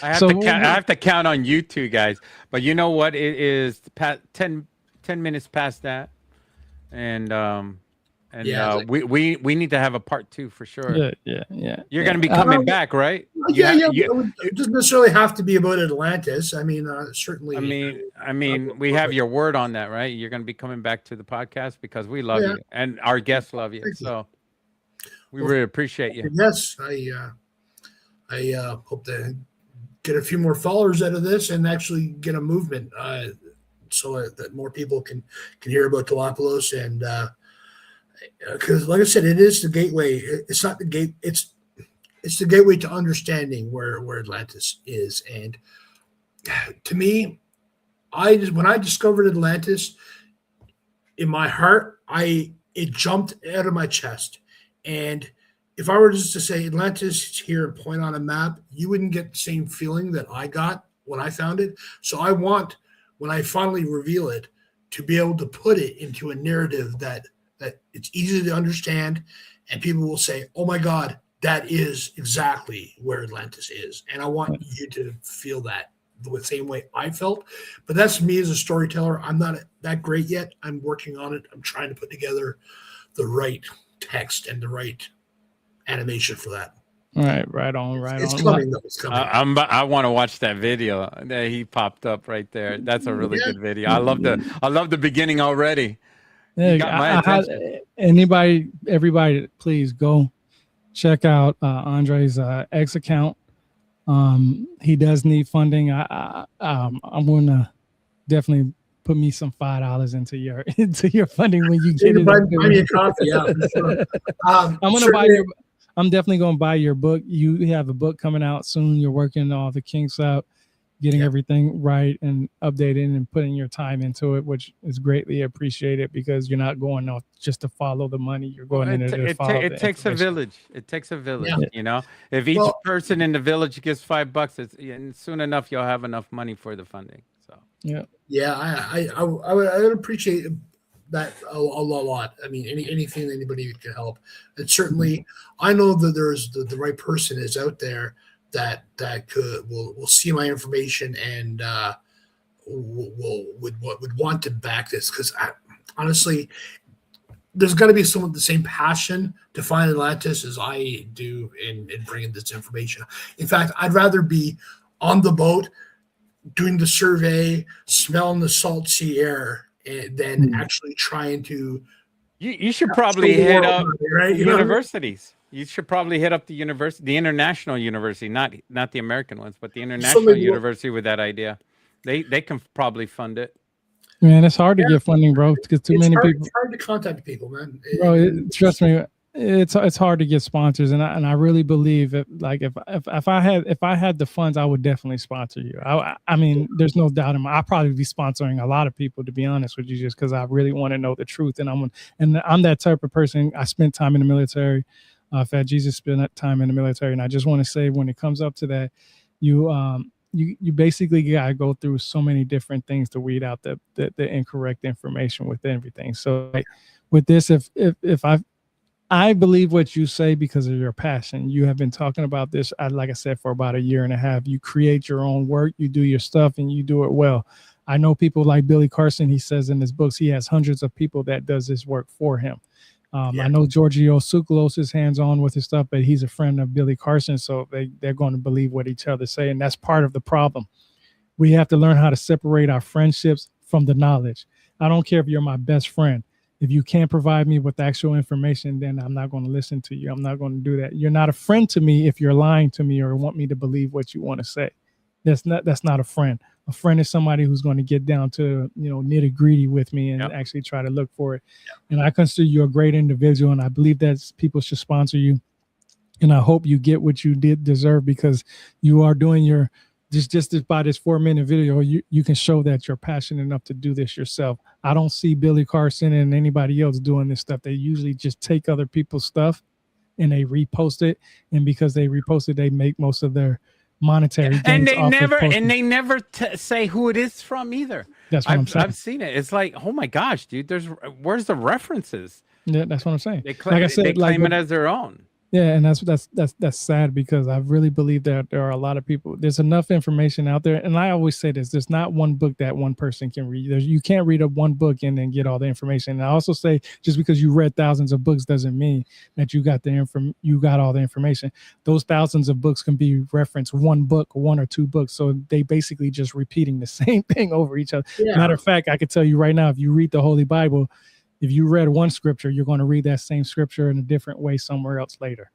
I have to count on you two guys. But you know what? It is 10 minutes past that, and we need to have a part 2 for sure. Yeah. You're going to be coming back, right? It doesn't necessarily have to be about Atlantis. I mean, certainly. I mean, we have your word on that, right? You're going to be coming back to the podcast because we love you and our guests love you. So we really appreciate you. Yes, I hope to get a few more followers out of this and actually get a movement, so that more people can hear about Galapagos and. Because, like I said, it is the gateway. It's not the gate. It's the gateway to understanding where Atlantis is. And to me, when I discovered Atlantis, in my heart, it jumped out of my chest. And if I were just to say Atlantis is here and point on a map, you wouldn't get the same feeling that I got when I found it. So I want, when I finally reveal it, to be able to put it into a narrative that it's easy to understand, and people will say, "Oh my God, that is exactly where Atlantis is." And I want you to feel that the same way I felt. But that's me as a storyteller. I'm not that great yet. I'm working on it. I'm trying to put together the right text and the right animation for that. Right on. It's coming, though. It's coming. I want to watch that video that he popped up right there. That's a really good video. I love the beginning already. Yeah, got my attention. Everybody, please go check out Andre's X account. He does need funding. I'm gonna definitely put me some $5 into your funding when you get it. Buy me a coffee, yeah. For sure. I'm definitely gonna buy your book. You have a book coming out soon. You're working all the kinks out, getting everything right and updating and putting your time into it, which is greatly appreciated because you're not going off just to follow the money. You're going in there to follow it takes a village. It takes a village, Yeah. you know. If each person in the village gives $5, and soon enough you'll have enough money for the funding. So yeah, I would appreciate that a lot. I mean, anything that anybody can help. And certainly, I know that there's the right person is out there that will see my information and would want to back this, because honestly, there's got to be someone with the same passion to find Atlantis as I do in bringing this information. In fact, I'd rather be on the boat doing the survey, smelling the salt sea air, than actually trying to. You should probably hit up right? universities. You should probably hit up the university, the international university, not the American ones, but the international university with that idea. They can probably fund it. Man, it's hard to get funding, bro, because too many people. It's hard to contact people, man. Bro, trust me. it's hard to get sponsors, and I really believe if I had the funds, I would definitely sponsor you. I mean, there's no doubt in my, I'll probably be sponsoring a lot of people, to be honest with you, just because I really want to know the truth, and I'm that type of person. I spent time in the military. Fat Jesus spent that time in the military, and I just want to say, when it comes up to that, you basically gotta go through so many different things to weed out the incorrect information with everything. So like, with this, if I believe what you say because of your passion. You have been talking about this, like I said, for about a year and a half. You create your own work, you do your stuff, and you do it well. I know people like Billy Carson. He says in his books he has hundreds of people that does this work for him. I know Giorgio Tsoukalos is hands-on with his stuff, but he's a friend of Billy Carson, so they're going to believe what each other say, and that's part of the problem. We have to learn how to separate our friendships from the knowledge. I don't care if you're my best friend. If you can't provide me with actual information, then I'm not going to listen to you. I'm not going to do that. You're not a friend to me if you're lying to me or want me to believe what you want to say. That's not a friend. A friend is somebody who's going to get down to, nitty gritty with me and actually try to look for it. And I consider you a great individual, and I believe that people should sponsor you. And I hope you get what you did deserve, because you are doing your just by this 4-minute video, you can show that you're passionate enough to do this yourself. I don't see Billy Carson and anybody else doing this stuff. They usually just take other people's stuff and they repost it, and because they repost it, they make most of their monetary gains. And they never say who it is from either. That's what I'm saying. I've seen it. It's like, oh my gosh, dude, where's the references? Yeah, that's what I'm saying. They claim it as their own. Yeah, and that's sad, because I really believe that there are a lot of people. There's enough information out there, and I always say this: there's not one book that one person can read. You can't read one book and then get all the information. And I also say, just because you read thousands of books doesn't mean that you got all the information. Those thousands of books can be referenced one or two books, so they basically just repeating the same thing over each other. Yeah. Matter of fact, I could tell you right now, if you read the Holy Bible, if you read one scripture, you're going to read that same scripture in a different way somewhere else later.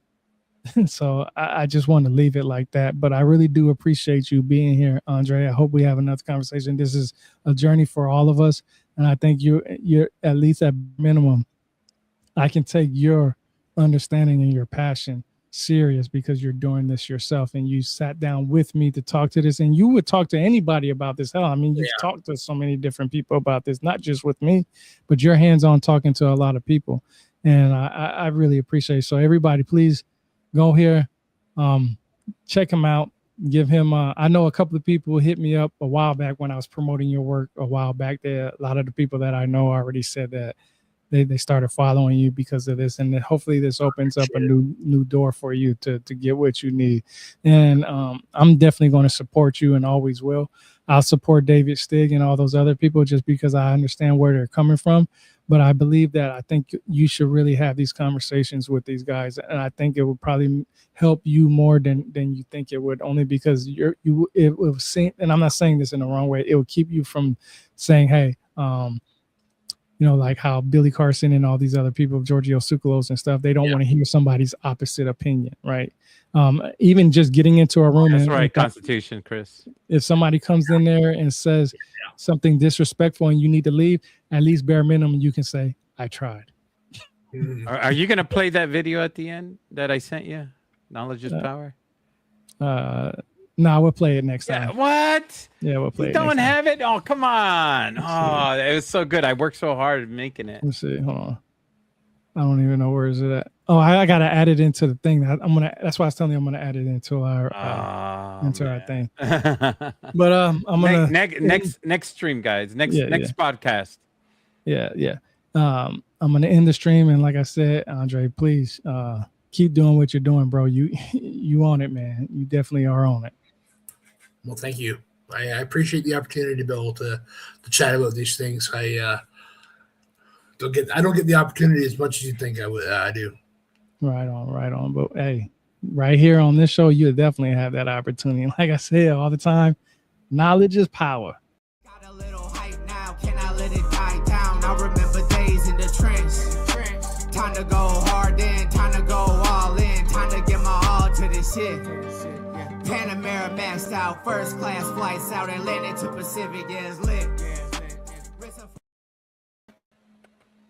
So I just want to leave it like that. But I really do appreciate you being here, Andre. I hope we have another conversation. This is a journey for all of us. And I think you're at least at minimum, I can take your understanding and your passion serious, because you're doing this yourself, and you sat down with me to talk to this, and you would talk to anybody about this. Hell, I mean, you've talked to so many different people about this, not just with me, but you're hands-on talking to a lot of people, and I really appreciate it. So everybody, please go here, check him out, give him I know a couple of people hit me up a while back when I was promoting your work a while back. There, a lot of the people that I know already said that they started following you because of this, and hopefully this opens up a new door for you to get what you need. And I'm definitely going to support you, and always will. I'll support David Stig and all those other people, just because I understand where they're coming from. But I believe that I think you should really have these conversations with these guys, and I think it would probably help you more than you think it would, only because it will seem, and I'm not saying this in the wrong way, it will keep you from saying, hey, like how Billy Carson and all these other people, Giorgio Tsoukalos and stuff, they don't want to hear somebody's opposite opinion, right? Even just getting into a room. That's right, Constitution, Chris. If somebody comes in there and says something disrespectful and you need to leave, at least bare minimum, you can say, I tried. Are you going to play that video at the end that I sent you? Knowledge is power? No, we'll play it next time. What? Yeah, we'll play it. Don't have it? Oh, come on. Oh, it was so good. I worked so hard making it. Let's see. Hold on. I don't even know where is it at. Oh, I gotta add it into the thing. That's why I was telling you I'm gonna add it into our our thing. But I'm gonna next stream, guys. Next podcast. Yeah. I'm gonna end the stream, and like I said, Andre, please keep doing what you're doing, bro. You on it, man. You definitely are on it. Well, thank you. I appreciate the opportunity to be able to chat about these things. I don't get the opportunity as much as you think I do. Right on. But hey, right here on this show, you definitely have that opportunity. And like I say all the time, knowledge is power. Got a little hype now, can I let it die down? I remember days in the trench. Time to go hard in, time to go all in, time to get my all to this shit. Panamera maxed out, first class flights out Atlantic to Pacific, yeah, it's lit.